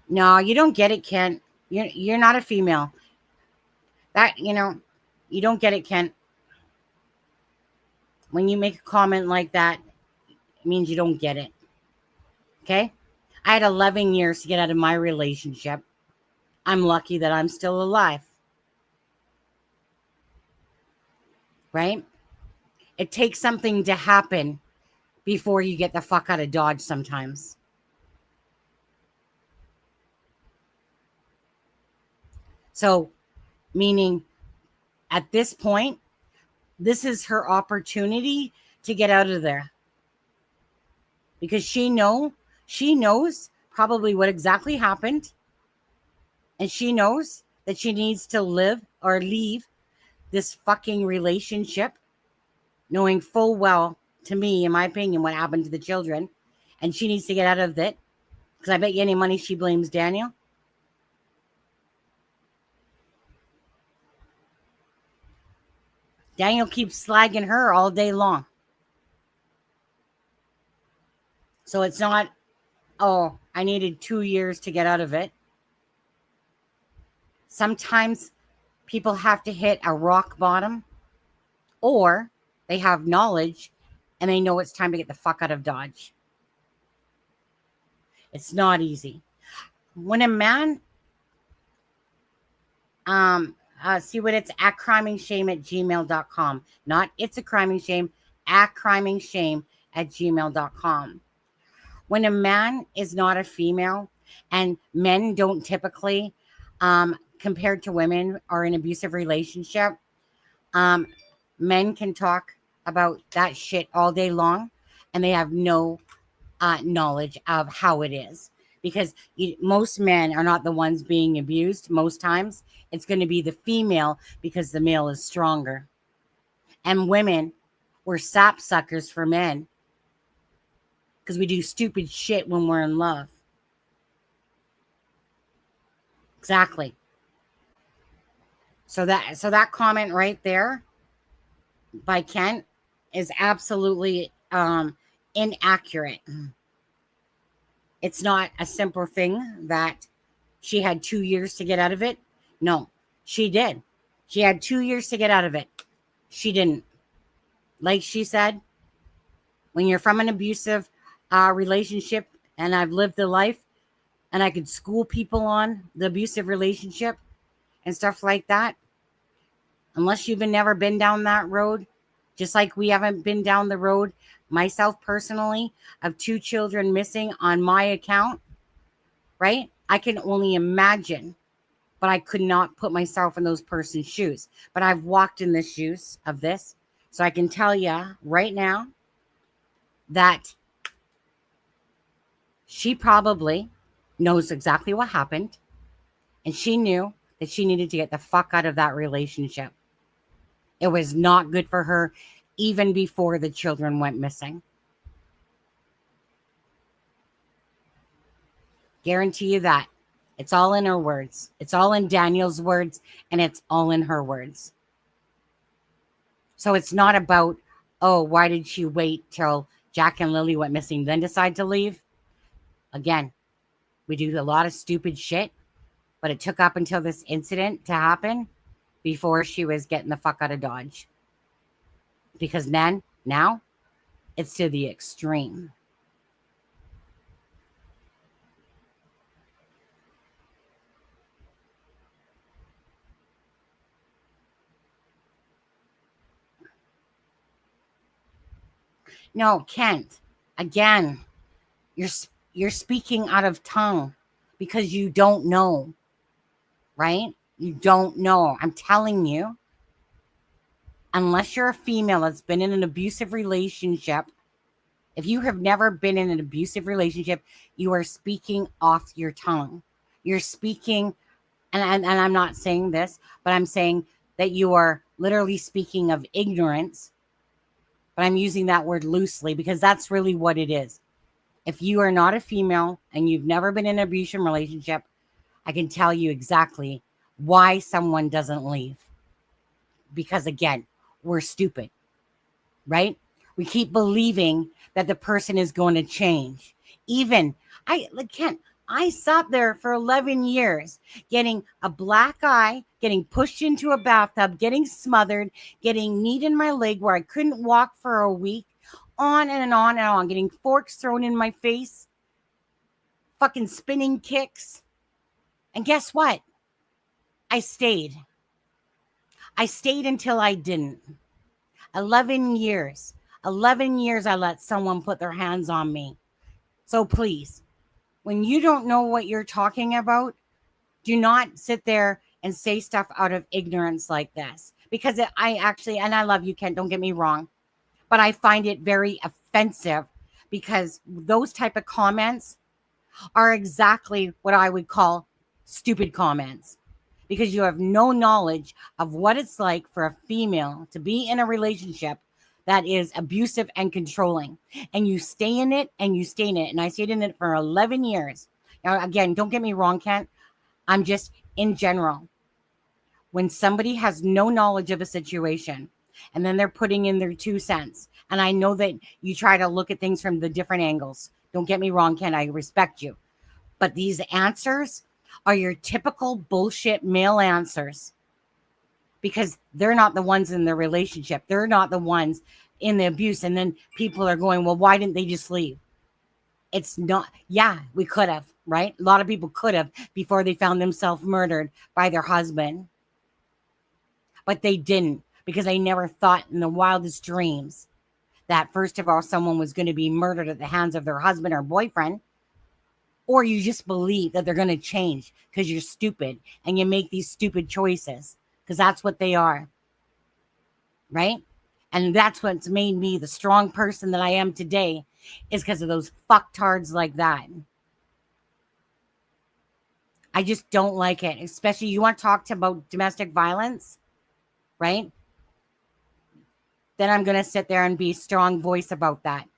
No, you don't get it, Kent. You're not a female. You don't get it, Kent. When you make a comment like that, it means you don't get it. Okay? I had 11 years to get out of my relationship. I'm lucky that I'm still alive. Right? It takes something to happen before you get the fuck out of Dodge sometimes. So, meaning at this point, this is her opportunity to get out of there. Because she knows probably what exactly happened. And she knows that she needs to live or leave this fucking relationship, knowing full well, to me, in my opinion, what happened to the children. And she needs to get out of it. Because I bet you any money she blames Daniel. Daniel keeps slagging her all day long. So it's not, oh, I needed 2 years to get out of it. Sometimes people have to hit a rock bottom, or they have knowledge and they know it's time to get the fuck out of Dodge. It's not easy. When a man, see what it's at crimingshame@gmail.com. Not it's a criming shame, at crimingshame@gmail.com. when a man is not a female, and men don't typically, compared to women, are in abusive relationship, men can talk about that shit all day long, and they have no knowledge of how it is, because most men are not the ones being abused. Most times it's going to be the female, because the male is stronger. And women, we're sap suckers for men, because we do stupid shit when we're in love. Exactly. So that comment right there by Kent is absolutely inaccurate. It's not a simple thing that she had 2 years to get out of it. No, she did. She had 2 years to get out of it. She didn't. Like she said, when you're from an abusive relationship, and I've lived the life, and I could school people on the abusive relationship and stuff like that, unless you've never been down that road, just like we haven't been down the road, myself personally, of 2 children missing on my account, right? I can only imagine, but I could not put myself in those person's shoes. But I've walked in the shoes of this, so I can tell you right now that she probably knows exactly what happened, and she knew that she needed to get the fuck out of that relationship. It was not good for her, even before the children went missing. Guarantee you that. It's all in her words. It's all in Daniel's words, and it's all in her words. So it's not about, oh, why did she wait till Jack and Lily went missing, then decide to leave? Again, we do a lot of stupid shit, but it took up until this incident to happen before she was getting the fuck out of Dodge. Because then, now, it's to the extreme. No, Kent, again, you're speaking out of tongue because you don't know, right? You don't know. I'm telling you, unless you're a female that's been in an abusive relationship, if you have never been in an abusive relationship, you are speaking off your tongue. You're speaking, and I'm not saying this, but I'm saying that you are literally speaking of ignorance. But I'm using that word loosely because that's really what it is. If you are not a female and you've never been in an abusive relationship, I can tell you exactly why someone doesn't leave. Because again, we're stupid, right? We keep believing that the person is going to change. Even, I sat there for 11 years getting a black eye, getting pushed into a bathtub, getting smothered, getting kneed in my leg where I couldn't walk for a week, on and on and on, getting forks thrown in my face, fucking spinning kicks. And guess what? I stayed. I stayed until I didn't. 11 years. 11 years I let someone put their hands on me. So please, when you don't know what you're talking about, do not sit there and say stuff out of ignorance like this. Because I actually, and I love you, Kent, don't get me wrong, but I find it very offensive because those type of comments are exactly what I would call stupid comments. Because you have no knowledge of what it's like for a female to be in a relationship that is abusive and controlling. And you stay in it and you stay in it. And I stayed in it for 11 years. Now, again, don't get me wrong, Kent. I'm just in general. When somebody has no knowledge of a situation and then they're putting in their 2 cents. And I know that you try to look at things from the different angles. Don't get me wrong, Kent. I respect you. But these answers are your typical bullshit male answers. Because they're not the ones in the relationship. They're not the ones in the abuse. And then people are going, well, why didn't they just leave? It's not, yeah, we could have, right? A lot of people could have before they found themselves murdered by their husband. But they didn't, because they never thought in the wildest dreams that, first of all, someone was going to be murdered at the hands of their husband or boyfriend, or you just believe that they're going to change because you're stupid and you make these stupid choices, because that's what they are, right? And that's what's made me the strong person that I am today, is because of those fucktards like that. I just don't like it. Especially, you want to talk about domestic violence, right? Then I'm going to sit there and be a strong voice about that,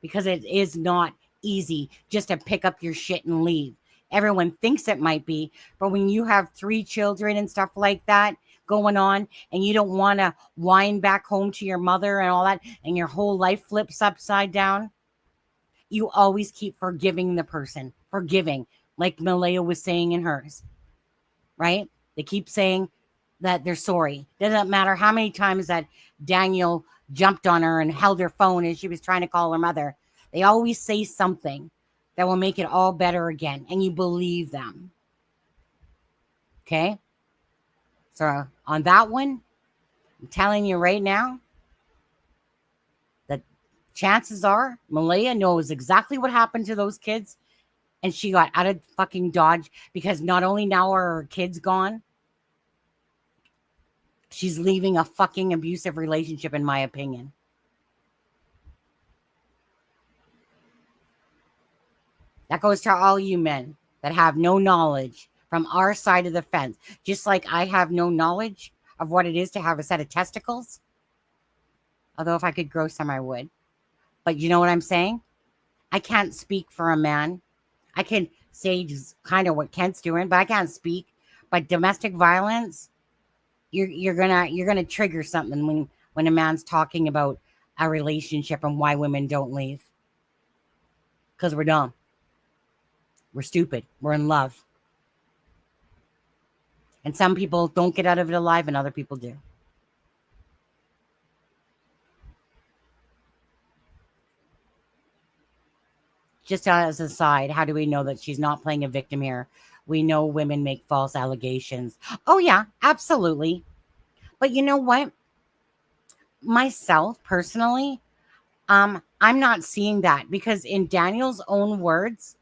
because it is not easy just to pick up your shit and leave. Everyone thinks it might be, but when you have 3 children and stuff like that going on, and you don't want to whine back home to your mother and all that, and your whole life flips upside down, you always keep forgiving the person. Forgiving, like Malaya was saying in hers, right? They keep saying that they're sorry. Doesn't matter how many times that Daniel jumped on her and held her phone as she was trying to call her mother. They always say something that will make it all better again, and you believe them. Okay? So on that one, I'm telling you right now that chances are Malaya knows exactly what happened to those kids, and she got out of fucking Dodge, because not only now are her kids gone, she's leaving a fucking abusive relationship, in my opinion. That goes to all you men that have no knowledge from our side of the fence. Just like I have no knowledge of what it is to have a set of testicles. Although if I could grow some, I would. But you know what I'm saying? I can't speak for a man. I can say just kind of what Kent's doing, but I can't speak. But domestic violence, you're gonna trigger something when a man's talking about a relationship and why women don't leave. Because we're dumb. We're stupid. We're in love. And some people don't get out of it alive, and other people do. Just as a side, how do we know that she's not playing a victim here? We know women make false allegations. Oh, yeah, absolutely. But you know what? Myself, personally, I'm not seeing that, because in Daniel's own words,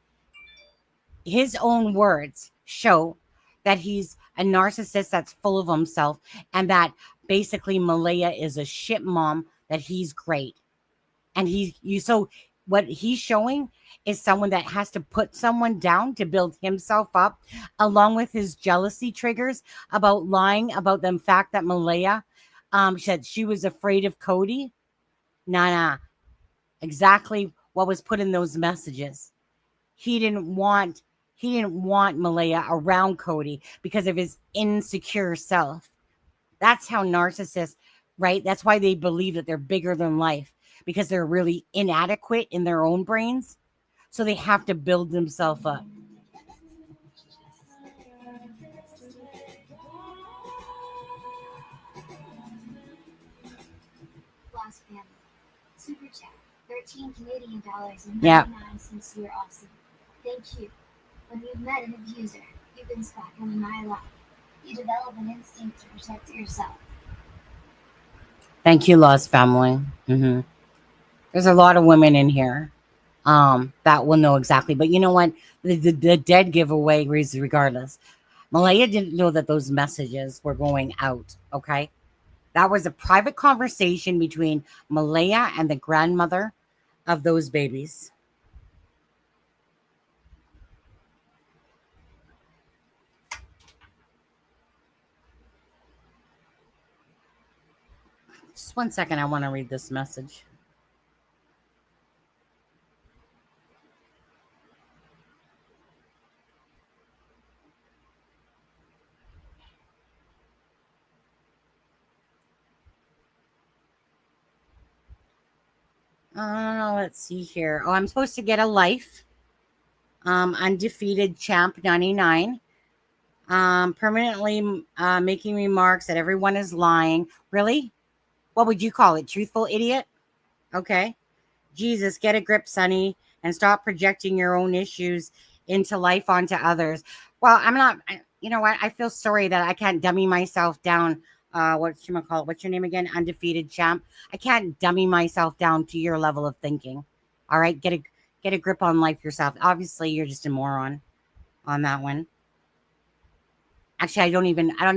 his own words show that he's a narcissist that's full of himself, and that basically Malaya is a shit mom, that he's great. And so what he's showing is someone that has to put someone down to build himself up, along with his jealousy triggers about lying about the fact that Malaya said she was afraid of Cody. Nah. Exactly what was put in those messages. He didn't want Malaya around Cody because of his insecure self. That's how narcissists, right? That's why they believe that they're bigger than life, because they're really inadequate in their own brains. So they have to build themselves up. Lost family. Super chat. 13 Canadian dollars and Yeah. 99 cents. You're awesome. Thank you. When you've met an abuser, you can spot him in my life. You develop an instinct to protect yourself. Thank you, Lost Family. There's a lot of women in here that will know exactly. But you know what? The dead giveaway is regardless. Malaya didn't know that those messages were going out, okay? That was a private conversation between Malaya and the grandmother of those babies. Just 1 second, I want to read this message. Let's see here. Oh, I'm supposed to get a life. Undefeated champ 99. Permanently making remarks that everyone is lying. Really? What would you call it? Truthful idiot? Okay. Jesus, get a grip, Sonny, and stop projecting your own issues into life onto others. Well, I'm not, you know what? I feel sorry that I can't dummy myself down whatchamacallit, what's your name again? Undefeated champ. I can't dummy myself down to your level of thinking. All right, get a grip on life yourself. Obviously, you're just a moron on that one. Actually, I don't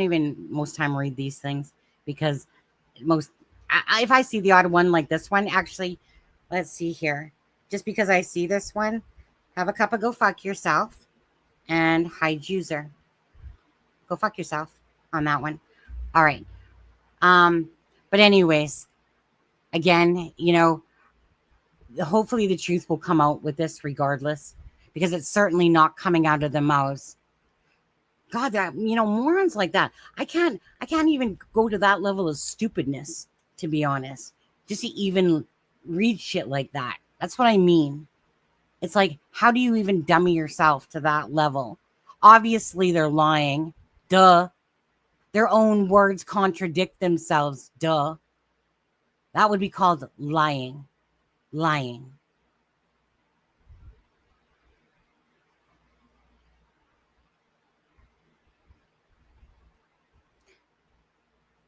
even most time read these things because if I see the odd one like this one, actually, let's see here. Just because I see this one, have a cup of go fuck yourself and hide user. Go fuck yourself on that one. All right. But anyways, again, hopefully the truth will come out with this regardless, because it's certainly not coming out of the mouths. God, that, morons like that. I can't even go to that level of stupidness, to be honest, just to even read shit like that. That's what I mean. It's like, how do you even dummy yourself to that level? Obviously, they're lying. Duh. Their own words contradict themselves. Duh. That would be called lying. Lying.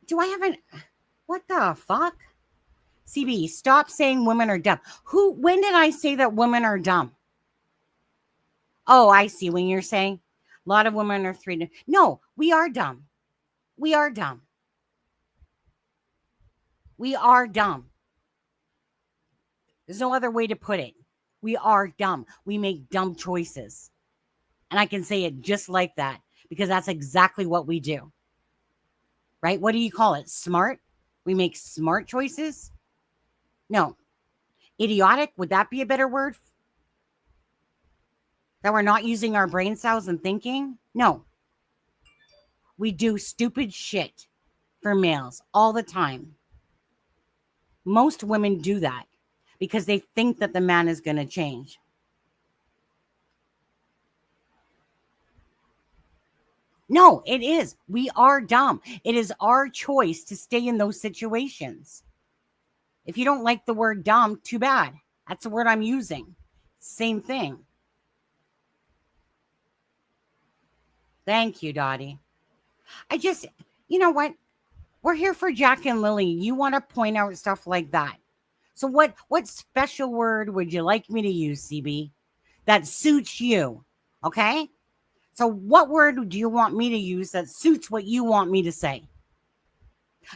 Do I have what the fuck? CB, stop saying women are dumb. When did I say that women are dumb? Oh, I see. When you're saying a lot of women are no, we are dumb. We are dumb. We are dumb. There's no other way to put it. We are dumb. We make dumb choices. And I can say it just like that because that's exactly what we do. Right? What do you call it? Smart? We make smart choices? No. Idiotic? Would that be a better word? That we're not using our brain cells and thinking? No. We do stupid shit for males all the time. Most women do that because they think that the man is going to change. No, it is. We are dumb. It is our choice to stay in those situations. If you don't like the word dumb, too bad. That's the word I'm using. Same thing. Thank you, Dottie. You know what? We're here for Jack and Lily. You want to point out stuff like that. So what special word would you like me to use, CB, that suits you? Okay? So what word do you want me to use that suits what you want me to say?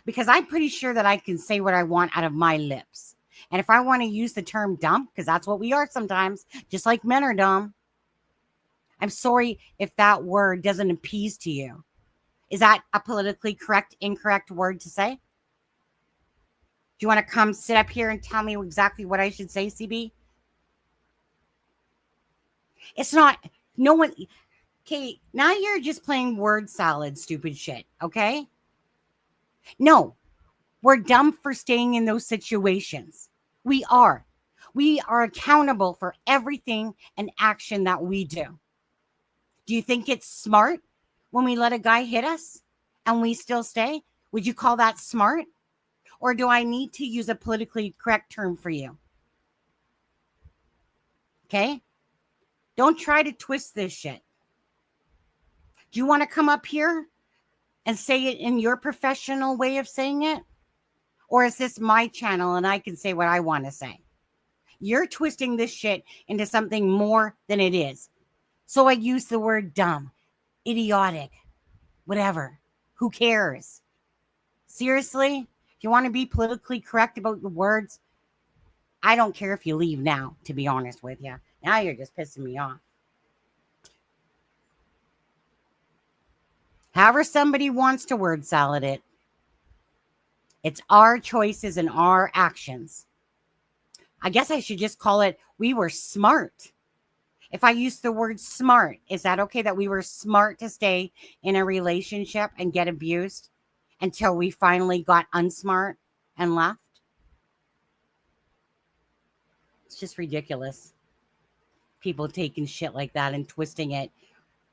Because I'm pretty sure that I can say what I want out of my lips. And if I want to use the term dumb, because that's what we are sometimes, just like men are dumb, I'm sorry if that word doesn't appease to you. Is that a politically incorrect word to say? Do you want to come sit up here and tell me exactly what I should say, CB? It's not, no one, okay, now you're just playing word salad, stupid shit, okay? No, we're dumb for staying in those situations. We are. We are accountable for everything and action that we do. Do you think it's smart when we let a guy hit us and we still stay? Would you call that smart? Or do I need to use a politically correct term for you? Okay? Don't try to twist this shit. Do you want to come up here and say it in your professional way of saying it? Or is this my channel and I can say what I want to say? You're twisting this shit into something more than it is. So I use the word dumb, idiotic, whatever. Who cares? Seriously? If you want to be politically correct about your words, I don't care if you leave now, to be honest with you. Now you're just pissing me off. However somebody wants to word salad it, it's our choices and our actions. I guess I should just call it, we were smart. If I use the word smart, is that okay that we were smart to stay in a relationship and get abused until we finally got unsmart and left? It's just ridiculous. People taking shit like that and twisting it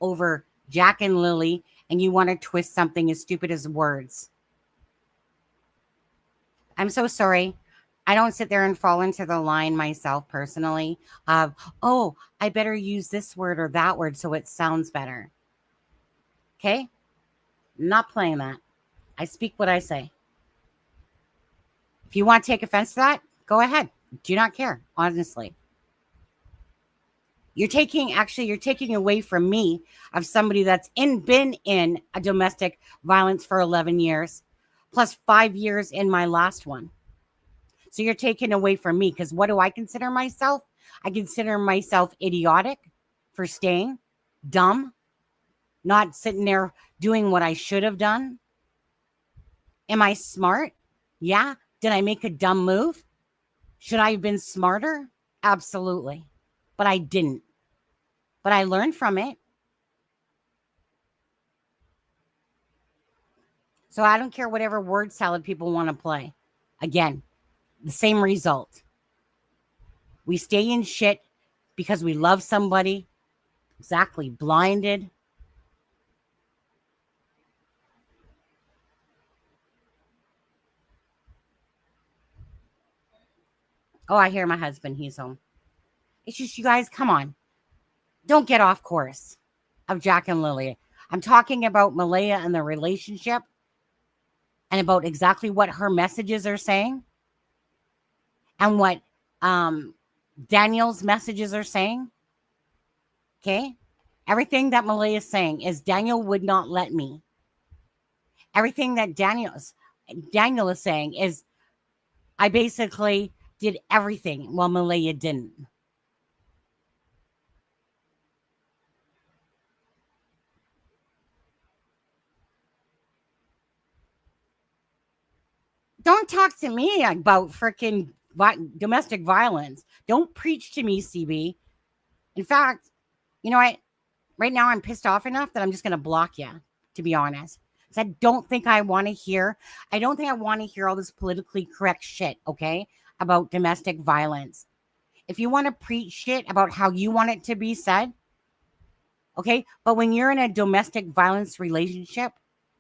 over Jack and Lily, and you want to twist something as stupid as words. I'm so sorry. I don't sit there and fall into the line myself personally of, oh, I better use this word or that word so it sounds better. Okay? Not playing that. I speak what I say. If you want to take offense to that, go ahead. Do not care, honestly. You're taking away from me of somebody that's been in a domestic violence for 11 years, plus 5 years in my last one. So you're taking away from me, because what do I consider myself? I consider myself idiotic for staying, dumb, not sitting there doing what I should have done. Am I smart? Yeah. Did I make a dumb move? Should I have been smarter? Absolutely. But I didn't. But I learned from it. So I don't care whatever word salad people want to play. Again, the same result. We stay in shit because we love somebody. Exactly. Blinded. Oh, I hear my husband. He's home. It's just, you guys, come on. Don't get off course of Jack and Lily. I'm talking about Malaya and the relationship and about exactly what her messages are saying and what Daniel's messages are saying. Okay? Everything that Malaya is saying is Daniel would not let me. Everything that Daniel is saying is I basically did everything while Malaya didn't. Don't talk to me about freaking domestic violence. Don't preach to me, CB. In fact, you know what? Right now I'm pissed off enough that I'm just going to block you, to be honest. Because I don't think I want to hear all this politically correct shit, okay, about domestic violence. If you want to preach shit about how you want it to be said, okay, but when you're in a domestic violence relationship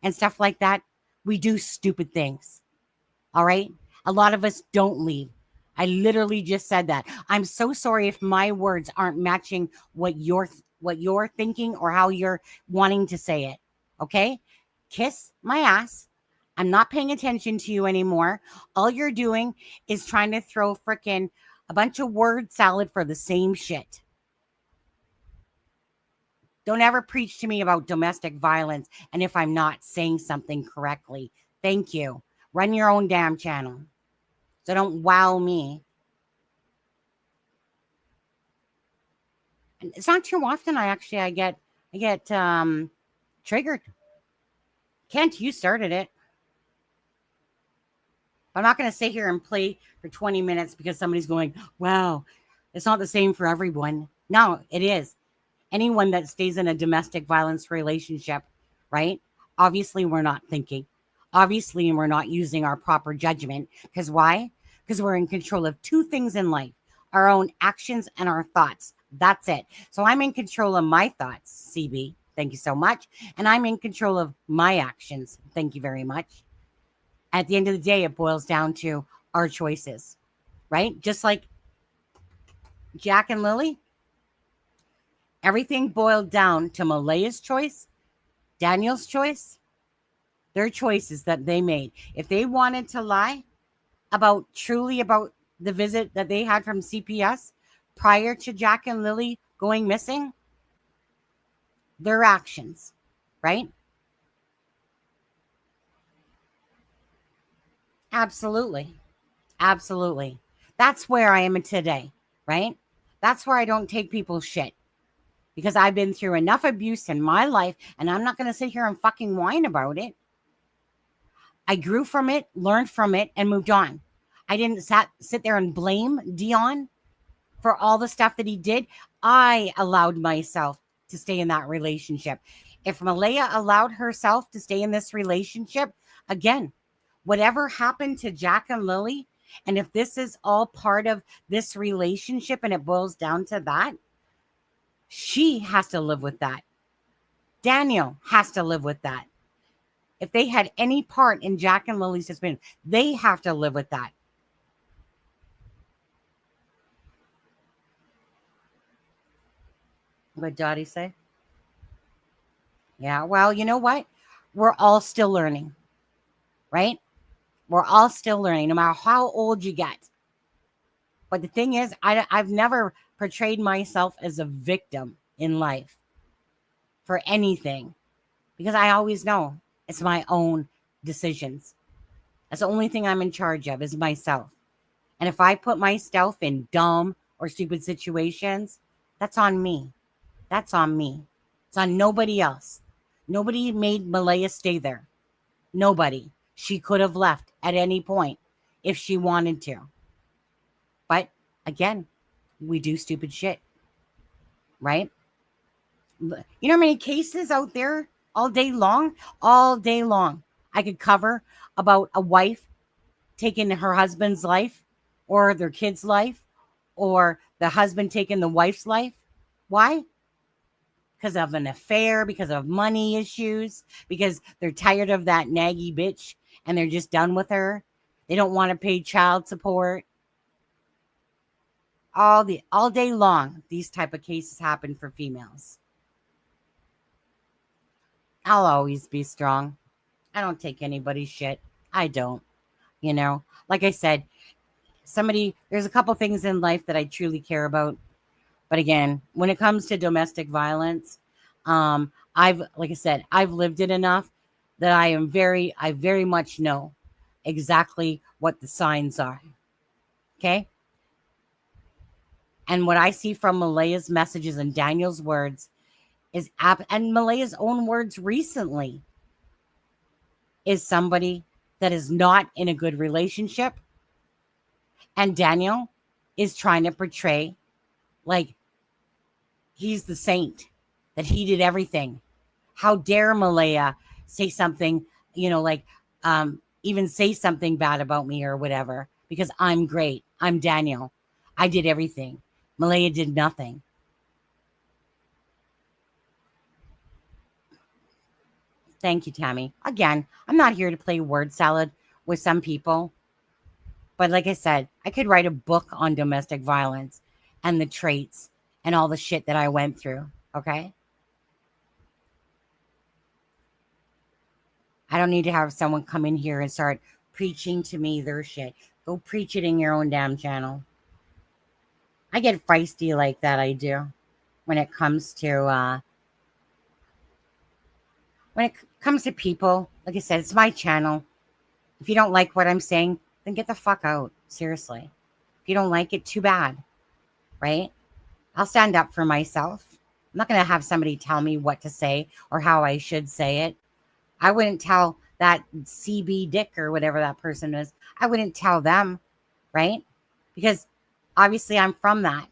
and stuff like that, we do stupid things. All right? A lot of us don't leave. I literally just said that. I'm so sorry if my words aren't matching what you're thinking or how you're wanting to say it. Okay? Kiss my ass. I'm not paying attention to you anymore. All you're doing is trying to throw frickin' a bunch of word salad for the same shit. Don't ever preach to me about domestic violence and if I'm not saying something correctly. Thank you. Run your own damn channel. So don't wow me. And it's not too often I get triggered. Kent, you started it. I'm not going to sit here and play for 20 minutes because somebody's going, wow, it's not the same for everyone. No, it is. Anyone that stays in a domestic violence relationship, right? Obviously, we're not thinking. Obviously, we're not using our proper judgment. Because why? Because we're in control of two things in life, our own actions and our thoughts. That's it. So I'm in control of my thoughts, CB. Thank you so much. And I'm in control of my actions. Thank you very much. At the end of the day, it boils down to our choices, right? Just like Jack and Lily, everything boiled down to Malaya's choice, Daniel's choice, their choices that they made. If they wanted to lie about the visit that they had from CPS prior to Jack and Lily going missing, their actions, right? Absolutely. Absolutely. That's where I am today, right? That's where I don't take people's shit. Because I've been through enough abuse in my life, and I'm not going to sit here and fucking whine about it. I grew from it, learned from it, and moved on. I didn't sit there and blame Dion for all the stuff that he did. I allowed myself to stay in that relationship. If Malaya allowed herself to stay in this relationship, again, whatever happened to Jack and Lily, and if this is all part of this relationship and it boils down to that, she has to live with that. Daniel has to live with that. If they had any part in Jack and Lily's disappearance, they have to live with that. What did Dottie say? Yeah, well, you know what? We're all still learning. right? We're all still learning, no matter how old you get. But the thing is, I've never portrayed myself as a victim in life for anything, because I always know it's my own decisions. That's the only thing I'm in charge of, is myself. And if I put myself in dumb or stupid situations, that's on me. That's on me. It's on nobody else. Nobody made Malaya stay there. Nobody. She could have left at any point if she wanted to. But again, we do stupid shit, right? You know how many cases out there all day long? All day long. I could cover about a wife taking her husband's life, or their kid's life, or the husband taking the wife's life. Why? Because of an affair, because of money issues, because they're tired of that naggy bitch and they're just done with her. They don't want to pay child support. All day long, these type of cases happen for females. I'll always be strong. I don't take anybody's shit. I don't. You know, like I said, there's a couple things in life that I truly care about. But again, when it comes to domestic violence, like I said, I've lived it enough that I very much know exactly what the signs are. Okay. And what I see from Malaya's messages and Daniel's words and Malaya's own words recently, is somebody that is not in a good relationship. And Daniel is trying to portray like he's the saint, that he did everything. How dare Malaya say something, even say something bad about me or whatever, because I'm great. I'm Daniel. I did everything. Malaya did nothing. Thank you, Tammy. Again, I'm not here to play word salad with some people. But like I said, I could write a book on domestic violence and the traits and all the shit that I went through. Okay? I don't need to have someone come in here and start preaching to me their shit. Go preach it in your own damn channel. I get feisty like that, I do. When it comes to people, like I said, it's my channel. If you don't like what I'm saying, then get the fuck out. Seriously. If you don't like it, too bad. Right? I'll stand up for myself. I'm not going to have somebody tell me what to say or how I should say it. I wouldn't tell that CB Dick or whatever that person is. I wouldn't tell them, right? Because obviously I'm from that.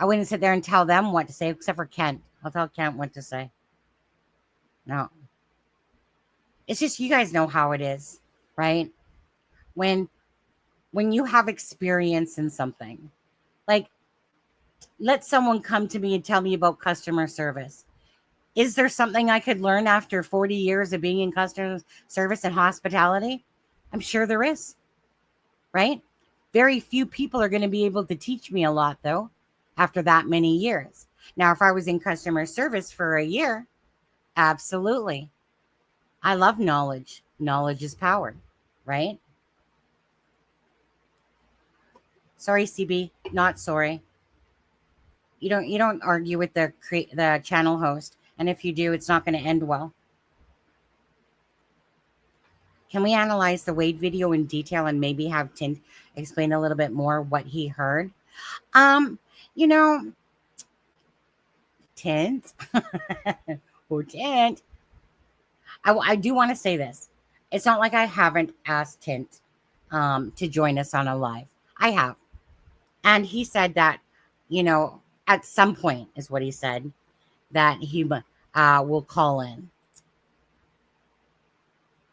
I wouldn't sit there and tell them what to say, except for Kent. I'll tell Kent what to say. No. It's just, you guys know how it is, right? When you have experience in something, like, let someone come to me and tell me about customer service. Is there something I could learn after 40 years of being in customer service and hospitality? I'm sure there is, right? Very few people are going to be able to teach me a lot, though, after that many years. Now, if I was in customer service for a year, absolutely. I love knowledge. Knowledge is power, right? Sorry, CB, not sorry. You don't argue with the channel host, and if you do, it's not going to end well. Can we analyze the Wade video in detail and maybe have Tint explain a little bit more what he heard? Tint, or Tint. I do want to say this. It's not like I haven't asked Tint to join us on a live. I have. And he said that, at some point is what he said, that he will call in.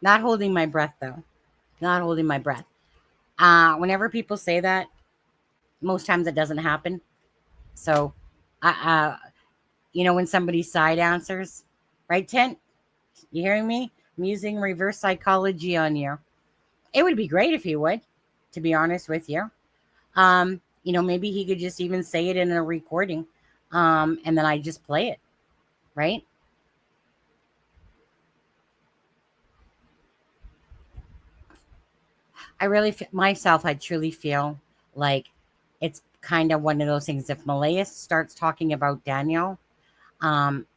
Not holding my breath, though. Not holding my breath. Whenever people say that, most times it doesn't happen. So, when somebody side answers, right, Tint? You hearing me? I'm using reverse psychology on you. It would be great if he would, to be honest with you. Maybe he could just even say it in a recording, and then I just play it, right? I really, myself, I truly feel like it's kind of one of those things. If Malaya starts talking about Daniel,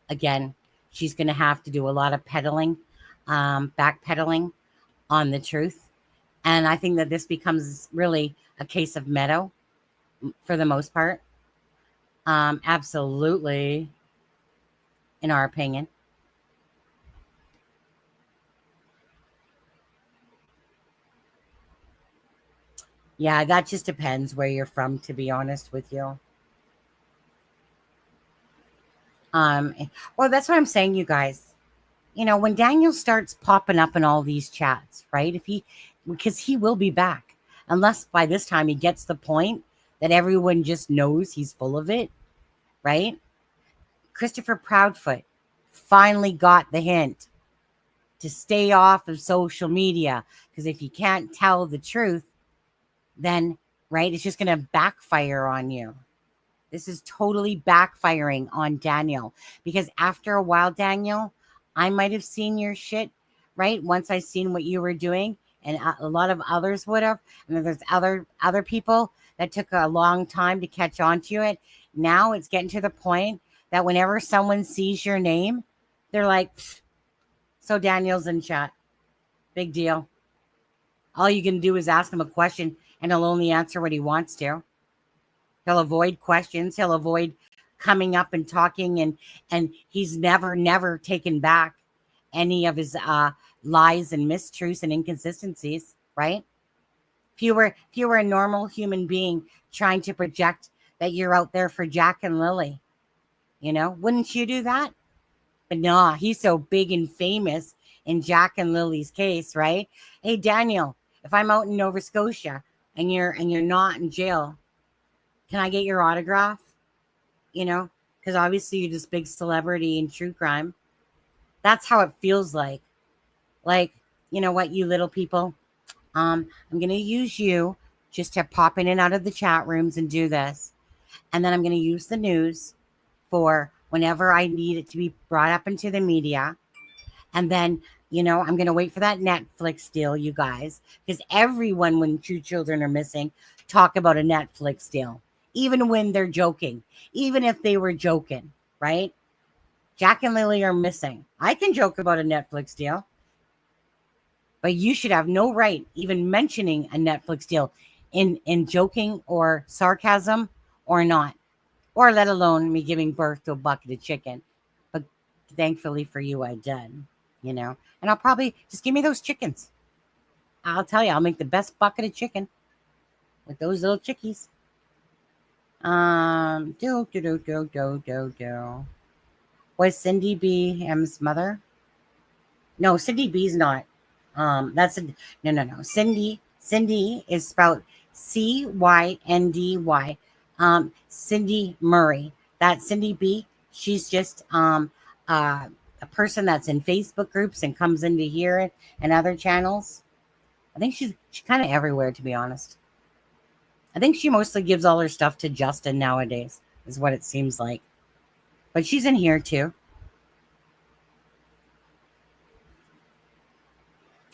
again, she's going to have to do a lot of peddling, backpedaling on the truth. And I think that this becomes really a case of Meadow for the most part. Absolutely, in our opinion. Yeah, that just depends where you're from, to be honest with you. Well, that's what I'm saying, you guys. You know, when Daniel starts popping up in all these chats, right? Because he will be back, unless by this time he gets the point that everyone just knows he's full of it, right? Christopher Proudfoot finally got the hint to stay off of social media, because if you can't tell the truth, then, right, it's just going to backfire on you. This is totally backfiring on Daniel, because after a while, Daniel, I might have seen your shit, right? Once I seen what you were doing, and a lot of others would have. And then there's other people that took a long time to catch on to it. Now it's getting to the point that whenever someone sees your name, they're like, so Daniel's in chat. Big deal. All you can do is ask him a question, and he'll only answer what he wants to. He'll avoid questions. He'll avoid coming up and talking, and he's never taken back any of his lies and mistruths and inconsistencies, right? If you were a normal human being trying to project that you're out there for Jack and Lily, wouldn't you do that? But nah, he's so big and famous in Jack and Lily's case, right? Hey, Daniel, if I'm out in Nova Scotia and you're not in jail, can I get your autograph? Because obviously you're this big celebrity in true crime. That's how it feels like. Like, you know what, you little people? I'm going to use you just to pop in and out of the chat rooms and do this. And then I'm going to use the news for whenever I need it to be brought up into the media. And then, I'm going to wait for that Netflix deal, you guys. Because everyone, when two children are missing, talk about a Netflix deal. Even when they're joking. Even if they were joking, right? Jack and Lily are missing. I can joke about a Netflix deal. But you should have no right even mentioning a Netflix deal in joking or sarcasm or not. Or let alone me giving birth to a bucket of chicken. But thankfully for you, I did, And I'll probably just give me those chickens. I'll tell you, I'll make the best bucket of chicken with those little chickies. Was Cindy B him's mother? No, Cindy B's not. That's no. Cindy is spelled Cyndy. Cindy Murray. That's Cindy B. She's just a person that's in Facebook groups and comes into here and other channels. I think she's kind of everywhere, to be honest. I think she mostly gives all her stuff to Justin nowadays, is what it seems like. But she's in here too.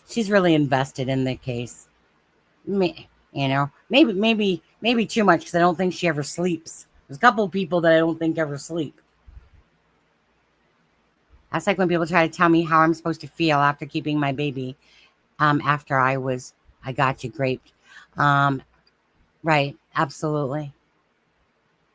She's really invested in the case. Maybe too much, because I don't think she ever sleeps. There's a couple of people that I don't think ever sleep. That's like when people try to tell me how I'm supposed to feel after keeping my baby, after I got you graped. Right. Absolutely.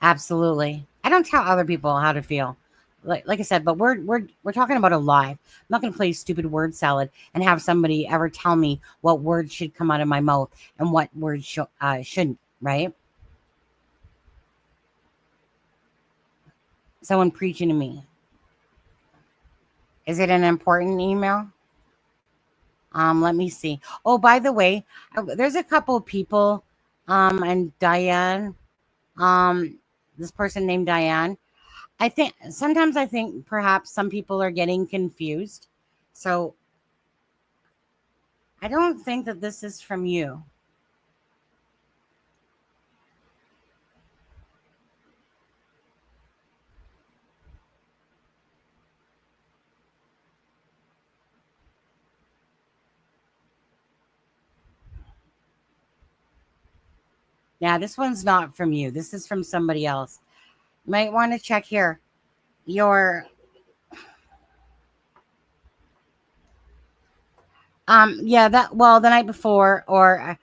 Absolutely. I don't tell other people how to feel. Like I said, but we're talking about a live. I'm not going to play stupid word salad and have somebody ever tell me what words should come out of my mouth and what words shouldn't, right? Someone preaching to me. Is it an important email? Let me see. Oh, by the way, there's a couple of people, and Diane, this person named Diane. I think perhaps some people are getting confused. So I don't think that this is from you. Yeah, this one's not from you. This is from somebody else. You might want to check here. Your yeah, that well the night before or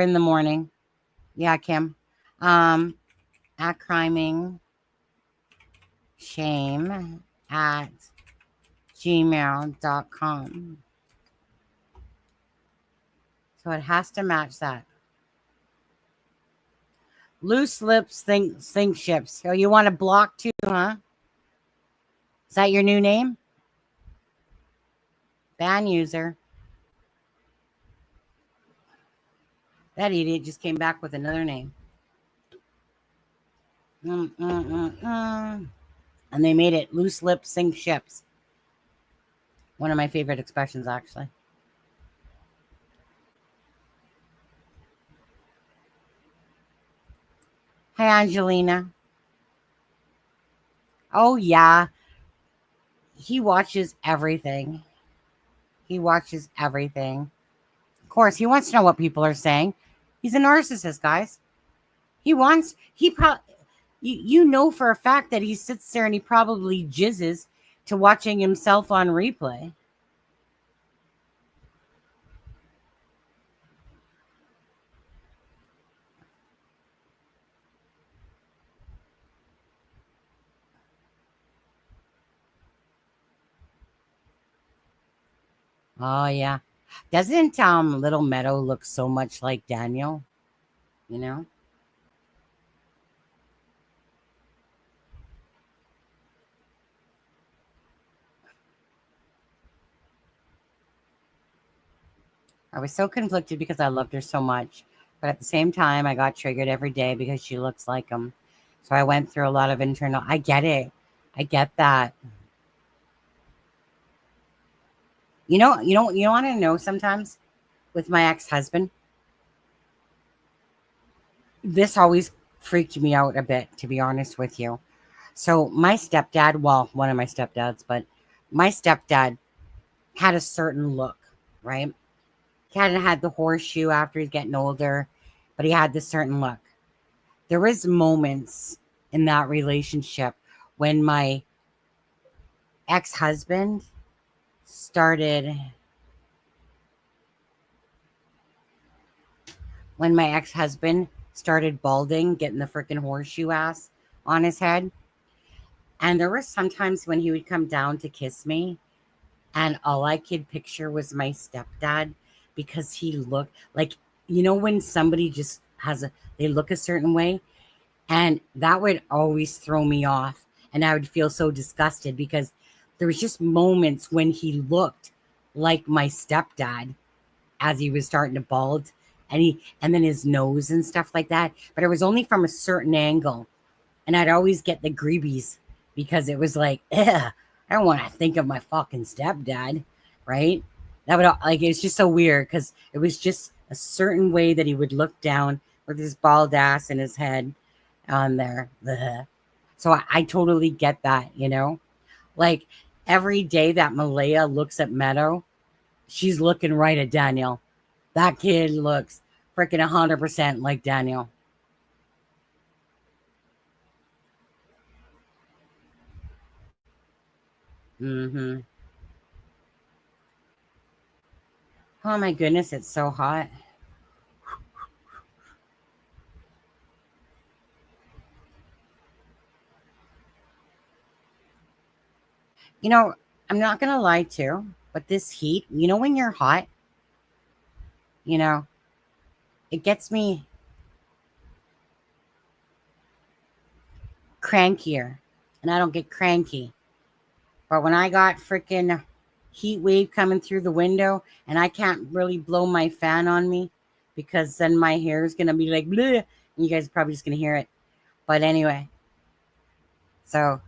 in the morning. Yeah, Kim. At criming shame at gmail.com. So it has to match that. Loose lips think ships. So you want to block too, huh? Is that your new name? Ban user. That idiot just came back with another name. And they made it loose lips sink ships. One of my favorite expressions, actually. Hi, Angelina. Oh, yeah. He watches everything. He watches everything. Of course, he wants to know what people are saying. He's a narcissist, guys. You know for a fact that he sits there and he probably jizzes to watching himself on replay. Oh, yeah. Doesn't Little Meadow look so much like Daniel? You know? I was so conflicted because I loved her so much. But at the same time, I got triggered every day because she looks like him. So I went through a lot of internal... I get it. I get that. You want to know sometimes with my ex-husband? This always freaked me out a bit, to be honest with you. So my stepdad, well, one of my stepdads, but my stepdad had a certain look, right? He hadn't had the horseshoe after he's getting older, but he had this certain look. There was moments in that relationship when my ex-husband started balding, getting the freaking horseshoe ass on his head. And there were sometimes when he would come down to kiss me, and all I could picture was my stepdad, because he looked like, when somebody just they look a certain way, and that would always throw me off. And I would feel so disgusted because there was just moments when he looked like my stepdad as he was starting to bald, and then his nose and stuff like that. But it was only from a certain angle. And I'd always get the greebies because it was like, I don't want to think of my fucking stepdad, right? That would it's just so weird because it was just a certain way that he would look down with his bald ass and his head on there. So I totally get that, Like every day that Malaya looks at Meadow, she's looking right at Daniel. That kid looks freaking 100% like Daniel. Mm-hmm. Oh my goodness, it's so hot. I'm not going to lie to, but this heat, when you're hot, it gets me crankier, and I don't get cranky. But when I got freaking heat wave coming through the window and I can't really blow my fan on me because then my hair is going to be like, bleh, and you guys are probably just going to hear it. But anyway, so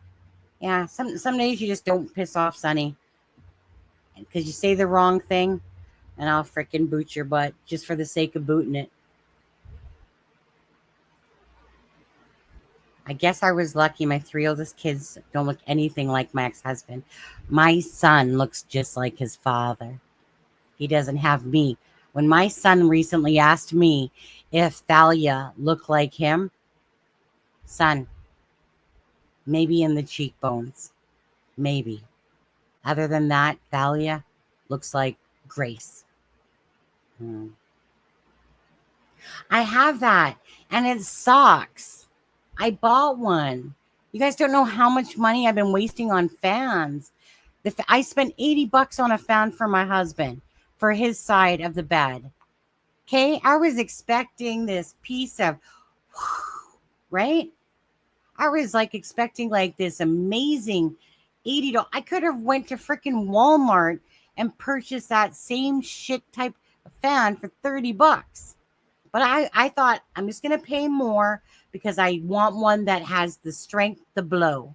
yeah, some days you just don't piss off Sunny because you say the wrong thing and I'll freaking boot your butt just for the sake of booting it. I guess I was lucky. My 3 oldest kids don't look anything like my ex-husband. My son looks just like his father. He doesn't have me. When my son recently asked me if Thalia looked like him, son, maybe in the cheekbones, maybe. Other than that, Thalia looks like Grace. I have that, and it sucks. I bought one. You guys don't know how much money I've been wasting on fans. I spent $80 on a fan for my husband for his side of the bed. Okay, I was expecting this piece of, right? I was like expecting like this amazing $80. I could have went to freaking Walmart and purchased that same shit type of fan for $30. But I thought I'm just going to pay more because I want one that has the strength to blow.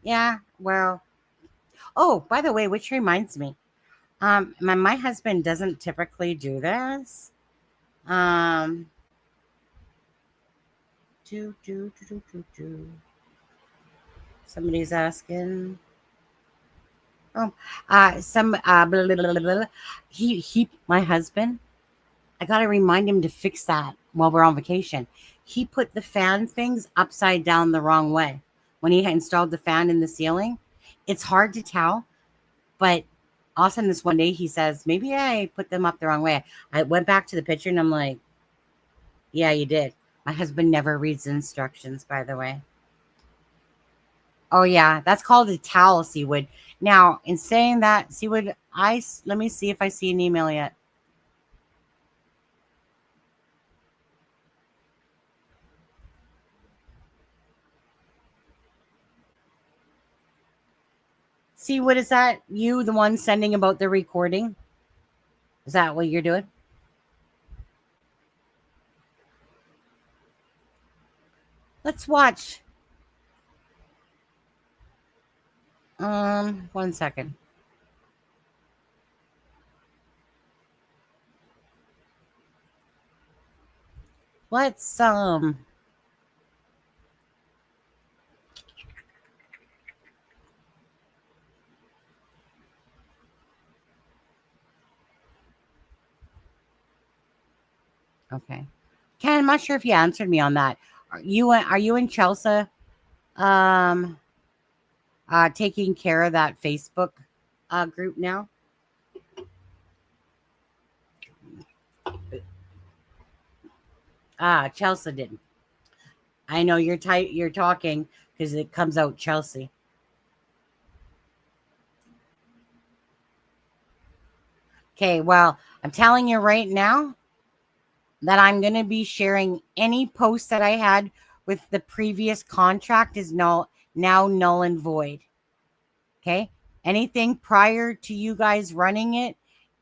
Yeah, well. Oh, by the way, which reminds me, my husband doesn't typically do this. Somebody's asking. Oh, blah, blah, blah, blah, blah. My husband, I got to remind him to fix that while we're on vacation. He put the fan things upside down the wrong way when he had installed the fan in the ceiling. It's hard to tell, but all of a sudden this one day he says, maybe I put them up the wrong way. I went back to the picture and I'm like, yeah, you did. My husband never reads instructions, by the way. Oh, yeah, that's called a towel, Seawood. Now, in saying that, Seawood, let me see if I see an email yet. Seawood, is that you, the one sending about the recording? Is that what you're doing? Let's watch. 1 second. Let's okay. Ken, I'm not sure if you answered me on that. Are you in Chelsea taking care of that Facebook group now? Chelsea didn't. I know you're talking because it comes out Chelsea. Okay, well, I'm telling you right now that I'm going to be sharing any post that I had with the previous contract is now null and void. Okay? Anything prior to you guys running it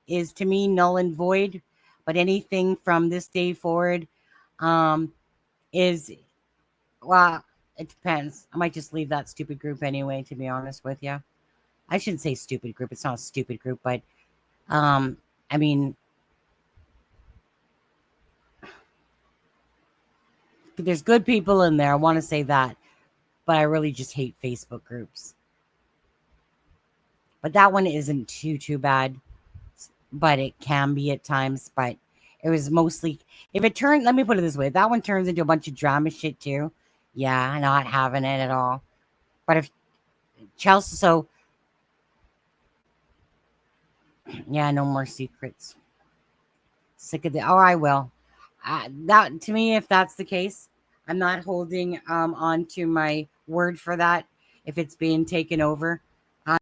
is to me null and void, but anything from this day forward is, well, it depends. I might just leave that stupid group anyway, to be honest with you. I shouldn't say stupid group. It's not a stupid group, but I mean, there's good people in there. I want to say that, but I really just hate Facebook groups. But that one isn't too bad, but it can be at times. But it was mostly, let me put it this way, that one turns into a bunch of drama shit too. Yeah, not having it at all. But if Chelsea, so yeah, no more secrets. Sick of I will. That, to me, if that's the case, I'm not holding on to my word for that. If it's being taken over,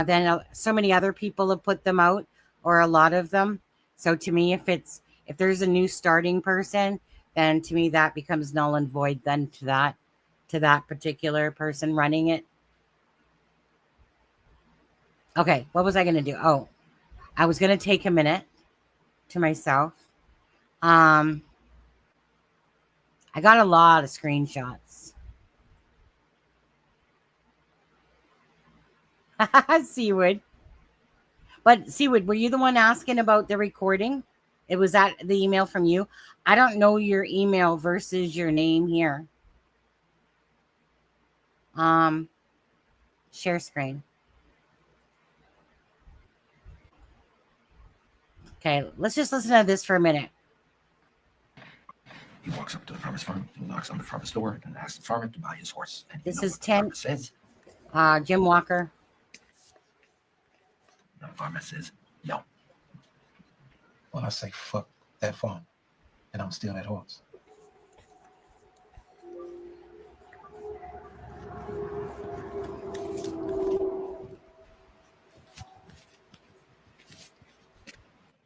then so many other people have put them out, or a lot of them. So to me, if there's a new starting person, then to me that becomes null and void. Then to that particular person running it. Okay, what was I going to do? Oh, I was going to take a minute to myself. I got a lot of screenshots. Seawood. But Seawood, were you the one asking about the recording? It was that the email from you? I don't know your email versus your name here. Share screen. Okay, let's just listen to this for a minute. He walks up to the farmer's farm, he knocks on the farmer's door, and asks the farmer to buy his horse. And This you know is what the 10. farmer says? Jim Walker. The farmer says, no. Well, I say, fuck that farm, and I'm steal that horse.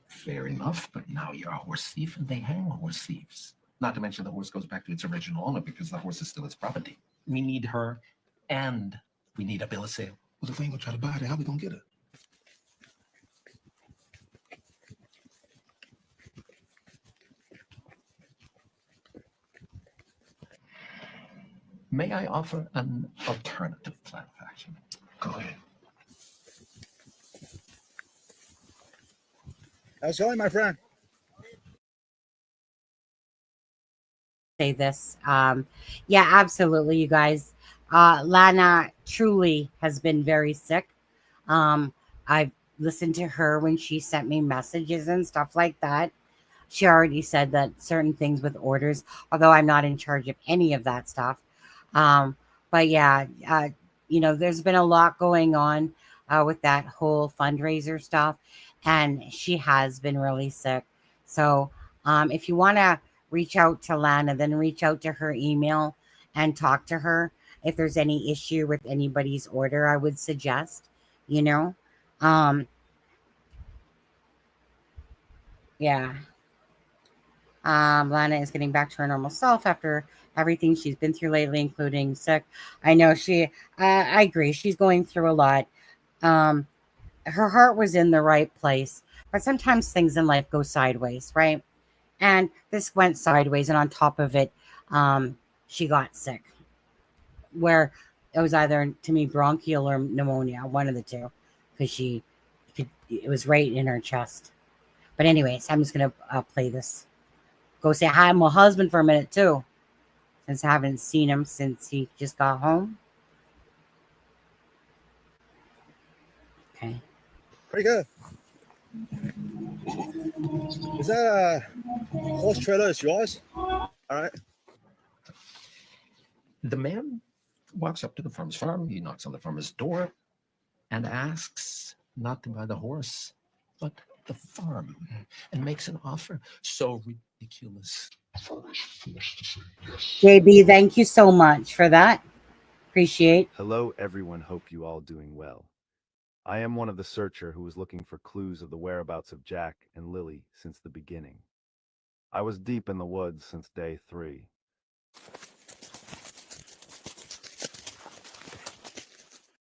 Fair enough, but now you're a horse thief, and they hang horse thieves. Not to mention the horse goes back to its original owner because the horse is still its property. We need her, and we need a bill of sale. Well, if we ain't gonna try to buy it, how we gonna get her? May I offer an alternative plan of action? Go ahead. How's it going, my friend? Say this. Yeah, absolutely, you guys. Lana truly has been very sick. I've listened to her when she sent me messages and stuff like that. She already said that certain things with orders, although I'm not in charge of any of that stuff. But yeah, you know, there's been a lot going on with that whole fundraiser stuff, and she has been really sick. So if you want to reach out to Lana, then reach out to her email and talk to her. If there's any issue with anybody's order, I would suggest, you know, yeah. Lana is getting back to her normal self after everything she's been through lately, including sick. I know I agree. She's going through a lot. Her heart was in the right place, but sometimes things in life go sideways, right? And this went sideways, and on top of it, she got sick, where it was either, to me, bronchial or pneumonia, one of the two, because it was right in her chest. But anyways, I'm just going to play this. Go say hi to my husband for a minute, too, since I haven't seen him since he just got home. Okay. Pretty good. Is that a horse trailer? Is yours? All right. The man walks up to the farmer's farm, he knocks on the farmer's door, and asks not to buy the horse, but the farm, and makes an offer so ridiculous. JB, thank you so much for that. Appreciate. Hello, everyone. Hope you all doing well. I am one of the searcher who was looking for clues of the whereabouts of Jack and Lily since the beginning. I was deep in the woods since day 3.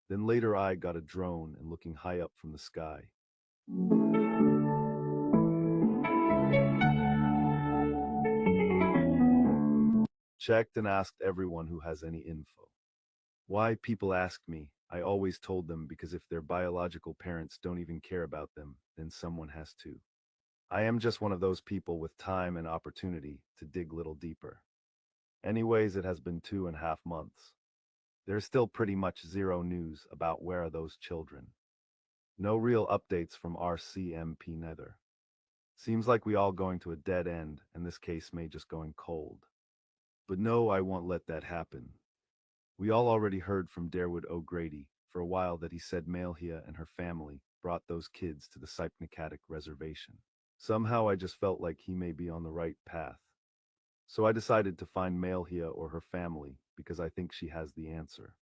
Then later I got a drone and looking high up from the sky. Checked and asked everyone who has any info. Why people ask me, I always told them because if their biological parents don't even care about them, then someone has to. I am just one of those people with time and opportunity to dig a little deeper. Anyways, it has been 2.5 months. There's still pretty much zero news about where are those children. No real updates from RCMP neither. Seems like we all going to a dead end, and this case may just going cold. But no, I won't let that happen. We all already heard from Darewood O'Grady for a while that he said Malhia and her family brought those kids to the Sipnicattic Reservation. Somehow I just felt like he may be on the right path. So I decided to find Malhia or her family because I think she has the answer.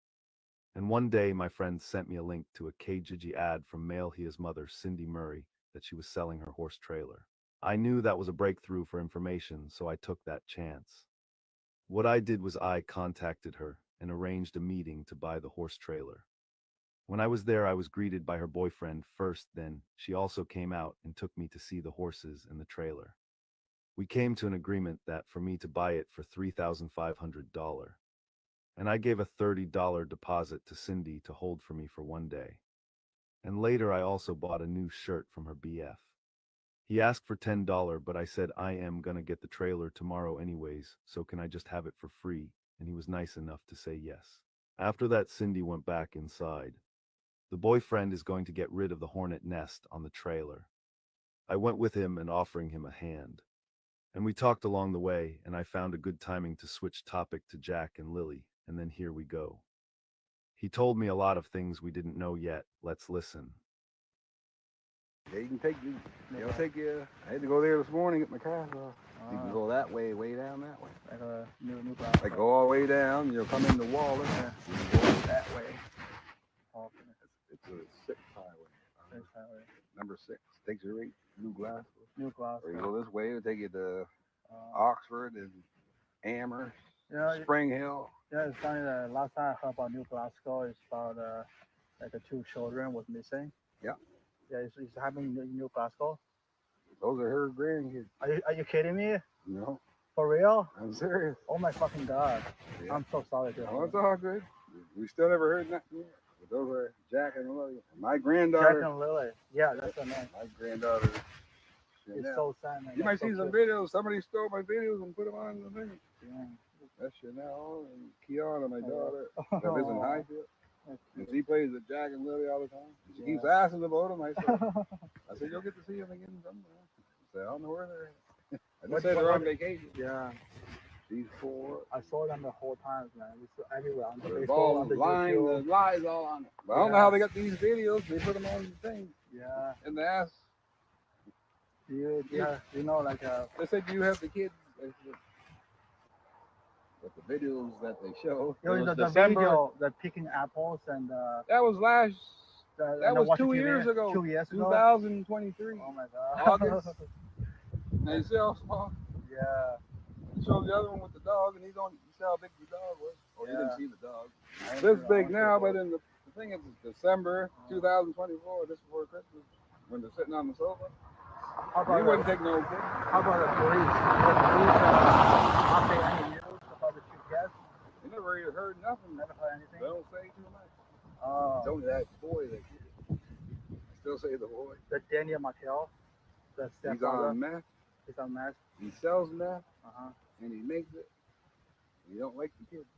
And one day my friend sent me a link to a Kijiji ad from Malhia's mother, Cindy Murray, that she was selling her horse trailer. I knew that was a breakthrough for information, so I took that chance. What I did was I contacted her and arranged a meeting to buy the horse trailer. When I was there, I was greeted by her boyfriend first, then she also came out and took me to see the horses and the trailer. We came to an agreement that for me to buy it for $3,500, and I gave a $30 deposit to Cindy to hold for me for one day. And later I also bought a new shirt from her BF. He asked for $10, but I said I am gonna get the trailer tomorrow anyways, so can I just have it for free? And he was nice enough to say yes. After that, Cindy went back inside. The boyfriend is going to get rid of the hornet nest on the trailer. I went with him and offering him a hand. And we talked along the way, and I found a good timing to switch topic to Jack and Lily, and then here we go. He told me a lot of things we didn't know yet. Let's listen. They can take you. They'll take you. I had to go there this morning at my car. So you can go that way, way down that way. Like go all the way down. You'll come into Waller. You can go that way. It's a 6 highway. Number 6 takes you right New Glasgow. Or you go this way, it'll take you to Oxford and Amherst, Spring Hill. Yeah, it's funny. The last time I heard about New Glasgow is about like the 2 children was missing. Yeah. Yeah, it's happening in New Glasgow. Those are her grandkids. Are you kidding me? No. For real? I'm serious. Oh my fucking god. Yeah. I'm so sorry. Oh, it's all good. We still never heard nothing yet. But those are Jack and Lily. My granddaughter. Jack and Lily. Yeah, that's the name. My granddaughter. It's so sad, man. You might see some videos. Somebody stole my videos and put them on the thing. Yeah. That's Chanel and Kiana, my daughter, that lives in Highfield. And she plays with Jack and Lily all the time. She keeps asking about them. I said, you'll get to see them again sometime. I said, I don't know where they're at. I just said they're on vacation. Yeah. These 4. I saw them the whole time, man. It's everywhere. On the They're baseball, all on the lying, YouTube. the lies all on it. But I don't know how they got these videos. They put them on the thing. Yeah. And they asked. You know, like they said, do you have the kids? But the videos that they show, the video, the picking apples and that was that was 2 years ago. 2 years ago. 2023. Oh my god. August. They see how small. Yeah. He showed the other one with the dog, and you see how big the dog was. Oh, yeah. You didn't see the dog. This big now, but in the thing is December 2024, just before Christmas, when they're sitting on the sofa. He wouldn't take no kid. How about the police? Not say any news about the 2 kids? You never heard nothing. Never heard anything? They don't say too much. Oh. It's only that boy that kid. I still say the boy. The Daniel Martell. The stepfather. He's on meth. He's on meth. He sells meth. Uh-huh. And he makes it. He don't like the kids.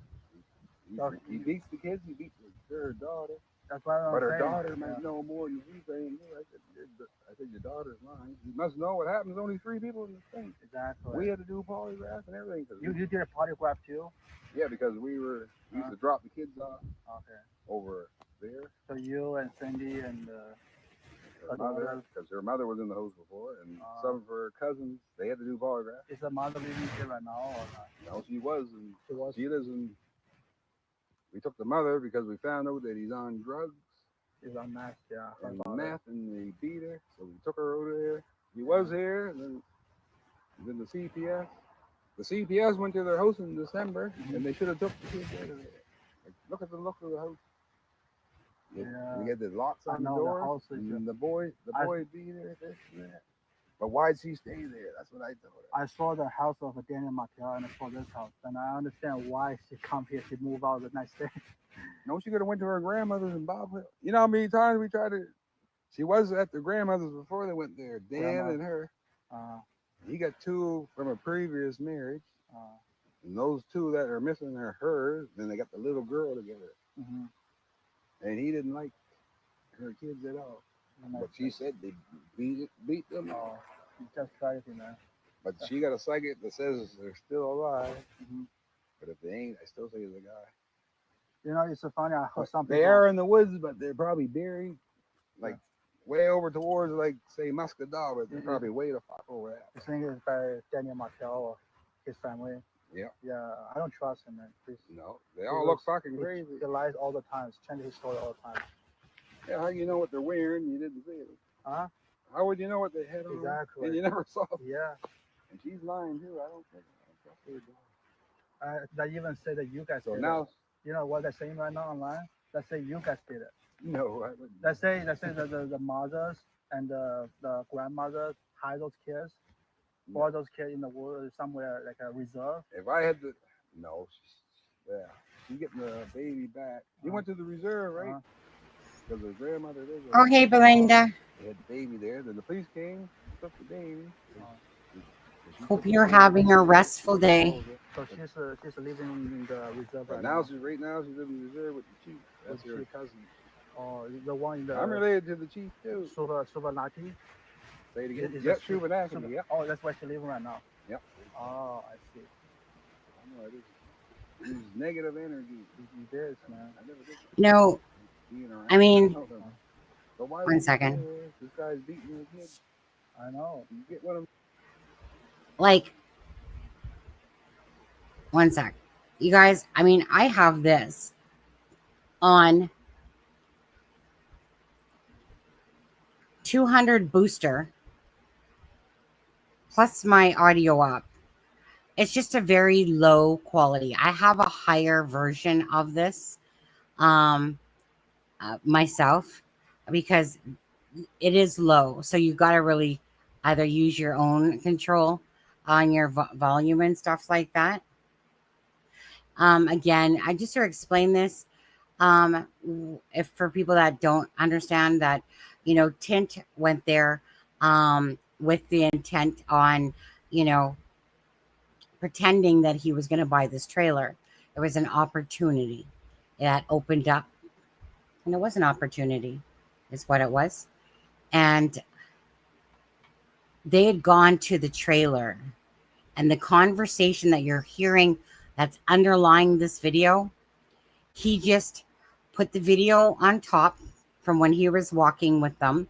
He beats the kids. He beats their daughter. That's why I'm But her saying. daughter might know more than he's saying. I said, your daughter's lying. You must know what happens. Only 3 people in this thing. Exactly. We had to do polygraph and everything. You did a polygraph too? Yeah, because we used to drop the kids off over there. So you and Cindy and her mother, because her mother was in the house before, and some of her cousins, they had to do polygraph. Is the mother living here right now or not? No, she was. And she lives in. We took the mother because we found out that he's on drugs. He's on meth, yeah. And meth, and they beat her, so we took her over there. He was here, and then the CPS. The CPS went to their house in December, and they should have took the kids out of there. Like, look at the look of the house. Yeah. We had the locks on the door, and the boy beat her, this and that. But why'd she stay there? That's what I told her. I saw the house of Daniel Martell, and I saw this house, and I understand why she come here. She moved out the next day. No, she could have went to her grandmother's in Bob Hill. You know how many times we tried to. She was at the grandmother's before they went there. Dan and her. He got 2 from a previous marriage. And those 2 that are missing are hers. Then they got the little girl together. Mm-hmm. And he didn't like her kids at all. But she said they beat them. Oh, just crazy, man. But she got a psychic that says they're still alive. Mm-hmm. But if they ain't, I still say it's a guy. You know, it's so funny. I heard something. They are in the woods, but they're probably buried, like way over towards, like say Muscadal, but they're probably way the fuck over that. You think it's by Daniel Martell or his family? Yeah. Yeah, I don't trust him, man. Please. No, they all look fucking crazy. He lies all the time. He's changing his story all the time. Yeah, how you know what they're wearing? You didn't see it. Huh? How would you know what they had on? Exactly. And you never saw it. Yeah. And she's lying too. I don't trust her. They even say that you guys did now, it. You know what they're saying right now online? They say you guys did it. No, I wouldn't. They say the mothers and the grandmothers hide those kids, or those kids in the woods somewhere like a reserve. If I had to, no, she's getting the baby back. He went to the reserve, right? Because her grandmother lives there. Oh, hey, Belinda. They had the baby there. Then the police came, took the baby. Hope you're having a restful day. So she's living in the reserve right now. She's living in the reserve with the chief. That's her cousin. Oh, the one in the. I'm related to the chief too. Super Nati. Say it again. Is Yep, it Shuba Nashville. Yep. Oh, that's where she living right now. Yep. Oh, I see. I know it is. It's negative energy. It is, man. I never did No, being around. I mean, But why one would you second. say this guy's beating your kid? I know. You get what I'm. Like, one sec. You guys, I mean, I have this on 200 booster plus my audio up. It's just a very low quality. I have a higher version of this myself because it is low. So you got to really either use your own control on your volume and stuff like that. Again, I just to explain this, if for people that don't understand that, you know, Tint went there with the intent on, you know, pretending that he was going to buy this trailer. There was an opportunity that opened up, and it was an opportunity, is what it was. And they had gone to the trailer, and the conversation that you're hearing that's underlying this video, he just put the video on top from when he was walking with them.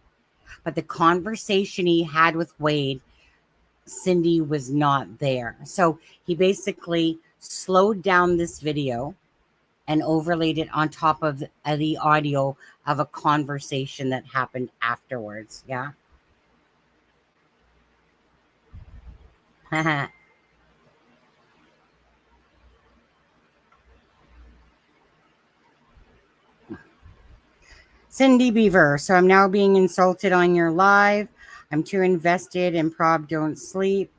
But the conversation he had with Wade, Cindy was not there. So he basically slowed down this video and overlaid it on top of the audio of a conversation that happened afterwards. Yeah. Cindy Beaver. So I'm now being insulted on your live. I'm too invested in Prob Don't Sleep.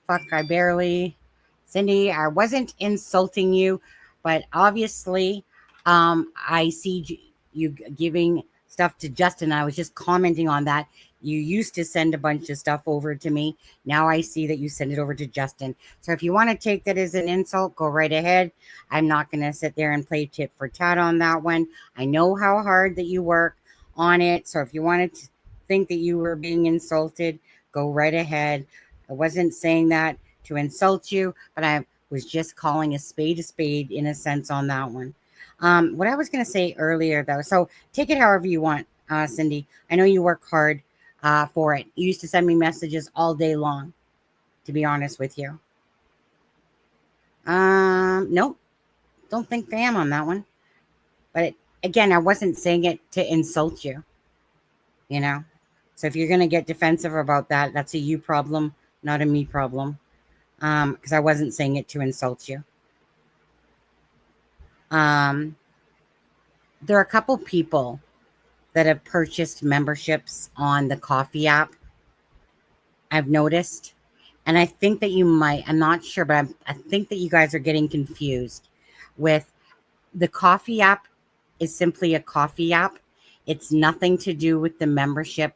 Fuck, I barely. Cindy, I wasn't insulting you, but obviously I see you giving stuff to Justin. I was just commenting on that. You used to send a bunch of stuff over to me. Now I see that you send it over to Justin. So if you want to take that as an insult, go right ahead. I'm not going to sit there and play tit for tat on that one. I know how hard that you work on it. So if you wanted to think that you were being insulted, go right ahead. I wasn't saying that to insult you, but I was just calling a spade in a sense on that one. What I was going to say earlier, though, so take it however you want, Cindy. I know you work hard for it. You used to send me messages all day long, to be honest with you. Nope. Don't think I am on that one. But again, I wasn't saying it to insult you, you know? So if you're going to get defensive about that, that's a you problem, not a me problem. Because I wasn't saying it to insult you. There are a couple people that have purchased memberships on the coffee app. I've noticed. And I think that you might, I'm not sure, but I think that you guys are getting confused with the coffee app is simply a coffee app. It's nothing to do with the membership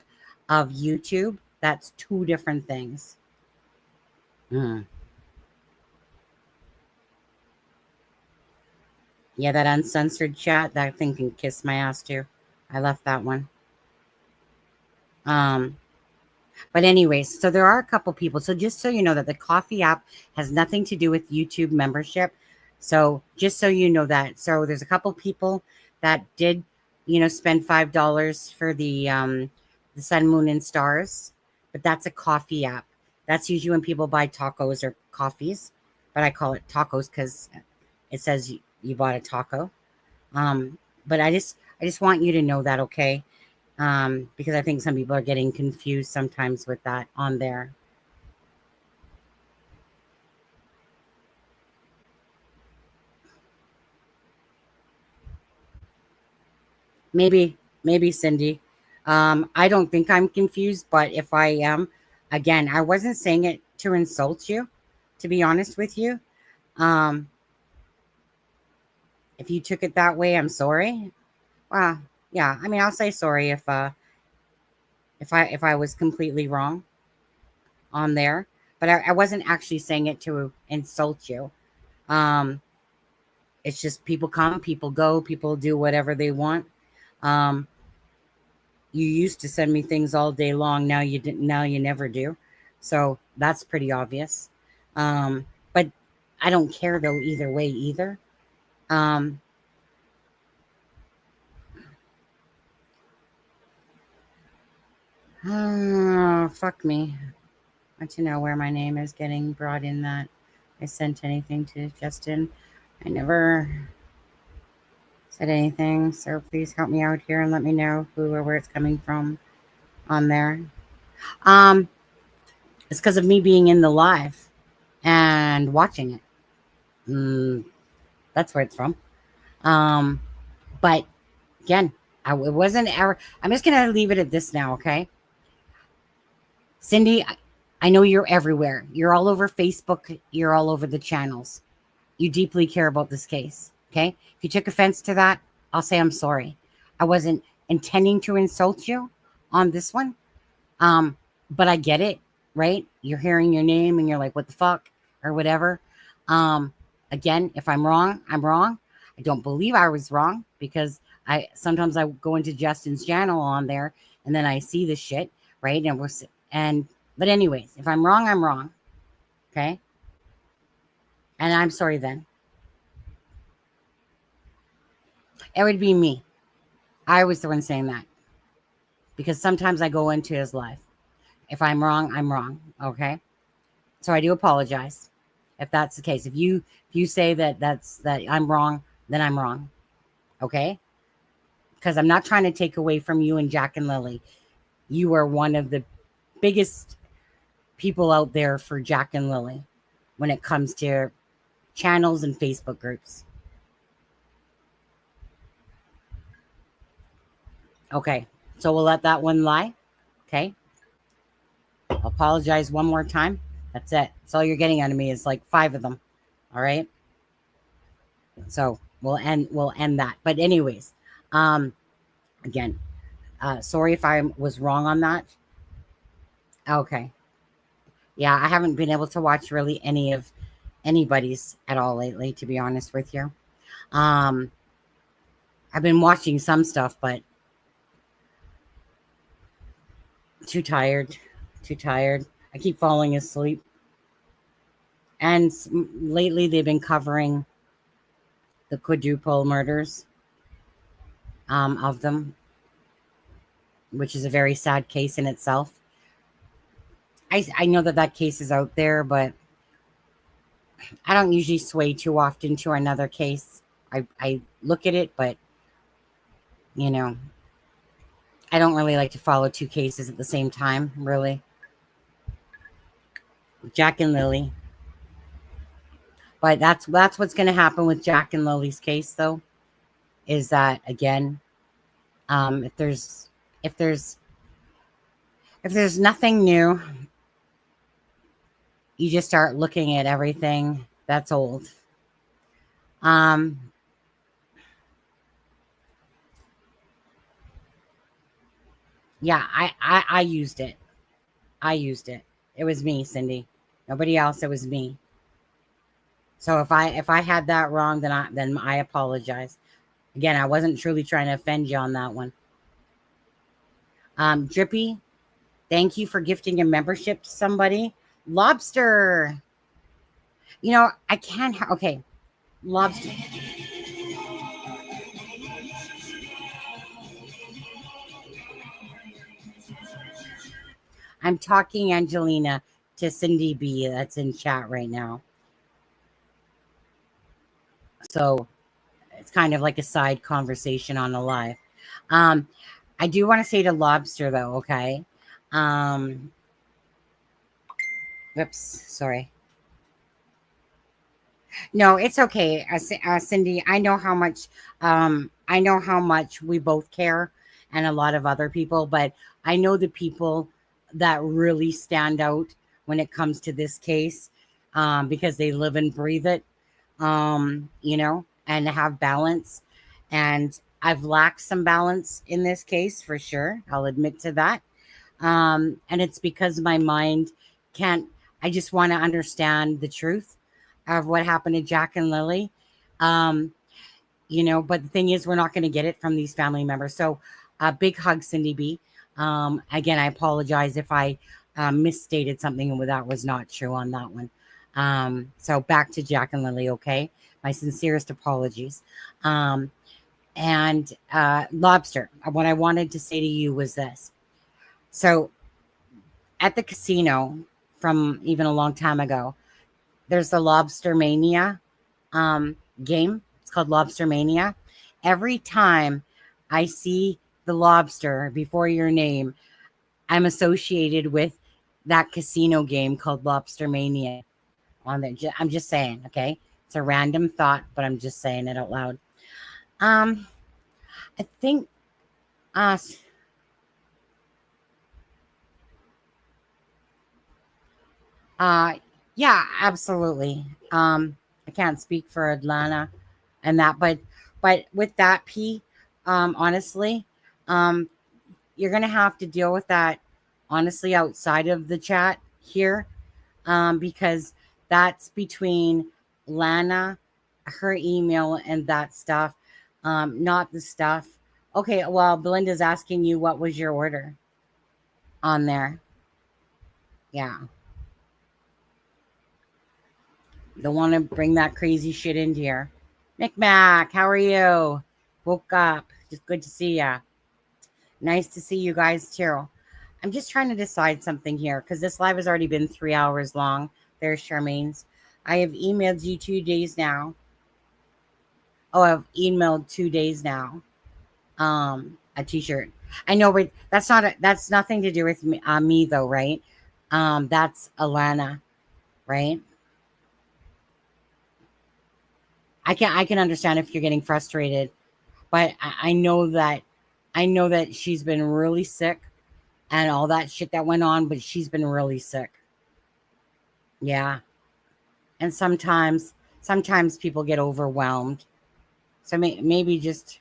of YouTube. That's two different things. Yeah, that uncensored chat, that thing can kiss my ass too. I left that one. But anyways, so there are a couple people. So just so you know that the coffee app has nothing to do with YouTube membership. So just so you know that. So there's a couple people that did, you know, spend $5 for the Sun, Moon, and Stars. But that's a coffee app. That's usually when people buy tacos or coffees. But I call it tacos because it says you bought a taco. But I just want you to know that, okay? Because I think some people are getting confused sometimes with that on there. Maybe Cindy. I don't think I'm confused, but if I am, again, I wasn't saying it to insult you, to be honest with you. If you took it that way, I'm sorry. Well, yeah, I mean, I'll say sorry if I was completely wrong on there, but I wasn't actually saying it to insult you. It's just people come, people go, people do whatever they want. You used to send me things all day long. Now you didn't. Now you never do. So that's pretty obvious. But I don't care though either way either. Oh, fuck me. I want to know where my name is getting brought in that I sent anything to Justin. I never said anything, so please help me out here and let me know who or where it's coming from on there. It's because of me being in the live and watching it. That's where it's from. But again, it wasn't ever. I'm just gonna leave it at this now, okay? Cindy, I know you're everywhere. You're all over Facebook. You're all over the channels. You deeply care about this case, okay? If you took offense to that, I'll say I'm sorry. I wasn't intending to insult you on this one, but I get it, right? You're hearing your name and you're like, what the fuck, or whatever. Again, if I'm wrong, I'm wrong. I don't believe I was wrong because sometimes I go into Justin's channel on there and then I see the shit, right? But anyways, if I'm wrong, I'm wrong. Okay. And I'm sorry then. It would be me. I was the one saying that. Because sometimes I go into his life. If I'm wrong, I'm wrong. Okay. So I do apologize if that's the case. If you say that I'm wrong, then I'm wrong. Okay. Because I'm not trying to take away from you and Jack and Lily. You are one of the biggest people out there for Jack and Lily when it comes to channels and Facebook groups. Okay, so we'll let that one lie. Okay. I'll apologize one more time. That's it. That's all you're getting out of me is like 5 of them. All right. So we'll end that. But anyways, again, sorry if I was wrong on that. Okay. Yeah, I haven't been able to watch really any of anybody's at all lately, to be honest with you. I've been watching some stuff, but too tired. I keep falling asleep. And lately they've been covering the quadruple murders of them, which is a very sad case in itself. I know that case is out there, but I don't usually sway too often to another case. I look at it, but, you know, I don't really like to follow 2 cases at the same time, really. Jack and Lily. But that's what's going to happen with Jack and Lily's case, though, is that, again, if there's nothing new, you just start looking at everything that's old. Yeah, I used it. It was me, Cindy. Nobody else. It was me. So if I had that wrong, then I apologize. Again, I wasn't truly trying to offend you on that one. Drippy, thank you for gifting a membership to somebody. Lobster. You know, I can't. Okay, Lobster. I'm talking, Angelina, to Cindy B. That's in chat right now. So it's kind of like a side conversation on the live. I do want to say to Lobster, though, okay? Oops, sorry. No, it's okay, Cindy. I know how much we both care, and a lot of other people. But I know the people that really stand out when it comes to this case, because they live and breathe it, you know, and have balance. And I've lacked some balance in this case for sure. I'll admit to that. And it's because my mind can't. I just want to understand the truth of what happened to Jack and Lily. You know, but the thing is, we're not going to get it from these family members. So big hug, Cindy B. Again, I apologize if I misstated something and that was not true on that one. So back to Jack and Lily, okay? My sincerest apologies. And Lobster, what I wanted to say to you was this. So at the casino from even a long time ago, there's the Lobster Mania game. It's called Lobster Mania. Every time I see the lobster before your name, I'm associated with that casino game called Lobster Mania on there. I'm just saying, okay? It's a random thought, but I'm just saying it out loud. I think yeah, absolutely. I can't speak for Atlanta and that, but with that, P, honestly, you're gonna have to deal with that honestly outside of the chat here, because that's between Lana, her email, and that stuff, not the stuff. Okay, well, Belinda's asking you what was your order on there. Yeah. Don't want to bring that crazy shit into here. Mac, how are you? Woke up. Just good to see ya. Nice to see you guys too. I'm just trying to decide something here because this live has already been 3 hours long. There's Charmaine's. I have emailed you 2 days now. Oh, I've emailed 2 days now. A t-shirt. I know, but that's nothing to do with me though, right? That's Alana, right? I can understand if you're getting frustrated, but I know that she's been really sick and all that shit that went on, but she's been really sick. Yeah. And sometimes people get overwhelmed. So maybe just,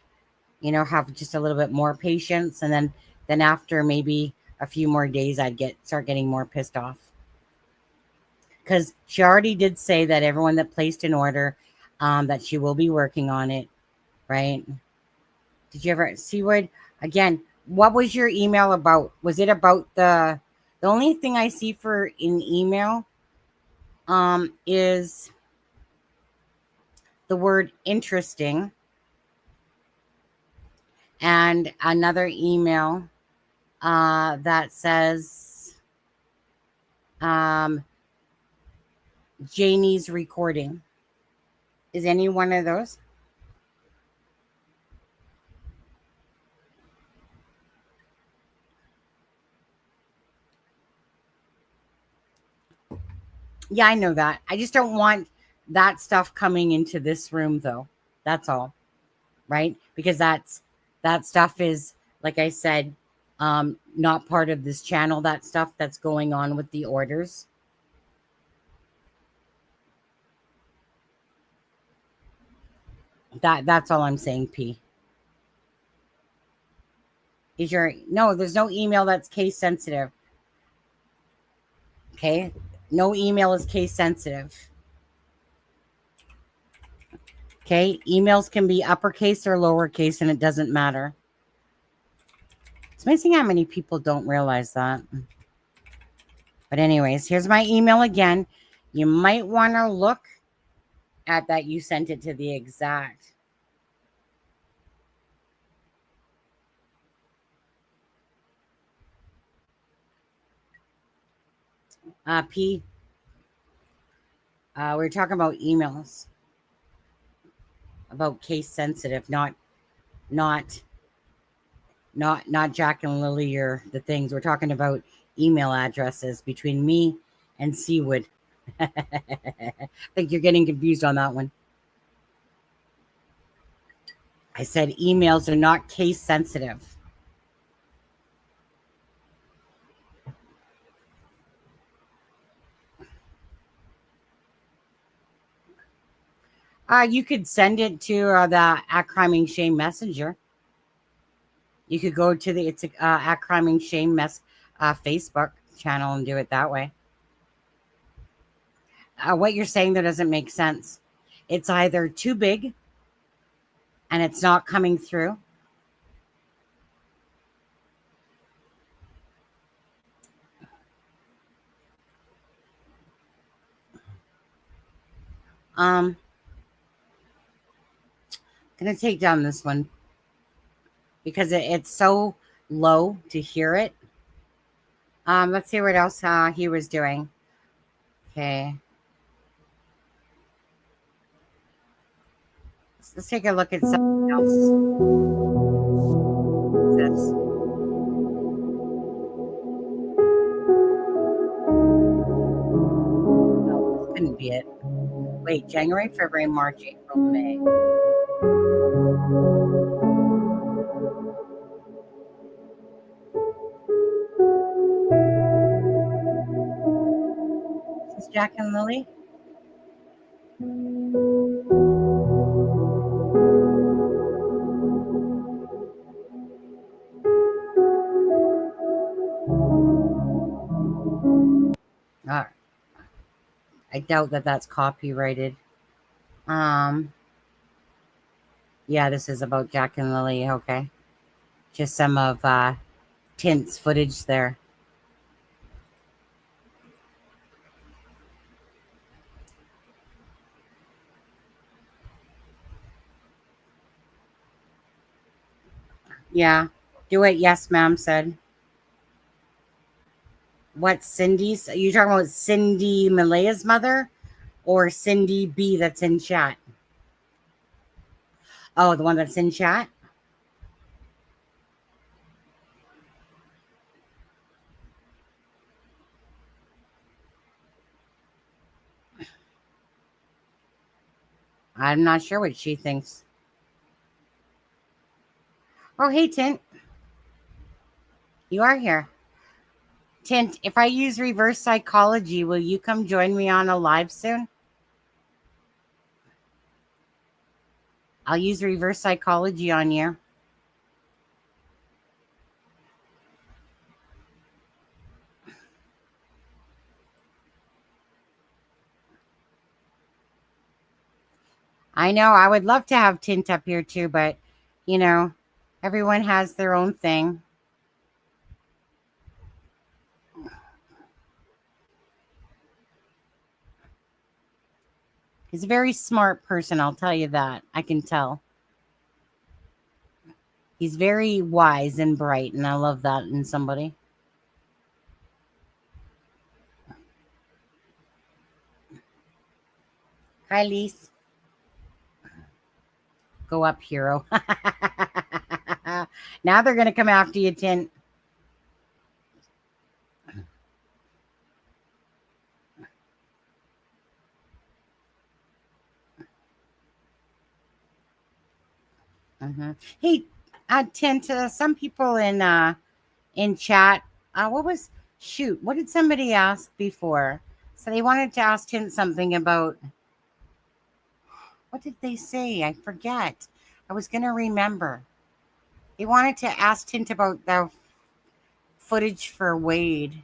have just a little bit more patience. And then after maybe a few more days, I'd start getting more pissed off. Because she already did say that everyone that placed an order, that she will be working on it, right? Did you ever see again, what was your email about? Was it about the only thing I see for in email is the word interesting, and another email that says Janie's recording. Is any one of those? Yeah, I know that. I just don't want that stuff coming into this room, though. That's all, right? Because that stuff is, like I said, not part of this channel. That stuff that's going on with the orders. That's all I'm saying, P. No, there's no email that's case sensitive. Okay? No email is case sensitive. Okay? Emails can be uppercase or lowercase, and it doesn't matter. It's amazing how many people don't realize that. But anyways, here's my email again. You might want to look at that. You sent it to the exact. P. We're talking about emails. About case sensitive, not Jack and Lily or the things. We're talking about email addresses between me and Seawood. I think you're getting confused on that one. I said emails are not case sensitive. You could send it to the At Crime and Shame Messenger. You could go to the At Crime and Shame Facebook channel and do it that way. What you're saying there doesn't make sense. It's either too big and it's not coming through, Gonna take down this one because it's so low to hear it. Let's see what else he was doing. Okay. Let's take a look at something else. This. No, this couldn't be it. Wait, January, February, March, April, May. Is this Jack and Lily? I doubt that that's copyrighted. Yeah, this is about Jack and Lily. Okay. Just some of Tint's footage there. Yeah. Do it. Yes, ma'am said. What Cindy's? Are you talking about Cindy Malaya's mother or Cindy B that's in chat? Oh, the one that's in chat? I'm not sure what she thinks. Oh, hey, Tint. You are here. Tint, if I use reverse psychology, will you come join me on a live soon? I'll use reverse psychology on you. I know. I would love to have Tint up here too, but, you know, everyone has their own thing. He's a very smart person, I'll tell you that. I can tell. He's very wise and bright, and I love that in somebody. Hi, Lise. Go up, hero. Now they're going to come after you, Tint. Hey, Tint, some people in chat, what did somebody ask before? So they wanted to ask Tint something about, what did they say? I forget. I was going to remember. They wanted to ask Tint about the footage for Wade.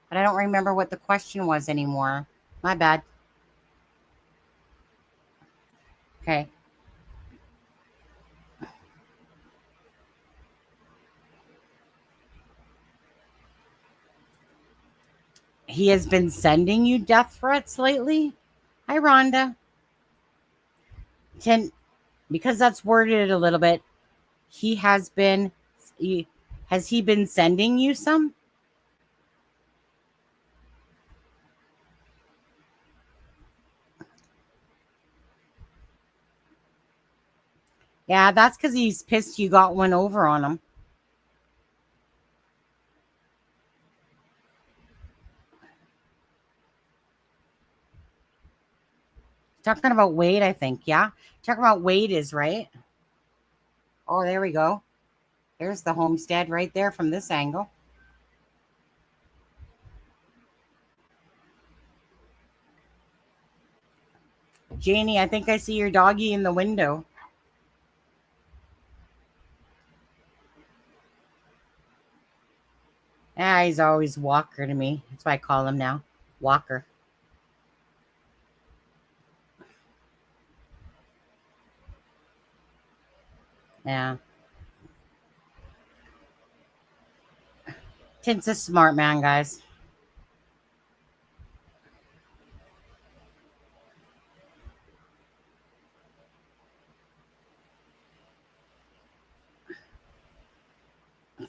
But I don't remember what the question was anymore. My bad. Okay. He has been sending you death threats lately? Hi, Rhonda. Tint, because that's worded a little bit, has he been sending you some? Yeah, that's because he's pissed you got one over on him. Talking about Wade, I think. Yeah. Talking about Wade is right. Oh, there we go. There's the homestead right there from this angle. Janie, I think I see your doggy in the window. Yeah, he's always Walker to me. That's why I call him now. Walker. Yeah. Tint's a smart man, guys.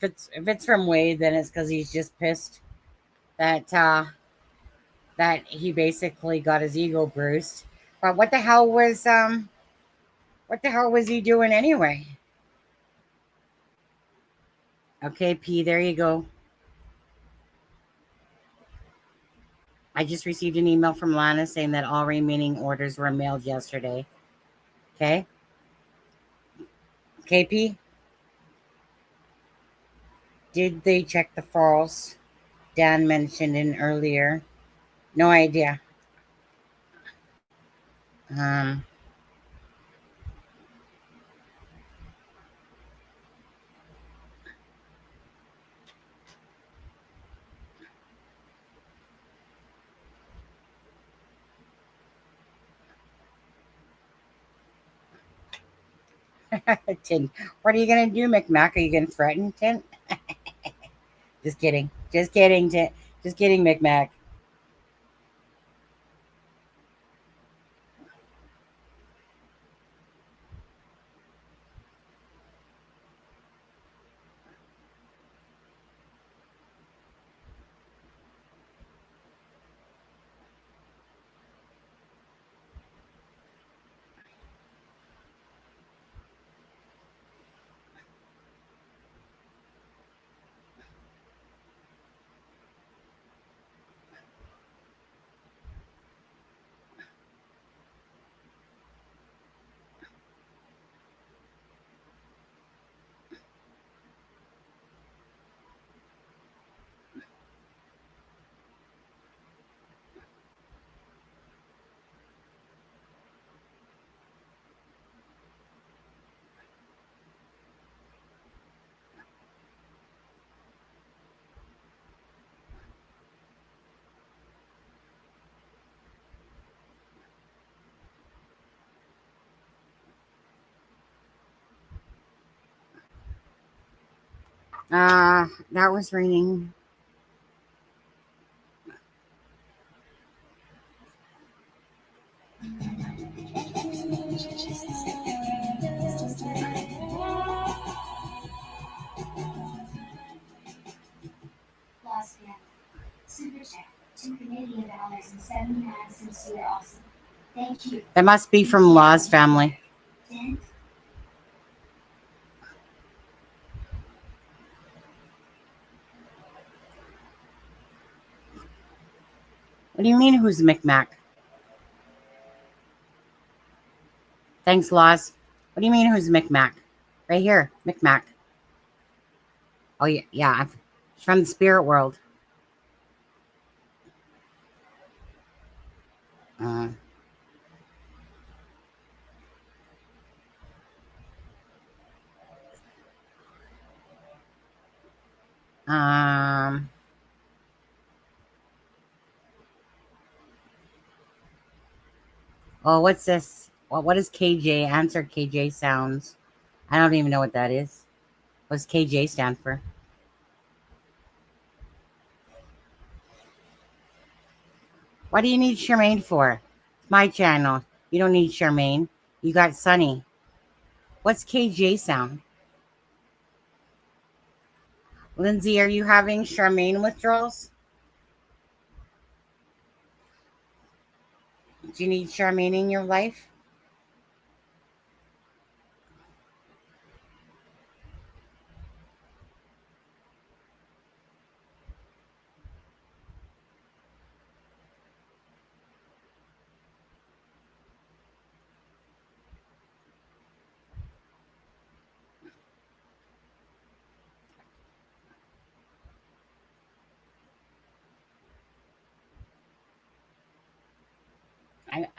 If it's from Wade, then it's because he's just pissed that that he basically got his ego bruised. But what the hell was he doing anyway? Okay, P, there you go. I just received an email from Lana saying that all remaining orders were mailed yesterday. Okay. KP? Did they check the falls Dan mentioned in earlier? No idea. Tint. What are you going to do, McMac? Are you going to threaten Tint? Just kidding. Just kidding, Tint. Just kidding, McMac. That was raining. Lost family. Super chat. $2 Canadian and 79 cents. You're awesome. Thank you. That must be from Law's family. Dan? What do you mean, who's McMac? Thanks, Laws. What do you mean, who's McMac? Right here, McMac. Oh, yeah. She's from the spirit world. Oh, what's this? Well, what is KJ? Answer KJ sounds. I don't even know what that is. What does KJ stand for? What do you need Charmaine for? It's my channel. You don't need Charmaine. You got Sunny. What's KJ sound? Lindsay, are you having Charmaine withdrawals? Do you need Charmaine in your life?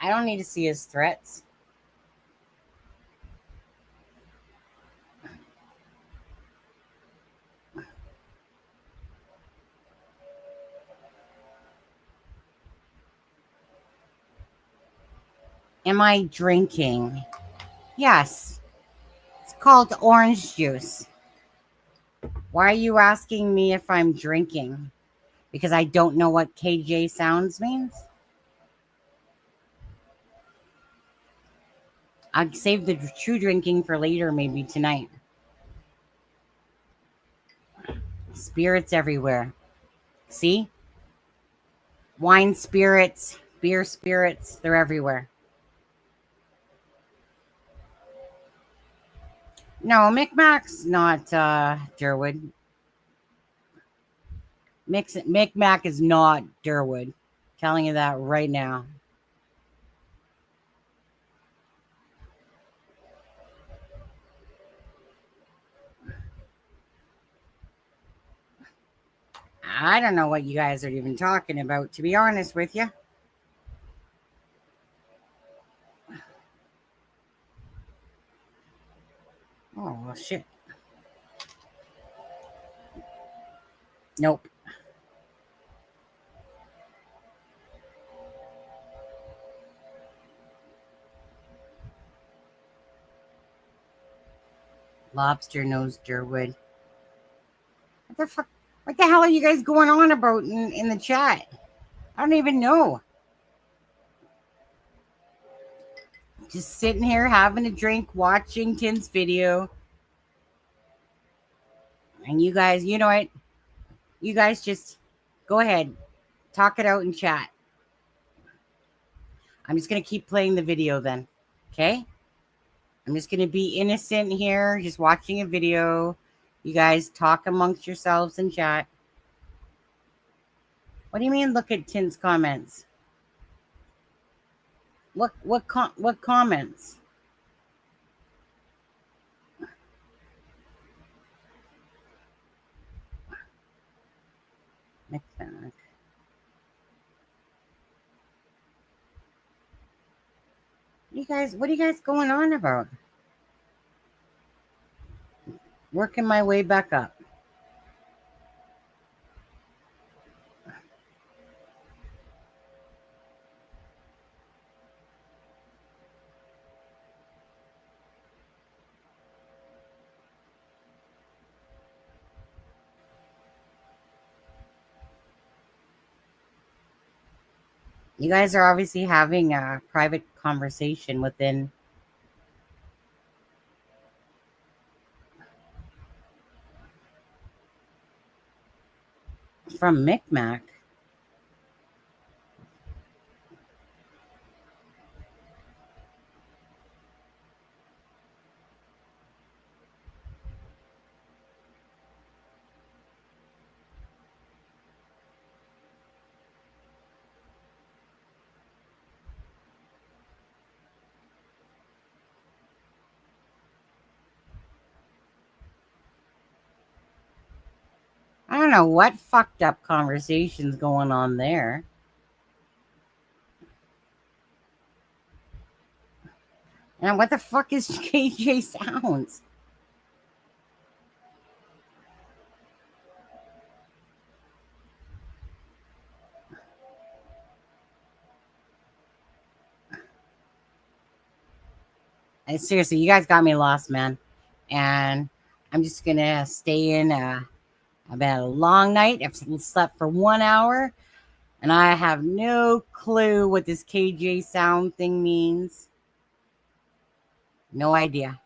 I don't need to see his threats. Am I drinking? Yes. It's called orange juice. Why are you asking me if I'm drinking? Because I don't know what KJ sounds means? I'd save the true drinking for later, maybe tonight. Spirits everywhere. See? Wine spirits, beer spirits, they're everywhere. No, Micmac's not Durwood. Micmac is not Durwood. Telling you that right now. I don't know what you guys are even talking about, to be honest with you. Oh, well, shit. Nope. Lobster nose Durwood. What the fuck? What the hell are you guys going on about in the chat? I don't even know. Just sitting here having a drink, watching Tim's video. And you guys, you know what? You guys just go ahead. Talk it out in chat. I'm just going to keep playing the video then. Okay? I'm just going to be innocent here, just watching a video. You guys talk amongst yourselves in chat. What do you mean look at Tim's comments? What comments? Mechanic. What are you guys going on about? Working my way back up. You guys are obviously having a private conversation within. From Micmac. I don't know what fucked up conversation's going on there. And what the fuck is KJ Sounds? And seriously, you guys got me lost, man. And I'm just gonna stay in. I've had a long night. I've slept for 1 hour, and I have no clue what this KJ Sound thing means. No idea.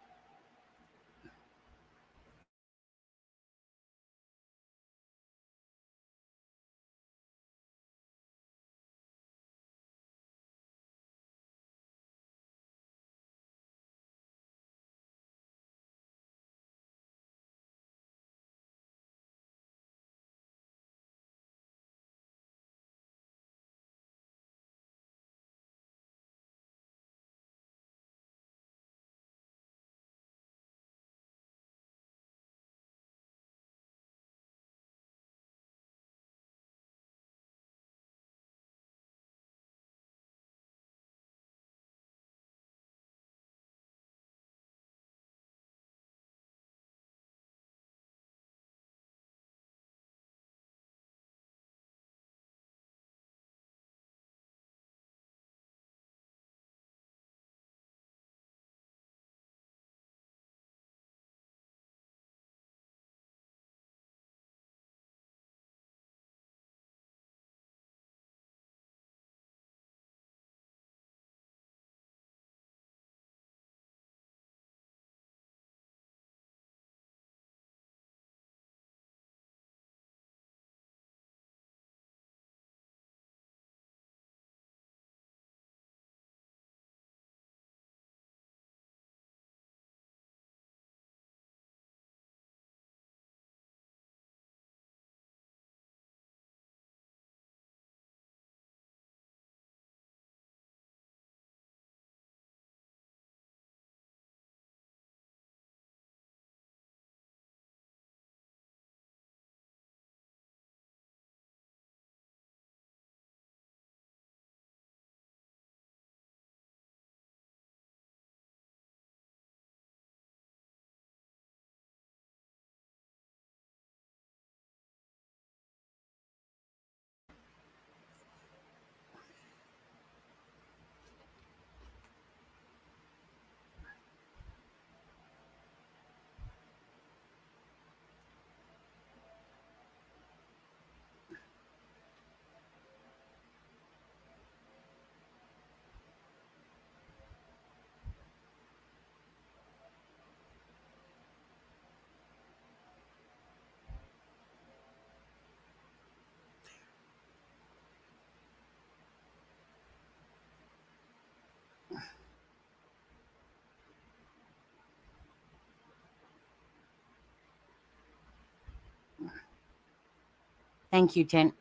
Thank you, Tint.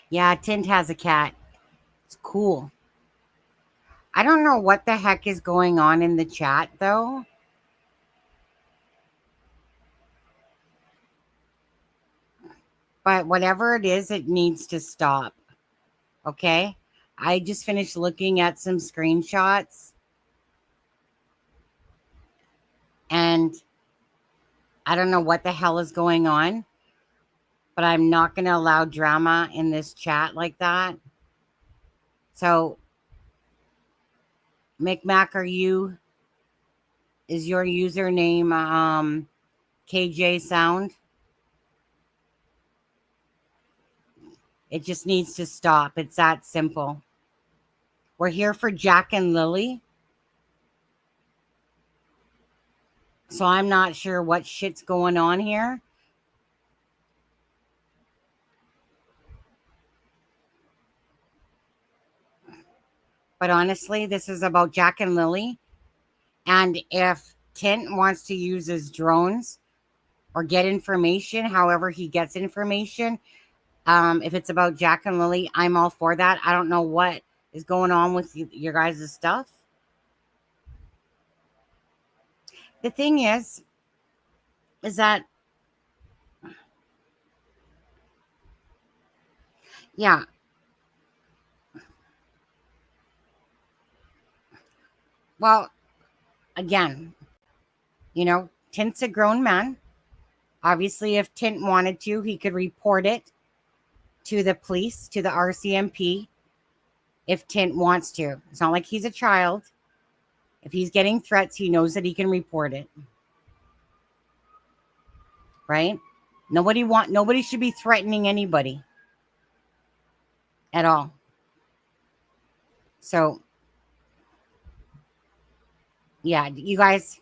Yeah, Tint has a cat. It's cool. I don't know what the heck is going on in the chat, though. But whatever it is, it needs to stop. Okay? I just finished looking at some screenshots. And I don't know what the hell is going on. But I'm not going to allow drama in this chat like that. So, Micmac, is your username KJ Sound? It just needs to stop. It's that simple. We're here for Jack and Lily. So I'm not sure what shit's going on here. But honestly, this is about Jack and Lily. And if Tint wants to use his drones or get information, however he gets information, if it's about Jack and Lily, I'm all for that. I don't know what is going on with your guys' stuff. The thing is that, yeah. Well, again, Tint's a grown man. Obviously, if Tint wanted to, he could report it to the police, to the RCMP, if Tint wants to. It's not like he's a child. If he's getting threats, he knows that he can report it. Right? Nobody should be threatening anybody at all. So, yeah, you guys,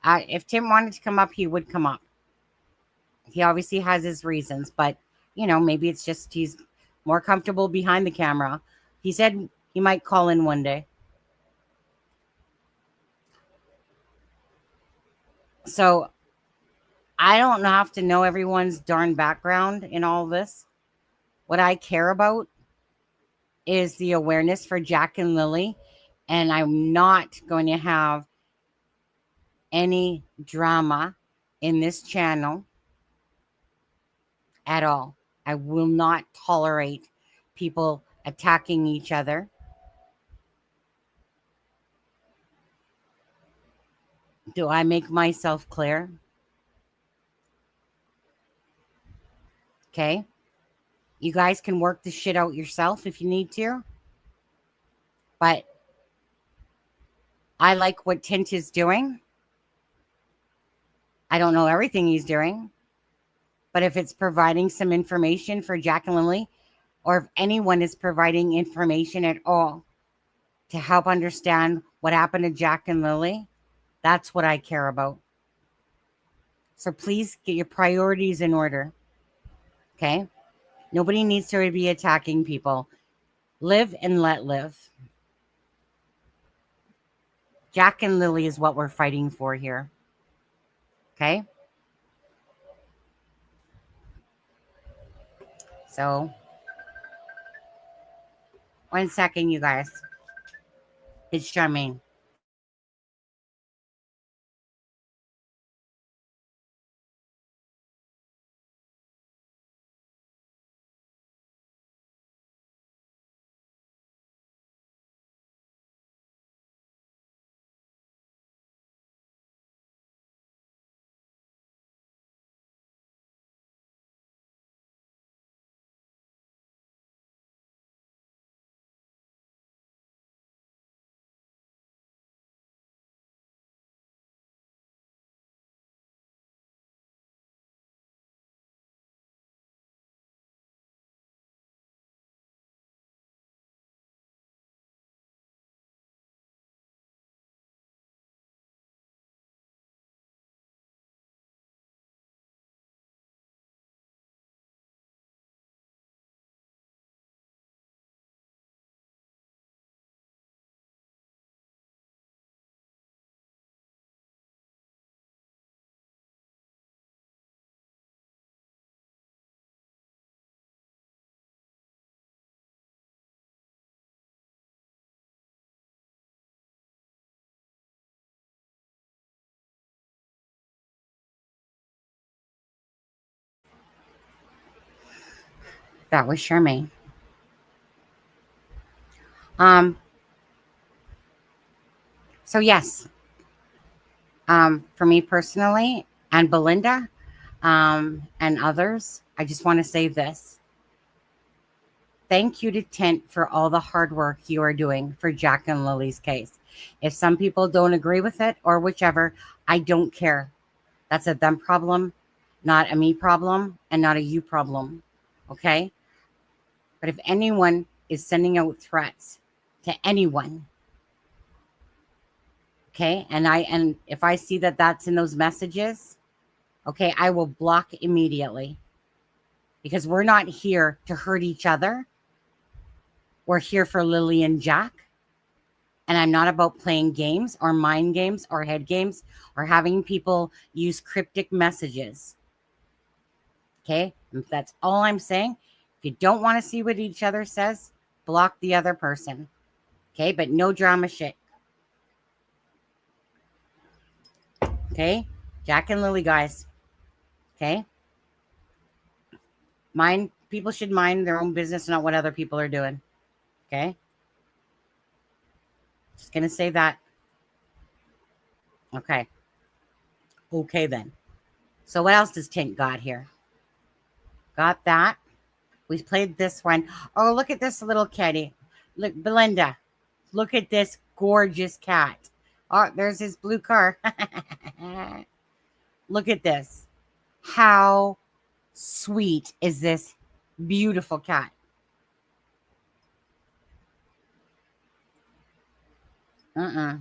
if Tim wanted to come up, he would come up. He obviously has his reasons, but, maybe it's just he's more comfortable behind the camera. He said he might call in one day. So, I don't have to know everyone's darn background in all this. What I care about is the awareness for Jack and Lily, and I'm not going to have any drama in this channel at all. I will not tolerate people attacking each other. Do I make myself clear? Okay. You guys can work the shit out yourself if you need to. But I like what Tint is doing. I don't know everything he's doing. But if it's providing some information for Jack and Lily, or if anyone is providing information at all to help understand what happened to Jack and Lily, that's what I care about. So please get your priorities in order. Okay? Nobody needs to be attacking people. Live and let live. Jack and Lily is what we're fighting for here. Okay? So, 1 second, you guys. It's Charmaine. That was Charmaine. So yes, for me personally and Belinda, and others, I just want to say this. Thank you to Tint for all the hard work you are doing for Jack and Lily's case. If some people don't agree with it or whichever, I don't care. That's a them problem, not a me problem, and not a you problem. Okay? But if anyone is sending out threats to anyone, okay, and if I see that that's in those messages, okay, I will block immediately, because we're not here to hurt each other. We're here for Lily and Jack. And I'm not about playing games or mind games or head games or having people use cryptic messages. Okay? That's all I'm saying. If you don't want to see what each other says, block the other person. Okay? But no drama shit. Okay? Jack and Lily, guys. Okay? People should mind their own business, not what other people are doing. Okay? Just going to say that. Okay. Okay, then. So what else does Tint got here? Got that. We played this one. Oh, look at this little kitty. Look, Belinda. Look at this gorgeous cat. Oh, there's his blue car. Look at this. How sweet is this beautiful cat? I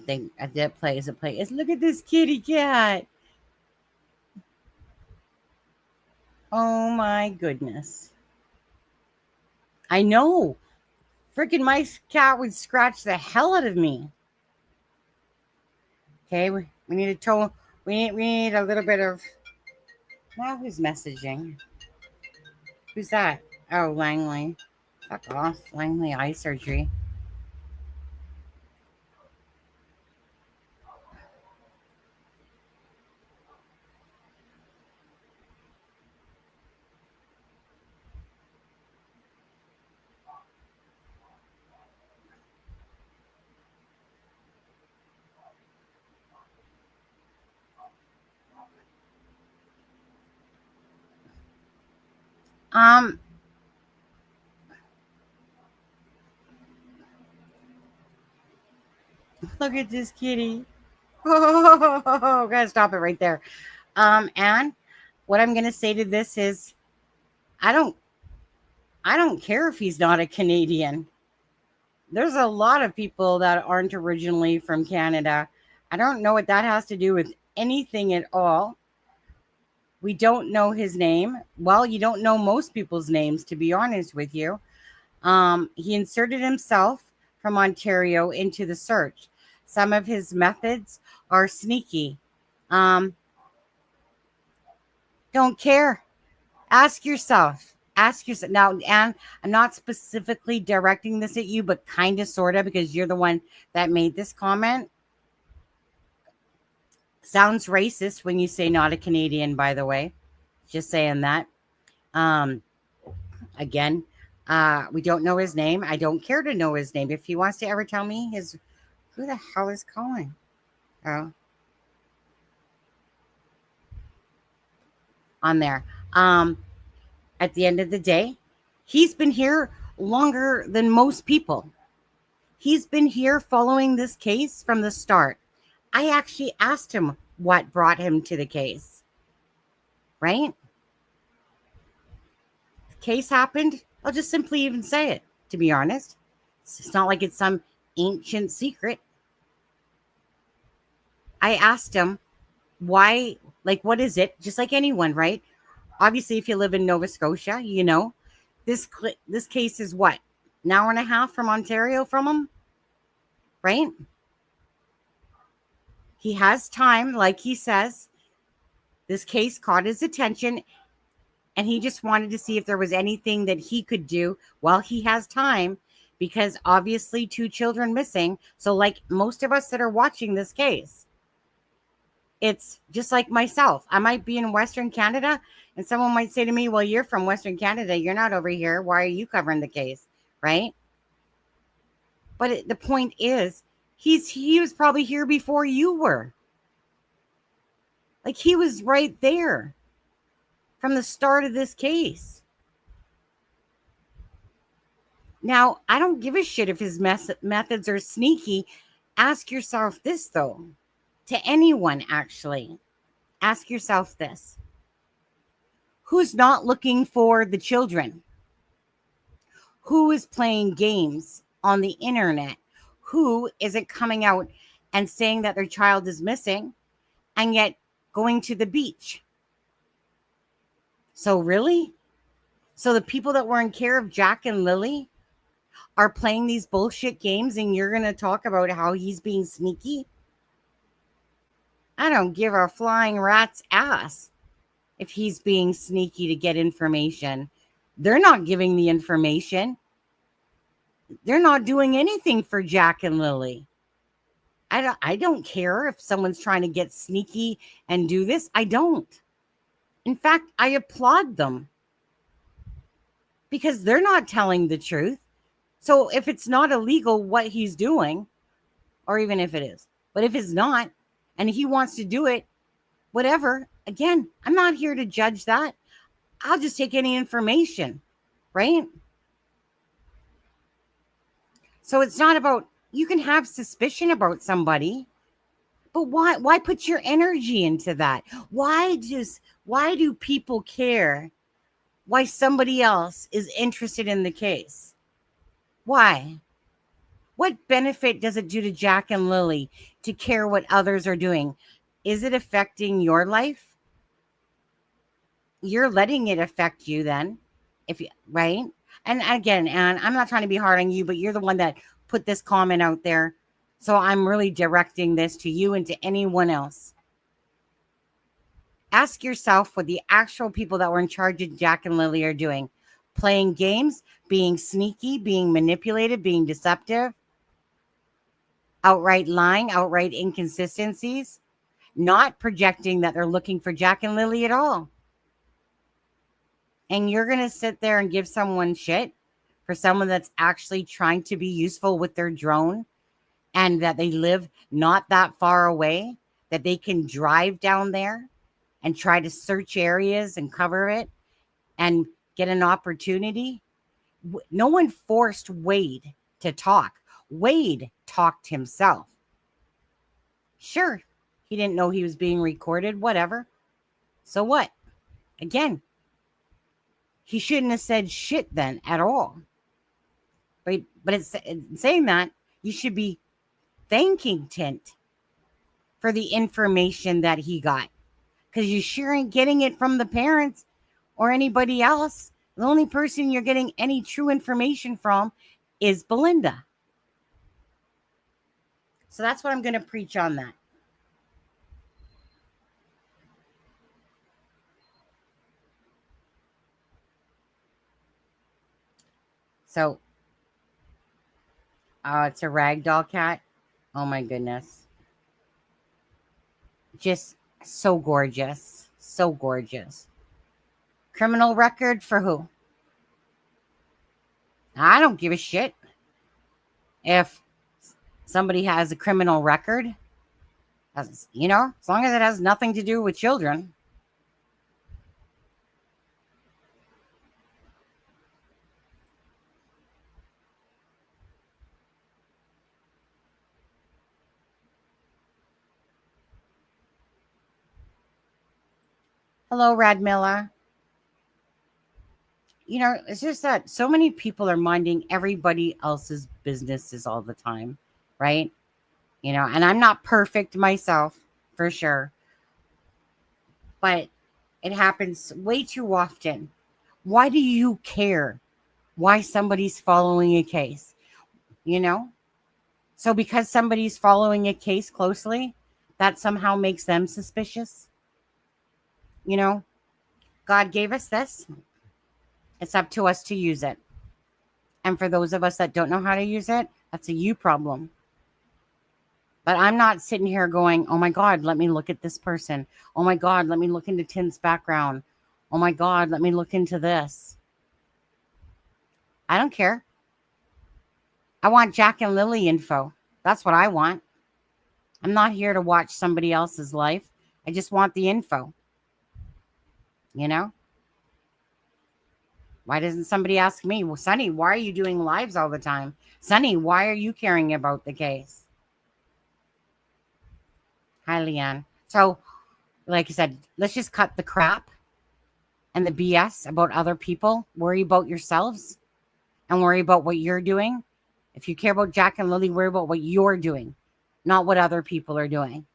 think I did play as a play. Look at this kitty cat. Oh my goodness. I know. Freaking my cat would scratch the hell out of me. Okay, we need a toe. We need a little bit of. Now who's messaging? Who's that? Oh, Langley. Fuck off, Langley eye surgery. Look at this kitty. Oh, gotta stop it right there. And what I'm gonna say to this is, I don't care if he's not a Canadian. There's a lot of people that aren't originally from Canada. I don't know what that has to do with anything at all. We don't know his name. Well, you don't know most people's names, to be honest with you. He inserted himself from Ontario into the search. Some of his methods are sneaky. Don't care. Ask yourself. Now, and I'm not specifically directing this at you, but kind of, sort of, because you're the one that made this comment. Sounds racist when you say not a Canadian, by the way. Just saying that. Again, we don't know his name. I don't care to know his name. If he wants to ever tell me who the hell is calling? Oh. On there. At the end of the day, he's been here longer than most people. He's been here following this case from the start. I actually asked him what brought him to the case. Right? The case happened. I'll just simply even say it, to be honest. It's not like it's some ancient secret. I asked him why, like, what is it? Just like anyone, right? Obviously, if you live in Nova Scotia, you know, this case is what? An hour and a half from Ontario from him? right? He has time, like he says. This case caught his attention, and he just wanted to see if there was anything that he could do while he has time, because obviously 2 children missing. So like most of us that are watching this case, it's just like myself. I might be in Western Canada, and someone might say to me, well, you're from Western Canada. You're not over here. Why are you covering the case? Right? But the point is, he was probably here before you were. Like, he was right there from the start of this case. Now, I don't give a shit if his methods are sneaky. Ask yourself this, though. To anyone, actually. Ask yourself this. Who's not looking for the children? Who is playing games on the internet? Who isn't coming out and saying that their child is missing and yet going to the beach? So really? So the people that were in care of Jack and Lily are playing these bullshit games, and you're going to talk about how he's being sneaky? I don't give a flying rat's ass if he's being sneaky to get information. They're not giving the information. They're not doing anything for Jack and Lily. I don't care if someone's trying to get sneaky and do this. I don't. In fact, I applaud them, because they're not telling the truth. So if it's not illegal what he's doing, or even if it is, but if it's not, and he wants to do it, whatever, again, I'm not here to judge that. I'll just take any information, right? So it's not about, you can have suspicion about somebody, but why put your energy into that? Why do people care why somebody else is interested in the case? Why? What benefit does it do to Jack and Lily to care what others are doing? Is it affecting your life? You're letting it affect you then, right? And again, and I'm not trying to be hard on you, but you're the one that put this comment out there. So I'm really directing this to you and to anyone else. Ask yourself what the actual people that were in charge of Jack and Lily are doing. Playing games, being sneaky, being manipulated, being deceptive, outright lying, outright inconsistencies, not projecting that they're looking for Jack and Lily at all. And you're going to sit there and give someone shit for someone that's actually trying to be useful with their drone, and that they live not that far away, that they can drive down there and try to search areas and cover it and get an opportunity. No one forced Wade to talk. Wade talked himself. Sure, he didn't know he was being recorded, whatever. So what? Again, he shouldn't have said shit then at all. But it's saying that, you should be thanking Tint for the information that he got, because you sure ain't getting it from the parents or anybody else. The only person you're getting any true information from is Belinda. So that's what I'm going to preach on that. So, it's a ragdoll cat. Oh my goodness. Just so gorgeous. So gorgeous. Criminal record for who? I don't give a shit if somebody has a criminal record. As long as it has nothing to do with children. Hello, Radmilla. It's just that so many people are minding everybody else's businesses all the time, right? And I'm not perfect myself, for sure. But it happens way too often. Why do you care why somebody's following a case? So because somebody's following a case closely, that somehow makes them suspicious. You know, God gave us this. It's up to us to use it. And for those of us that don't know how to use it, that's a you problem. But I'm not sitting here going, oh my God, let me look at this person. Oh my God, let me look into Tim's background. Oh my God, let me look into this. I don't care. I want Jack and Lily info. That's what I want. I'm not here to watch somebody else's life. I just want the info. You know? Why doesn't somebody ask me, well, Sonny, why are you doing lives all the time? Sonny, why are you caring about the case? Hi, Leanne. So, like I said, let's just cut the crap and the BS about other people. Worry about yourselves and worry about what you're doing. If you care about Jack and Lily, worry about what you're doing, not what other people are doing.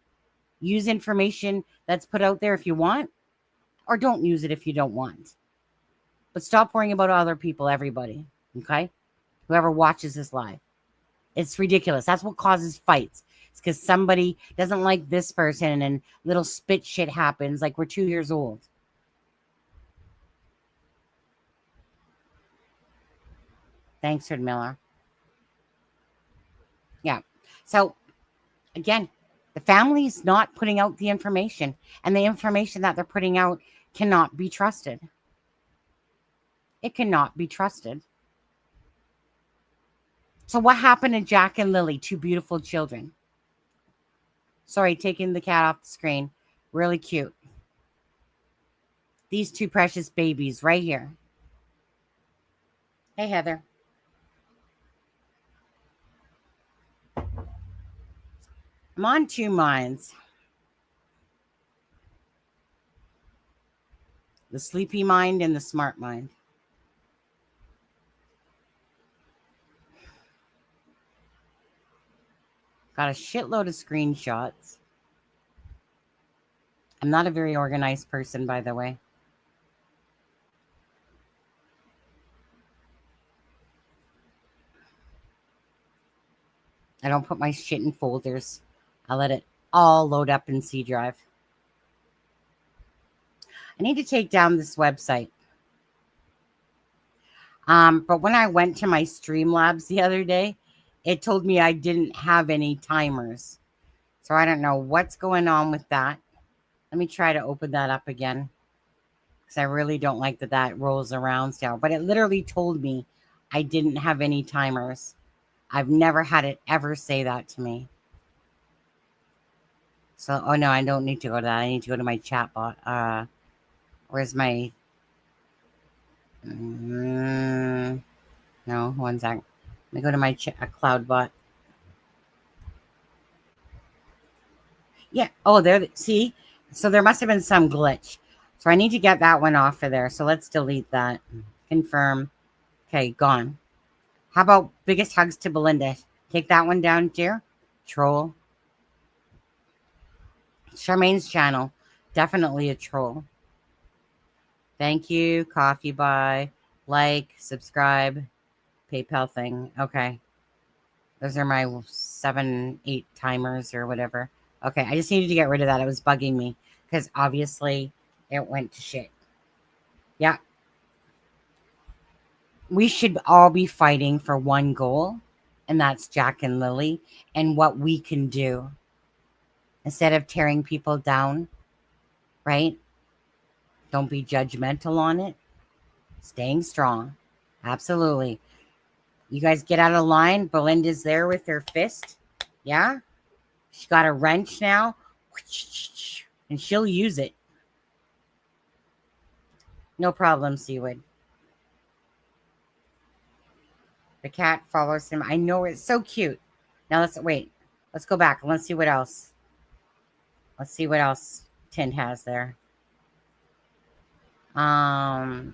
Use information that's put out there if you want, or don't use it if you don't want. But stop worrying about other people, everybody, okay? Whoever watches this live. It's ridiculous. That's what causes fights. It's because somebody doesn't like this person and little spit shit happens like we're 2 years old. Thanks, Red Miller. Yeah. So, again, the family's not putting out the information, and the information that they're putting out cannot be trusted. It cannot be trusted. So what happened to Jack and Lily, two beautiful children? Sorry, taking the cat off the screen. Really cute. These two precious babies right here. Hey, Heather. I'm on two minds. The sleepy mind and the smart mind. Got a shitload of screenshots. I'm not a very organized person, by the way. I don't put my shit in folders. I let it all load up in C drive. I need to take down this website. But when I went to my Streamlabs the other day, it told me I didn't have any timers. So I don't know what's going on with that. Let me try to open that up again, because I really don't like that rolls around still. But it literally told me I didn't have any timers. I've never had it ever say that to me. So, oh no, I don't need to go to that. I need to go to my chat bot. Where's my... no, one sec. Let me go to my cloud bot. Yeah. Oh, there. See? So there must have been some glitch. So I need to get that one off of there. So let's delete that. Confirm. Okay, gone. How about biggest hugs to Belinda? Take that one down, dear. Troll. Charmaine's channel. Definitely a troll. Thank you. Coffee buy. Like. Subscribe. PayPal thing. Okay. Those are my 7, 8 timers or whatever. Okay, I just needed to get rid of that. It was bugging me because obviously it went to shit. Yeah. We should all be fighting for one goal, and that's Jack and Lily and what we can do instead of tearing people down, right? Don't be judgmental on it. Staying strong. Absolutely. You guys get out of line. Belinda's there with her fist. Yeah? She's got a wrench now, and she'll use it. No problem, Seawood. The cat follows him. I know, it's so cute. Now let's wait. Let's go back. Let's see what else. Let's see what else Tint has there. Now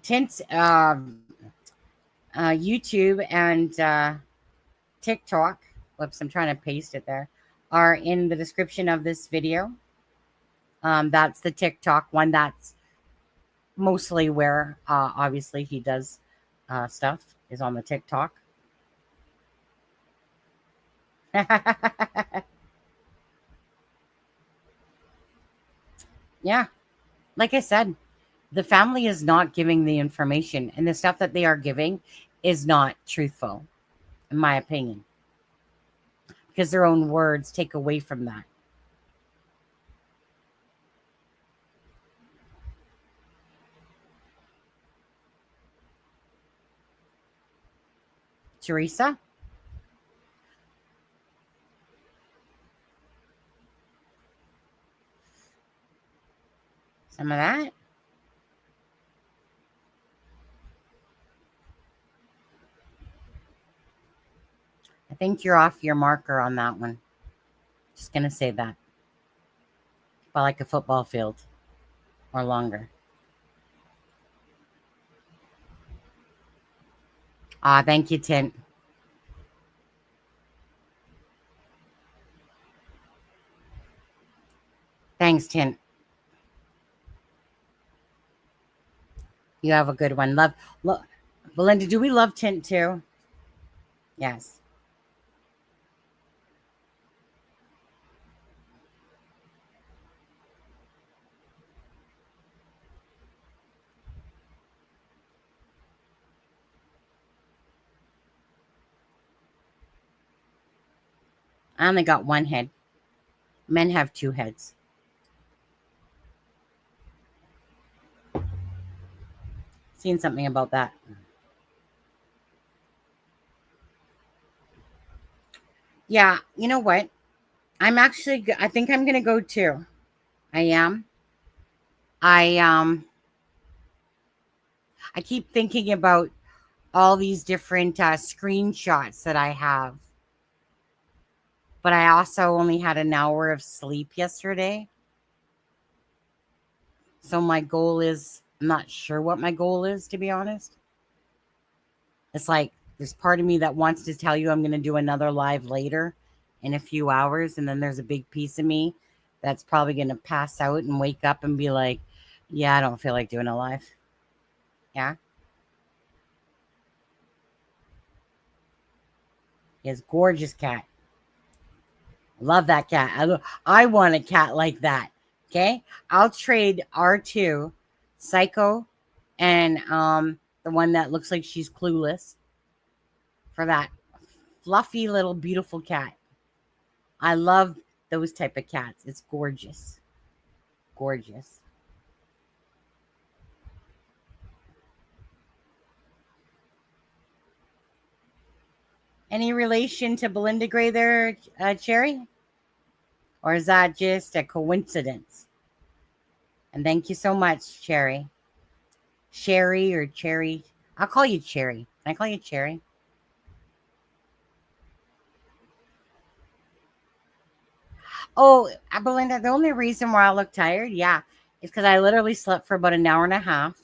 Tint's YouTube and TikTok, whoops, I'm trying to paste it there, are in the description of this video. That's the TikTok one. That's mostly where obviously he does stuff is on the TikTok. Yeah, like I said, the family is not giving the information, and the stuff that they are giving is not truthful, in my opinion, because their own words take away from that. Teresa? Some of that? I think you're off your marker on that one. Just going to say that. About like a football field or longer. Thank you, Tint. Thanks, Tint. You have a good one. Belinda, do we love Tint too? Yes. I only got one head. Men have two heads. Seen something about that. Yeah, you know what? I think I'm going to go too. I am. I keep thinking about all these different screenshots that I have. But I also only had an hour of sleep yesterday. So my goal is, I'm not sure what my goal is, to be honest. It's like, there's part of me that wants to tell you I'm going to do another live later in a few hours. And then there's a big piece of me that's probably going to pass out and wake up and be like, yeah, I don't feel like doing a live. Yeah. He has a gorgeous cat. Love that cat. I want a cat like that. Okay. I'll trade R2, Psycho, and the one that looks like she's clueless for that fluffy little beautiful cat. I love those type of cats. It's gorgeous. Gorgeous. Any relation to Belinda Gray there, Cherry? Or is that just a coincidence? And thank you so much, Cherry. Sherry or Cherry. I'll call you Cherry. Can I call you Cherry? Oh, Belinda, the only reason why I look tired, yeah, is because I literally slept for about an hour and a half.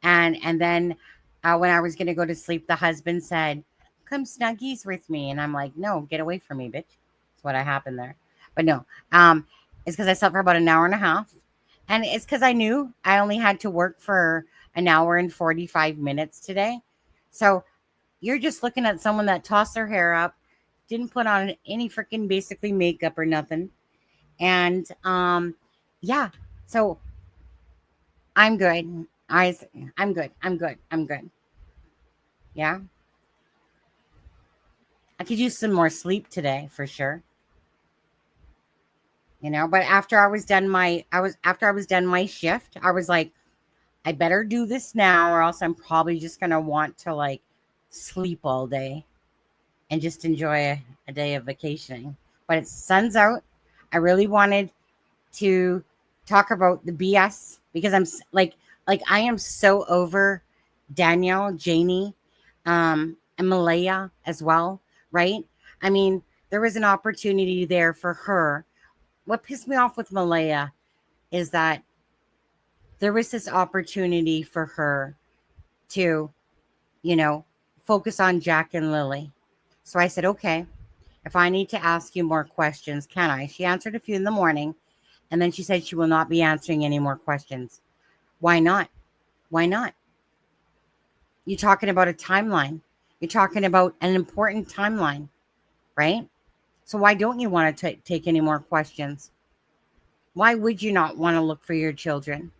And then when I was going to go to sleep, the husband said, come snuggies with me. And I'm like, no, get away from me, bitch. That's what happened there. But no, it's because I slept for about an hour and a half. And it's because I knew I only had to work for an hour and 45 minutes today. So you're just looking at someone that tossed their hair up, didn't put on any freaking basically makeup or nothing. And yeah, so I'm good. I'm good. I'm good. I'm good. Yeah. I could use some more sleep today for sure. You know, but after I was done my shift, I was like, I better do this now or else I'm probably just going to want to like sleep all day and just enjoy a day of vacationing. But it's sun's out. I really wanted to talk about the BS because I'm like I am so over Danielle, Janie, and Malaya as well, right? I mean, there was an opportunity there for her. What pissed me off with Malaya is that there was this opportunity for her to, you know, focus on Jack and Lily. So I said, okay, if I need to ask you more questions, can I? She answered a few in the morning, and then she said she will not be answering any more questions. Why not? Why not? You're talking about a timeline. You're talking about an important timeline, right? So why don't you want to take any more questions? Why would you not want to look for your children?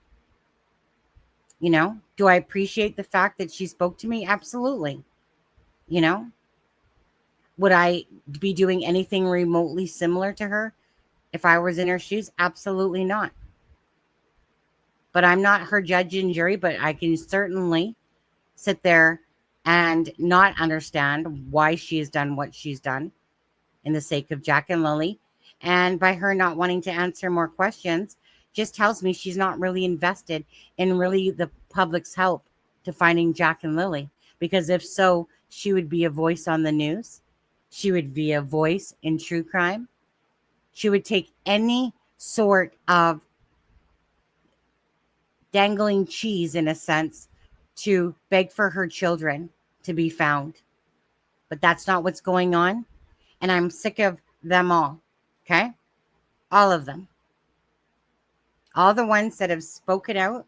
You know, do I appreciate the fact that she spoke to me? Absolutely. You know, would I be doing anything remotely similar to her if I was in her shoes? Absolutely not. But I'm not her judge and jury, but I can certainly sit there and not understand why she has done what she's done in the sake of Jack and Lily. And by her not wanting to answer more questions, just tells me she's not really invested in really the public's help to finding Jack and Lily. Because if so, she would be a voice on the news. She would be a voice in true crime. She would take any sort of dangling cheese, in a sense, to beg for her children to be found. But that's not what's going on. And I'm sick of them all. Okay? All of them. All the ones that have spoken out.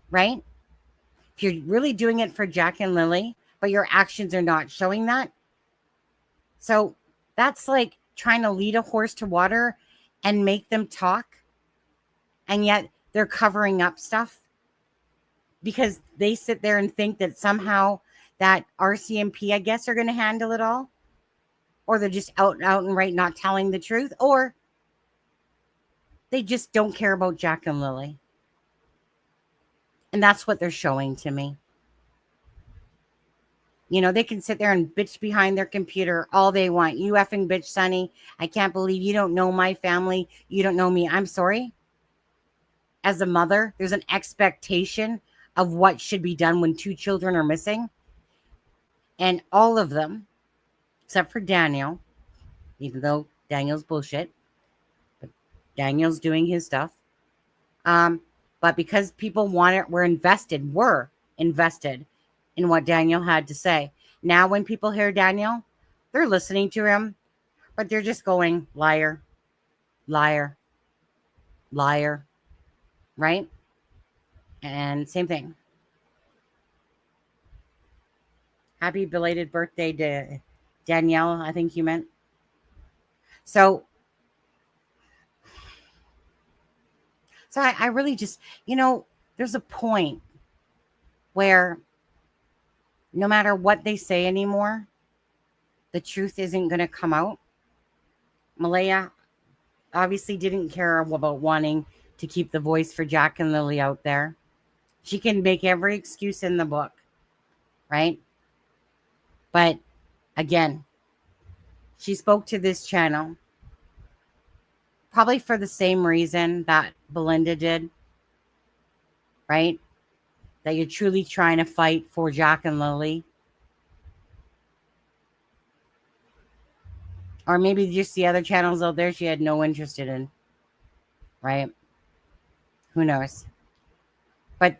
Right? If you're really doing it for Jack and Lily, but your actions are not showing that. So that's like trying to lead a horse to water and make them talk. And yet they're covering up stuff because they sit there and think that somehow that RCMP, I guess, are going to handle it all. Or they're just out and right not telling the truth. Or they just don't care about Jack and Lily. And that's what they're showing to me. You know, they can sit there and bitch behind their computer all they want. You effing bitch, Sonny. I can't believe you don't know my family. You don't know me. I'm sorry. As a mother, there's an expectation of what should be done when two children are missing. And all of them, except for Daniel, even though Daniel's bullshit, but Daniel's doing his stuff. But because people want it, we're invested in what Daniel had to say. Now when people hear Daniel, they're listening to him, but they're just going, liar, liar, liar, right? And same thing. Happy belated birthday to Danielle, I think you meant. So I really just, you know, there's a point where no matter what they say anymore, the truth isn't going to come out. Malaya obviously didn't care about wanting to keep the voice for Jack and Lily out there. She can make every excuse in the book, right? But again, she spoke to this channel probably for the same reason that Belinda did, right? That you're truly trying to fight for Jack and Lily. Or maybe just the other channels out there she had no interest in, right? Who knows? But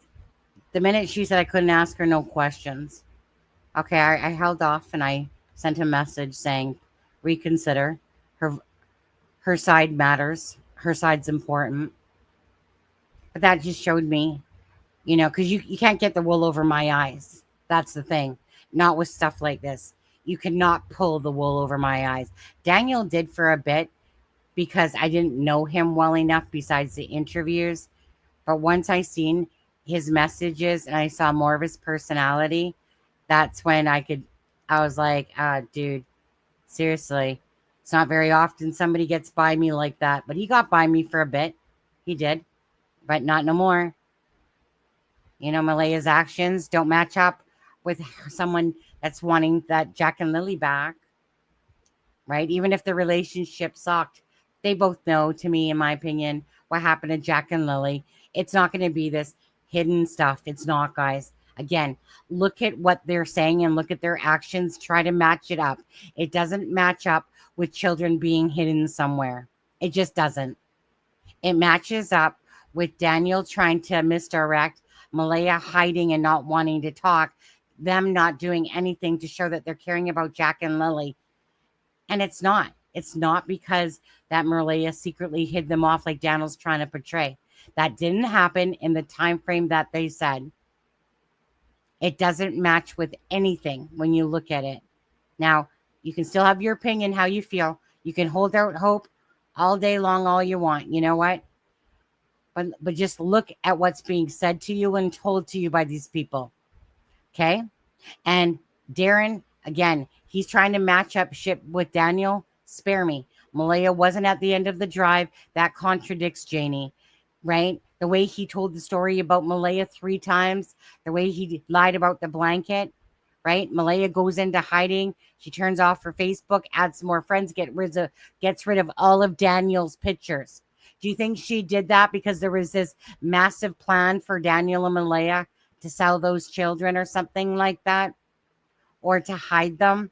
the minute she said I couldn't ask her no questions, okay, I held off and I sent a message saying, reconsider. Her side matters. Her side's important. But that just showed me, you know, because you can't get the wool over my eyes. That's the thing. Not with stuff like this. You cannot pull the wool over my eyes. Daniel did for a bit because I didn't know him well enough besides the interviews. But once I seen his messages and I saw more of his personality, that's when I was like, dude, seriously, it's not very often somebody gets by me like that. But he got by me for a bit. He did, but not no more. You know, Malaya's actions don't match up with someone that's wanting that Jack and Lily back, right? Even if the relationship sucked, they both know, to me, in my opinion, what happened to Jack and Lily. It's not going to be this hidden stuff. It's not, guys. Again, look at what they're saying and look at their actions. Try to match it up. It doesn't match up with children being hidden somewhere. It just doesn't. It matches up with Daniel trying to misdirect, Malaya hiding and not wanting to talk, them not doing anything to show that they're caring about Jack and Lily. And it's not. It's not because that Malaya secretly hid them off like Daniel's trying to portray. That didn't happen in the time frame that they said. It doesn't match with anything when you look at it. Now, you can still have your opinion, how you feel. You can hold out hope all day long, all you want. You know what? But just look at what's being said to you and told to you by these people. Okay? And Darren, again, he's trying to match up shit with Daniel. Spare me. Malaya wasn't at the end of the drive. That contradicts Janie, right? The way he told the story about Malaya 3 times, the way he lied about the blanket, right? Malaya goes into hiding. She turns off her Facebook, adds some more friends, gets rid of all of Daniel's pictures. Do you think she did that because there was this massive plan for Daniel and Malaya to sell those children or something like that, or to hide them?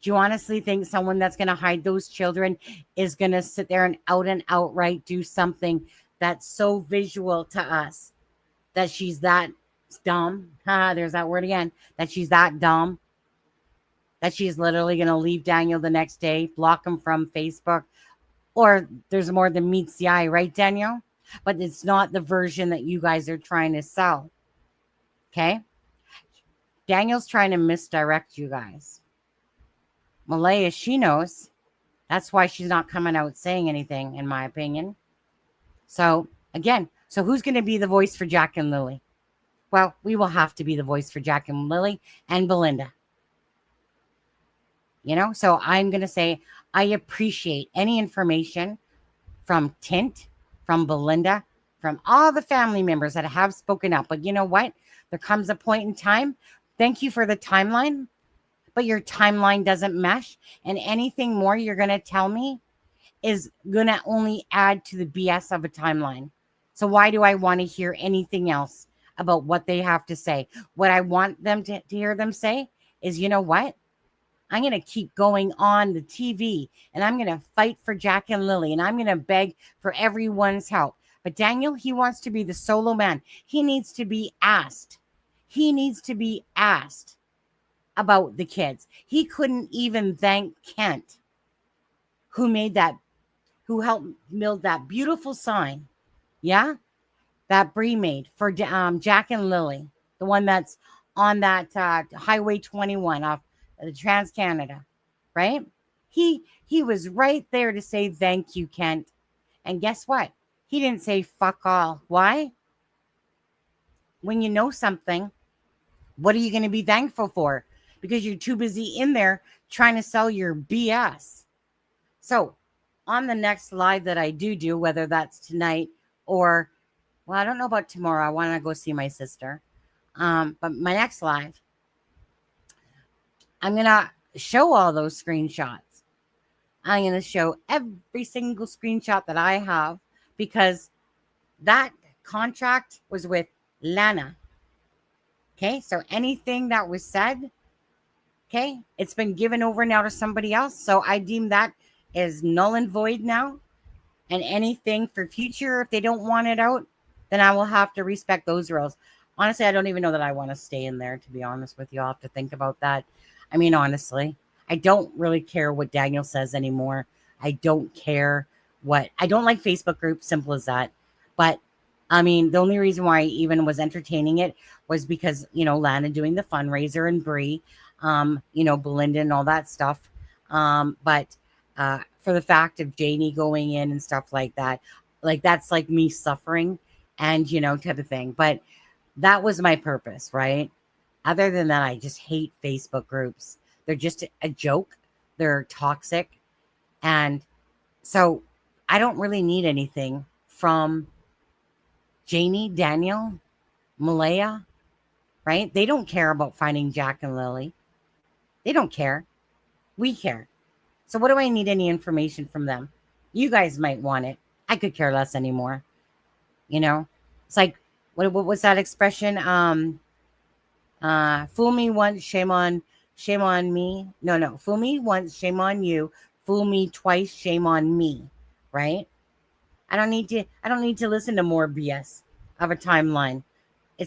Do you honestly think someone that's going to hide those children is going to sit there and outright do something that's so visual to us that she's that dumb? There's that word again. That she's that dumb. That she's literally going to leave Daniel the next day, block him from Facebook. Or there's more than meets the eye, right, Daniel? But it's not the version that you guys are trying to sell. Okay? Daniel's trying to misdirect you guys. Malaya, she knows. That's why she's not coming out saying anything, in my opinion. So, again, so who's going to be the voice for Jack and Lily? Well, we will have to be the voice for Jack and Lily and Belinda. You know, so I'm going to say I appreciate any information from Tint, from Belinda, from all the family members that have spoken up. But you know what? There comes a point in time. Thank you for the timeline, but your timeline doesn't mesh. And anything more you're going to tell me is going to only add to the BS of a timeline. So why do I want to hear anything else about what they have to say? What I want them to hear them say is, you know what? I'm going to keep going on the TV and I'm going to fight for Jack and Lily and I'm going to beg for everyone's help. But Daniel, he wants to be the solo man. He needs to be asked. He needs to be asked about the kids. He couldn't even thank Kent, who helped build that beautiful sign. Yeah? That Bree made for Jack and Lily, the one that's on that Highway 21 off the Trans-Canada, right? He was right there to say thank you, Kent. And guess what? He didn't say fuck all. Why? When you know something, what are you going to be thankful for? Because you're too busy in there trying to sell your BS. So on the next live that I do, whether that's tonight or, well, I don't know about tomorrow. I want to go see my sister. But my next live, I'm going to show all those screenshots. I'm going to show every single screenshot that I have because that contract was with Lana. Okay, so anything that was said, okay, it's been given over now to somebody else. So I deem that as null and void now. And anything for future, if they don't want it out, then I will have to respect those rules. Honestly, I don't even know that I want to stay in there, to be honest with you. I'll have to think about that. I mean, honestly, I don't really care what Daniel says anymore. I don't care I don't like Facebook groups, simple as that. But I mean, the only reason why I even was entertaining it was because, you know, Lana doing the fundraiser and Bree, you know, Belinda and all that stuff. But for the fact of Janie going in and stuff like that, like that's like me suffering and, you know, type of thing. But that was my purpose, right? Other than that, I just hate Facebook groups. They're just a joke. They're toxic. And so I don't really need anything from Janie, Daniel, Malaya, right? They don't care about finding Jack and Lily. They don't care. We care. So what do I need any information from them? You guys might want it. I could care less anymore. You know, it's like, what was that expression? Fool me once, shame on me. No. Fool me once, shame on you. Fool me twice, shame on me. Right? I don't need to listen to more BS of a timeline.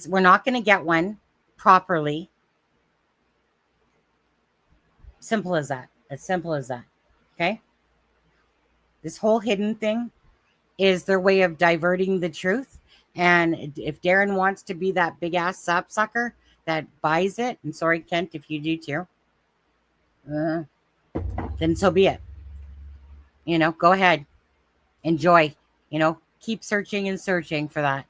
We're not going to get one properly. Simple as that. As simple as that. Okay? This whole hidden thing is their way of diverting the truth. And if Darren wants to be that big ass sapsucker, that buys it, and sorry, Kent, if you do too, then so be it. Go ahead, enjoy, keep searching and searching for that.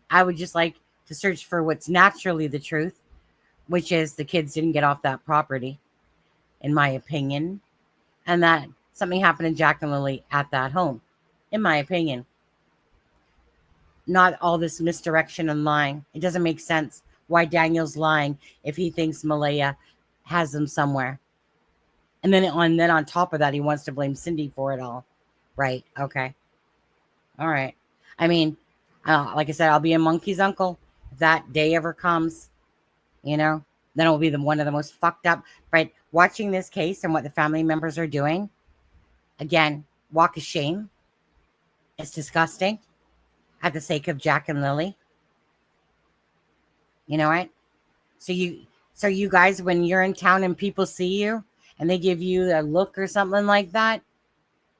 I would just like to search for what's naturally the truth, which is the kids didn't get off that property, in my opinion, and that something happened to Jack and Lily at that home, in my opinion. Not all this misdirection and lying. It doesn't make sense why Daniel's lying if he thinks Malaya has them somewhere. And then on top of that, he wants to blame Cindy for it all. Right. Okay. All right. I mean, like I said, I'll be a monkey's uncle if that day ever comes. Then it will be one of the most fucked up. Right. Watching this case and what the family members are doing. Again, walk of shame. It's disgusting. At the sake of Jack and Lily. You know what? So you guys, when you're in town and people see you and they give you a look or something like that,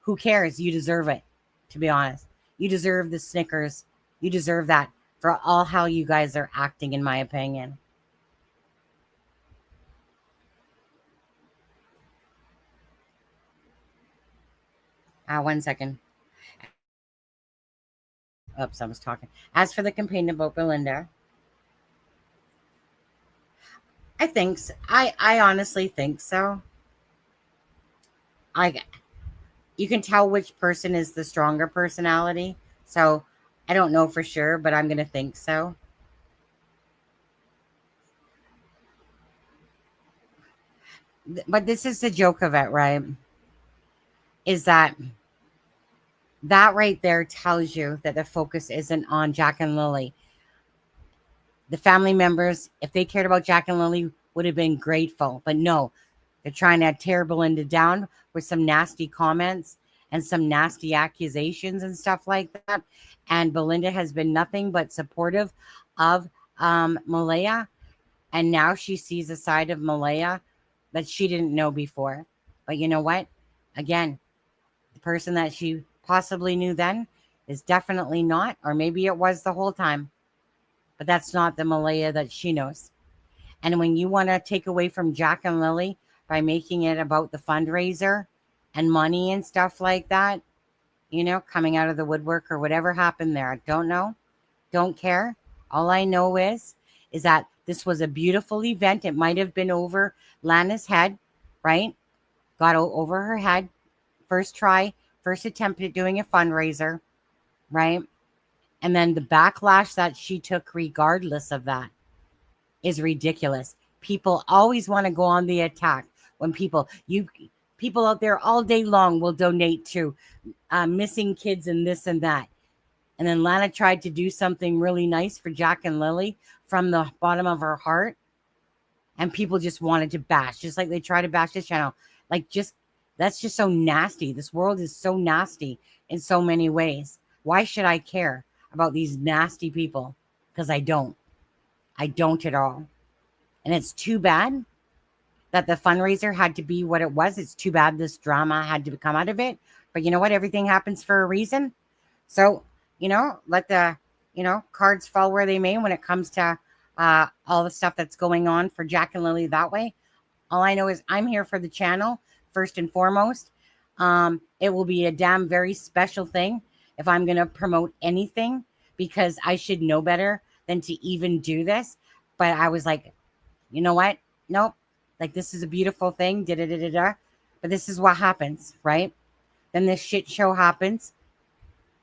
who cares? You deserve it, to be honest. You deserve the Snickers. You deserve that for all how you guys are acting, in my opinion. One second. Oops, I was talking. As for the complaint about Belinda, I think so. I honestly think so. You can tell which person is the stronger personality. So I don't know for sure, but I'm going to think so. But this is the joke of it, right? Is that right there tells you that the focus isn't on Jack and Lily. The family members, if they cared about Jack and Lily, would have been grateful. But no, they're trying to tear Belinda down with some nasty comments and some nasty accusations and stuff like that. And Belinda has been nothing but supportive of Malaya. And now she sees a side of Malaya that she didn't know before. But you know what? Again, the person that she possibly knew then is definitely not, or maybe it was the whole time. But that's not the Malaya that she knows. And when you want to take away from Jack and Lily by making it about the fundraiser and money and stuff like that, coming out of the woodwork or whatever happened there, I don't know. Don't care. All I know is that this was a beautiful event. It might have been over Lana's head, right? Got over her head. First try, first attempt at doing a fundraiser, right? And then the backlash that she took regardless of that is ridiculous. People always want to go on the attack when people out there all day long will donate to missing kids and this and that. And then Lana tried to do something really nice for Jack and Lily from the bottom of her heart. And people just wanted to bash, just like they try to bash this channel. That's just so nasty. This world is so nasty in so many ways. Why should I care about these nasty people? Because I don't. I don't at all. And it's too bad that the fundraiser had to be what it was. It's too bad this drama had to come out of it. But you know what? Everything happens for a reason. So, let the, cards fall where they may when it comes to all the stuff that's going on for Jack and Lily that way. All I know is I'm here for the channel, first and foremost. It will be a damn very special thing if I'm going to promote anything, because I should know better than to even do this. But I was like, you know what? Nope. This is a beautiful thing. But this is what happens, right? Then this shit show happens,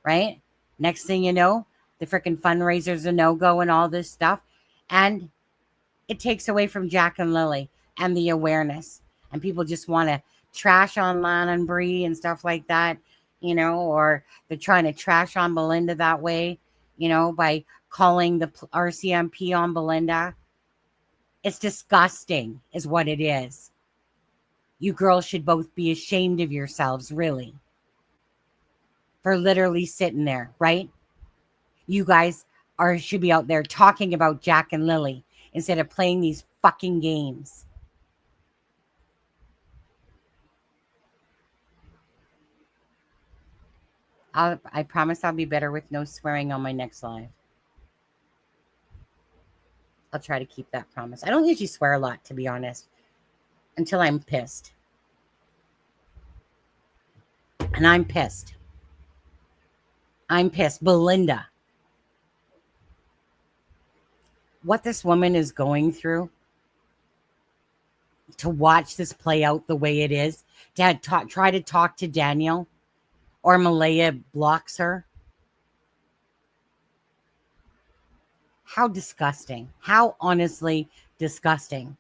right? Next thing you know, the freaking fundraisers a no-go and all this stuff. And it takes away from Jack and Lily and the awareness. And people just want to trash on Lana and Bree and stuff like that, or they're trying to trash on Belinda that way, by calling the RCMP on Belinda. It's disgusting is what it is. You girls should both be ashamed of yourselves, really, for literally sitting there, right? You guys should be out there talking about Jack and Lily instead of playing these fucking games. I promise I'll be better with no swearing on my next live. I'll try to keep that promise. I don't usually swear a lot, to be honest, until I'm pissed. And I'm pissed. I'm pissed. Belinda. What this woman is going through, to watch this play out the way it is, to try to talk to Daniel, or Malaya blocks her. How disgusting. How honestly disgusting.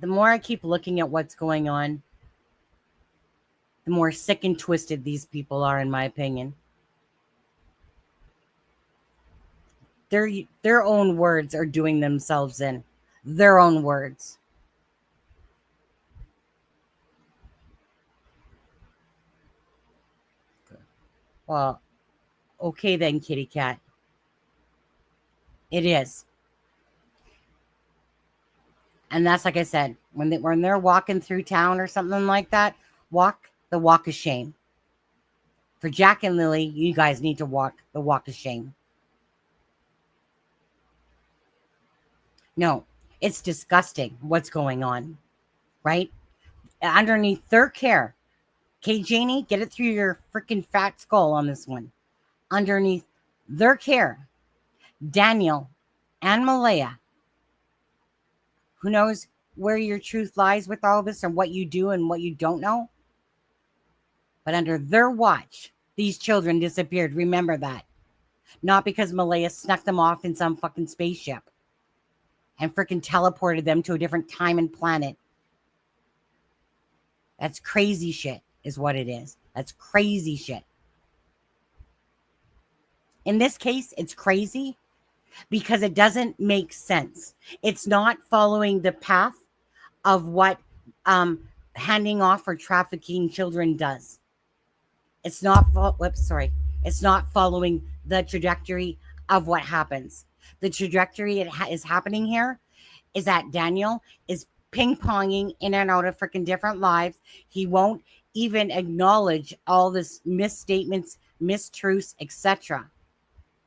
The more I keep looking at what's going on, the more sick and twisted these people are, in my opinion. Their own words are doing themselves in. Their own words. Well, okay then, kitty cat. It is. And that's like I said, when they're walking through town or something like that, walk the walk of shame. For Jack and Lily, you guys need to walk the walk of shame. No, it's disgusting what's going on, right? Underneath their care. Okay, Janie, get it through your freaking fat skull on this one. Underneath their care, Daniel and Malaya, who knows where your truth lies with all this and what you do and what you don't know? But under their watch, these children disappeared. Remember that. Not because Malaya snuck them off in some fucking spaceship and freaking teleported them to a different time and planet. That's crazy shit is what it is. That's crazy shit. In this case, it's crazy because it doesn't make sense. It's not following the path of what handing off or trafficking children does. It's not, it's not following the trajectory of what happens. The trajectory is happening here is that Daniel is ping-ponging in and out of freaking different lives. He won't even acknowledge all this misstatements, mistruths, etc.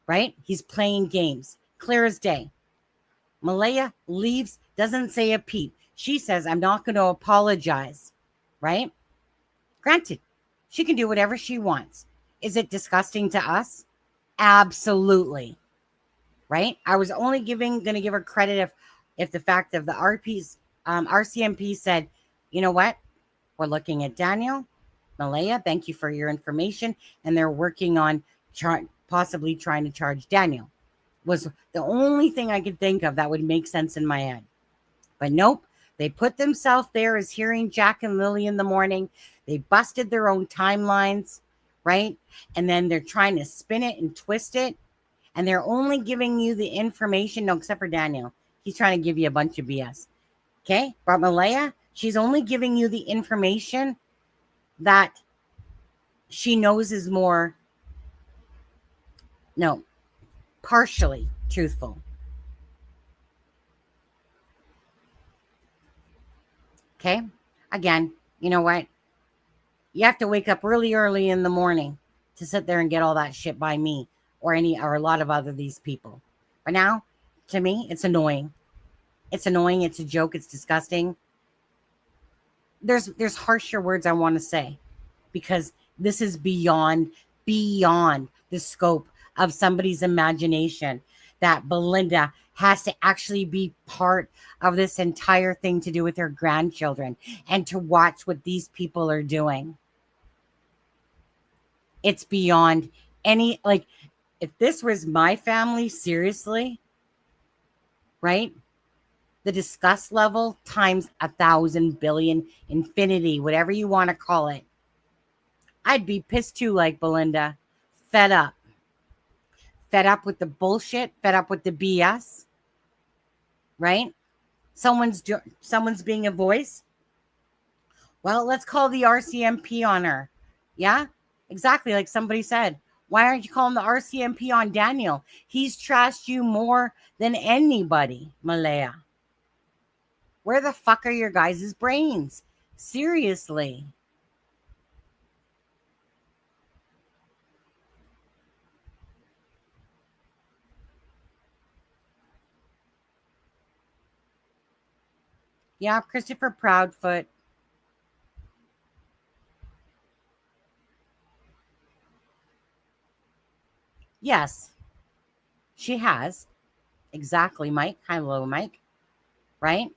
Right? He's playing games. Clear as day. Malaya leaves, doesn't say a peep. She says, I'm not going to apologize. Right? Granted, she can do whatever she wants. Is it disgusting to us? Absolutely. Right? I was only going to give her credit if the fact of the RCMP said, you know what? We're looking at Daniel, Malaya, thank you for your information. And they're working on possibly trying to charge Daniel. Was the only thing I could think of that would make sense in my head. But nope, they put themselves there as hearing Jack and Lily in the morning. They busted their own timelines, right? And then they're trying to spin it and twist it. And they're only giving you the information, no, except for Daniel. He's trying to give you a bunch of BS. Okay? But Malaya, she's only giving you the information that she knows is more, no, partially truthful. Okay? Again, you know what? You have to wake up really early in the morning to sit there and get all that shit by me or a lot of other these people. But now, to me, it's annoying. It's annoying. It's a joke. It's disgusting. There's harsher words I want to say because this is beyond the scope of somebody's imagination that Belinda has to actually be part of this entire thing to do with her grandchildren and to watch what these people are doing. It's beyond any, like, if this was my family, seriously, right? The disgust level times 1,000 billion, infinity, whatever you want to call it. I'd be pissed too, like Belinda. Fed up. Fed up with the bullshit. Fed up with the BS. Right? Someone's being a voice. Well, let's call the RCMP on her. Yeah? Exactly like somebody said. Why aren't you calling the RCMP on Daniel? He's trashed you more than anybody, Malaya. Where the fuck are your guys' brains? Seriously. Yeah, Christopher Proudfoot. Yes, she has. Exactly, Mike. Hello, Mike. Right?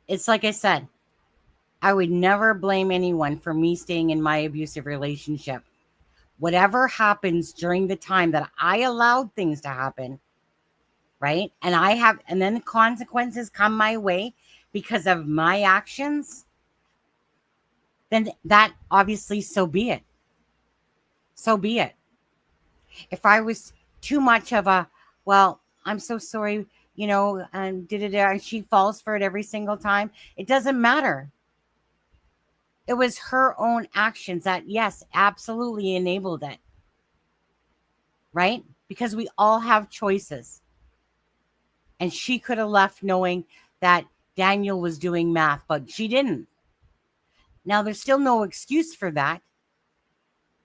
It's like I said, I would never blame anyone for me staying in my abusive relationship. Whatever happens during the time that I allowed things to happen, right? And then the consequences come my way because of my actions, then that obviously, so be it. So be it. If I was too much of a, well, I'm so sorry, and and she falls for it every single time, it doesn't matter. It was her own actions that, yes, absolutely enabled it. Right? Because we all have choices. And she could have left knowing that Daniel was doing math, but she didn't. Now, there's still no excuse for that.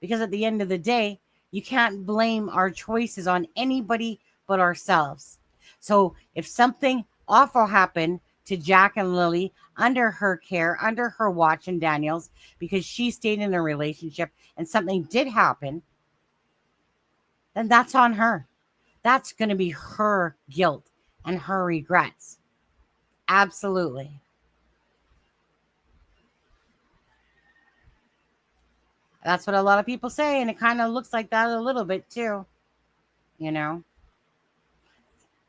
Because at the end of the day, you can't blame our choices on anybody but ourselves. So if something awful happened to Jack and Lily under her care, under her watch and Daniel's, because she stayed in a relationship and something did happen, then that's on her. That's going to be her guilt and her regrets. Absolutely. That's what a lot of people say, and it kind of looks like that a little bit too.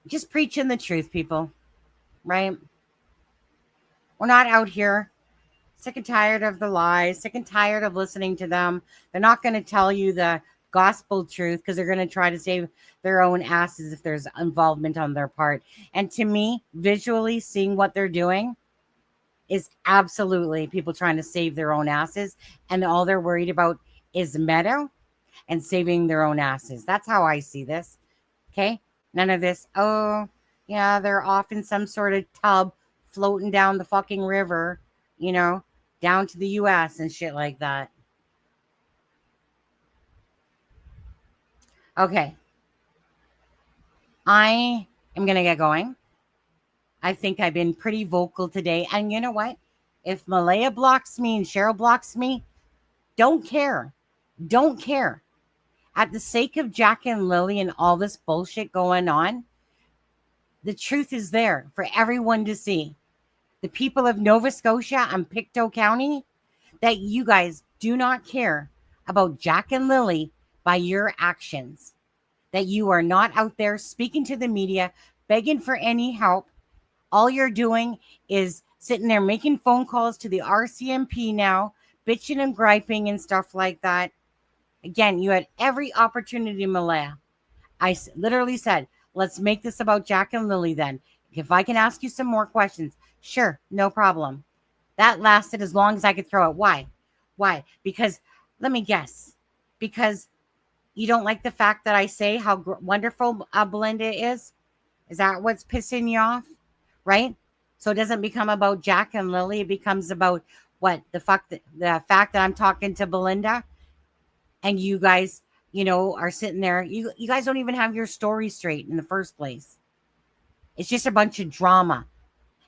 Just preaching the truth, people, right? We're not out here sick and tired of the lies, sick and tired of listening to them. They're not going to tell you the gospel truth because they're going to try to save their own asses if there's involvement on their part. And to me, visually seeing what they're doing is absolutely people trying to save their own asses, and all they're worried about is meta and saving their own asses. That's how I see this. Okay? None of this, oh, yeah, they're off in some sort of tub floating down the fucking river, down to the US and shit like that. Okay. I am going to get going. I think I've been pretty vocal today. And you know what? If Malaya blocks me and Cheryl blocks me, don't care. Don't care. At the sake of Jack and Lily and all this bullshit going on, the truth is there for everyone to see. The people of Nova Scotia and Pictou County, that you guys do not care about Jack and Lily by your actions. That you are not out there speaking to the media, begging for any help. All you're doing is sitting there making phone calls to the RCMP now, bitching and griping and stuff like that. Again, you had every opportunity, Malaya. I literally said, let's make this about Jack and Lily then. If I can ask you some more questions, sure, no problem. That lasted as long as I could throw it. Why? Why? Because, let me guess, because you don't like the fact that I say how wonderful Belinda is? Is that what's pissing you off? Right? So it doesn't become about Jack and Lily. It becomes about what? The fact that I'm talking to Belinda and you guys, are sitting there. You guys don't even have your story straight in the first place. It's just a bunch of drama.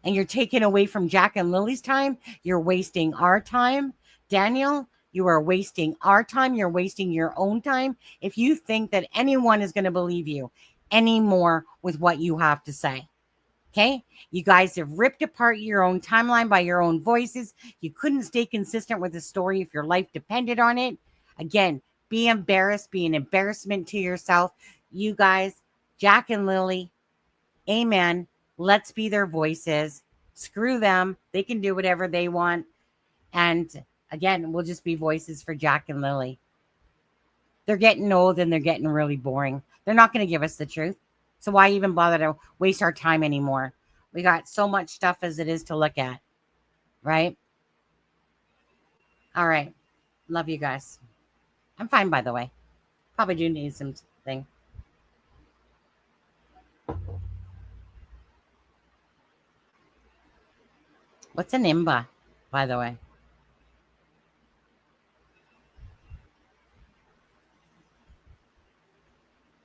And you're taking away from Jack and Lily's time. You're wasting our time. Daniel, you are wasting our time. You're wasting your own time. If you think that anyone is going to believe you anymore with what you have to say. Okay? You guys have ripped apart your own timeline by your own voices. You couldn't stay consistent with the story if your life depended on it. Again, be embarrassed. Be an embarrassment to yourself. You guys, Jack and Lily, amen. Let's be their voices. Screw them. They can do whatever they want. And again, we'll just be voices for Jack and Lily. They're getting old and they're getting really boring. They're not going to give us the truth. So why even bother to waste our time anymore? We got so much stuff as it is to look at. Right? All right. Love you guys. I'm fine, by the way. Probably do need something. What's an IMBA, by the way?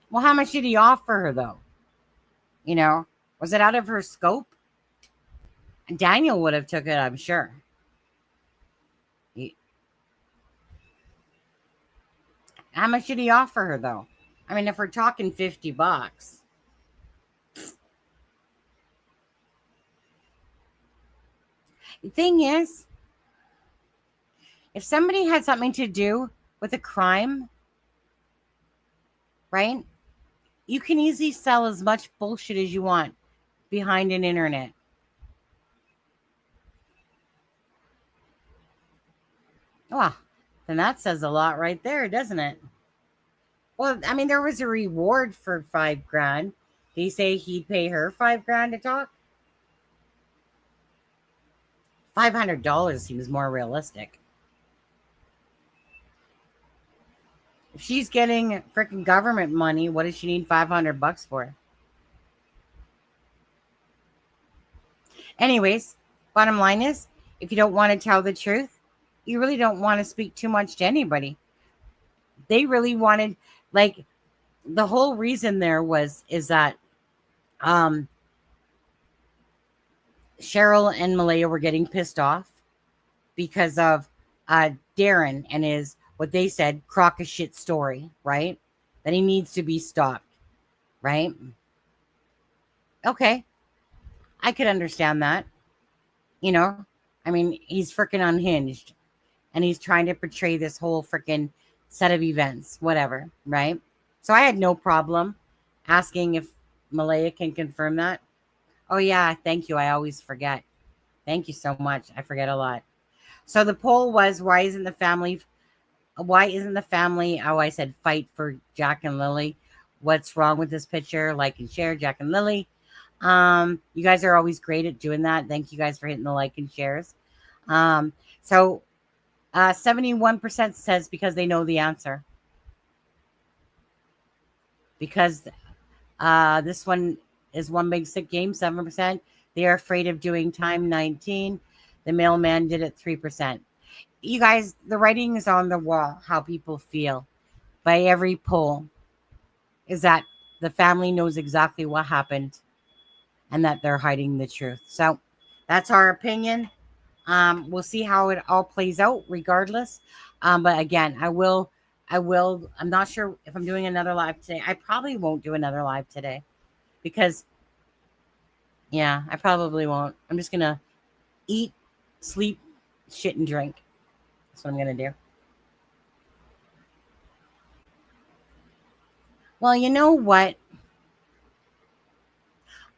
Well, how much did he offer her, though? Was it out of her scope? Daniel would have took it, I'm sure. How much did he offer her, though? I mean, if we're talking $50. The thing is, if somebody had something to do with a crime, right? You can easily sell as much bullshit as you want behind an internet. Well, then that says a lot right there, doesn't it? Well, I mean, there was a reward for $5,000. Did he say he'd pay her $5,000 to talk? $500 seems more realistic. If she's getting freaking government money, what does she need $500 for? Anyways, bottom line is, if you don't want to tell the truth, you really don't want to speak too much to anybody. They really wanted, like, the whole reason there is that Cheryl and Malaya were getting pissed off because of Darren and his, what they said, crock of shit story, right? That he needs to be stopped, right? Okay. I could understand that. You know, I mean, he's freaking unhinged and he's trying to portray this whole freaking set of events, whatever, right? So I had no problem asking if Malaya can confirm that. Oh, yeah, thank you. I always forget. Thank you so much. I forget a lot. So the poll was, why isn't the family, oh, I said fight for Jack and Lily. What's wrong with this picture? Like and share, Jack and Lily. You guys are always great at doing that. Thank you guys for hitting the like and shares. So 71% says because they know the answer. Because this one is one big sick game, 7%. They are afraid of doing time, 19%. The mailman did it, 3%. You guys, the writing is on the wall, how people feel. By every poll is that the family knows exactly what happened and that they're hiding the truth. So that's our opinion. We'll see how it all plays out regardless. But again, I'm not sure if I'm doing another live today. I probably won't do another live today because, yeah, I probably won't. I'm just going to eat, sleep, shit, and drink. That's what I'm going to do. Well, you know what?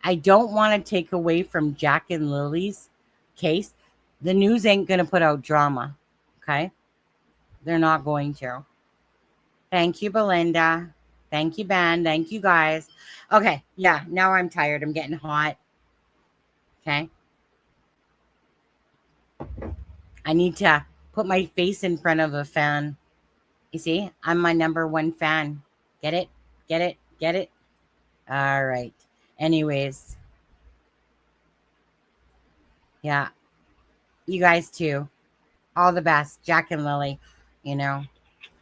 I don't want to take away from Jack and Lily's case. The news ain't going to put out drama. Okay? They're not going to. Thank you, Belinda. Thank you, Ben. Thank you, guys. Okay. Yeah. Now I'm tired. I'm getting hot. Okay. I need to put my face in front of a fan. You see, I'm my number one fan. Get it? Get it? Get it? All right. Anyways. Yeah. You guys too. All the best. Jack and Lily, you know.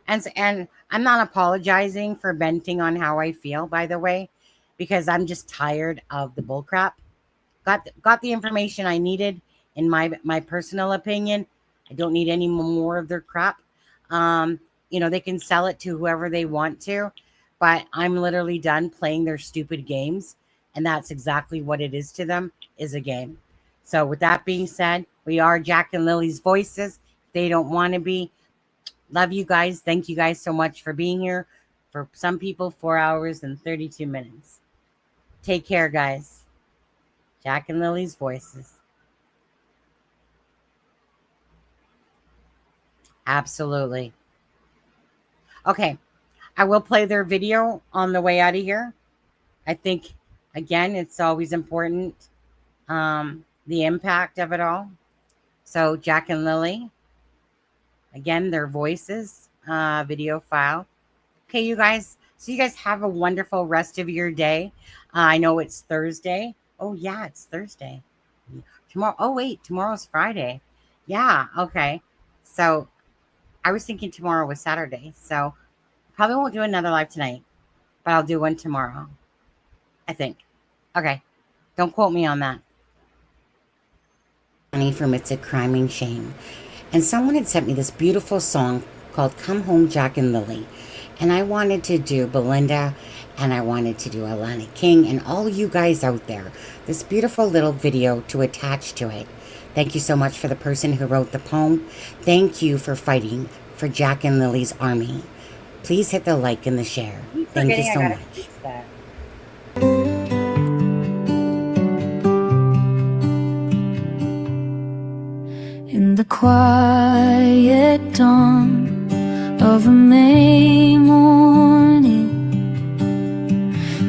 And I'm not apologizing for venting on how I feel, by the way, because I'm just tired of the bullcrap. Got the information I needed in my personal opinion. I don't need any more of their crap. You know, they can sell it to whoever they want to, but I'm literally done playing their stupid games. And that's exactly what it is to them, is a game. So with that being said, we are Jack and Lily's voices. They don't want to be. Love you guys. Thank you guys so much for being here. For some people, 4 hours and 32 minutes. Take care, guys. Jack and Lily's voices. Absolutely. Okay. I will play their video on the way out of here. I think, again, it's always important, the impact of it all. So Jack and Lily, again, their voices, video file. Okay, you guys. So you guys have a wonderful rest of your day. I know it's Thursday. Oh, yeah, it's Thursday. Tomorrow. Oh, wait, tomorrow's Friday. Yeah, okay. So I was thinking tomorrow was Saturday. So probably won't do another live tonight, but I'll do one tomorrow, I think. Okay. Don't quote me on that. From It's a Crime and Shame. And someone had sent me this beautiful song called Come Home, Jack and Lily. And I wanted to do Belinda, and I wanted to do Alana King, and all you guys out there, this beautiful little video to attach to it. Thank you so much for the person who wrote the poem. Thank you for fighting for Jack and Lily's army. Please hit the like and the share. Thank you so much. In the quiet dawn of a May morning,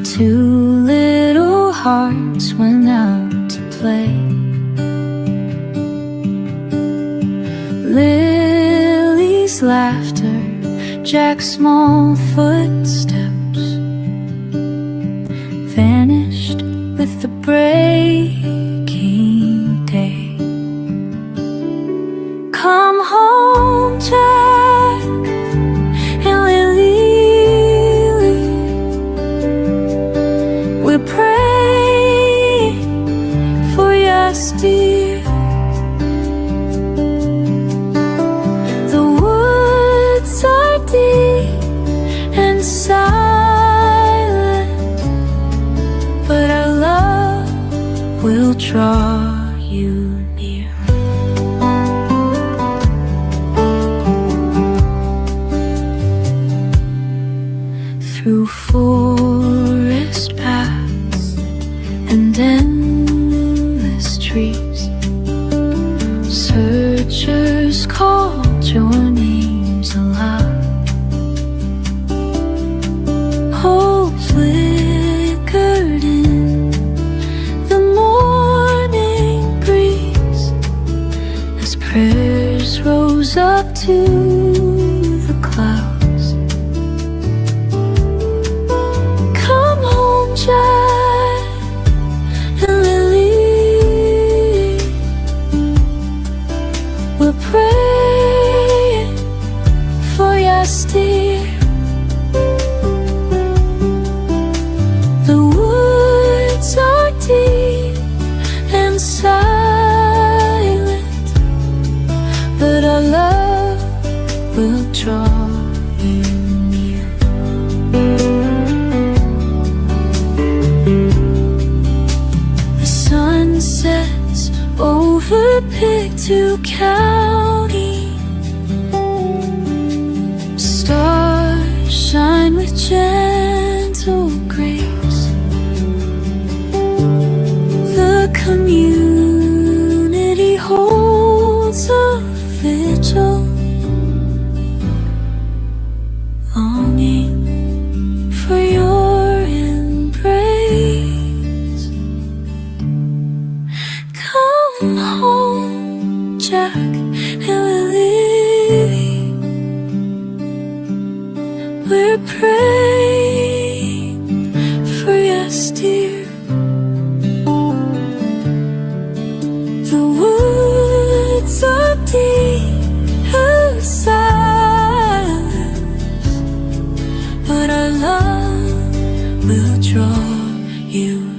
two little hearts went out to play. Lily's laughter, Jack's small footsteps vanished with the breaking day. Come home, Jack and Lily. We're praying for your steer. The woods are deep and silent, but our love will draw you near. Through forest paths and endless trees, searchers called your names aloud. Hope flickered in the morning breeze as prayers rose up to the clouds. Jack and Lily, we're praying for your steer. The woods are deep and silent, but our love will draw you near. Sunsets over Pictou County, stars shine with gentle grace. The community holds a vigil, longing for your embrace. Come home, Jack and Lily. We're praying for your steer. The woods are deep and silent, but our love will draw you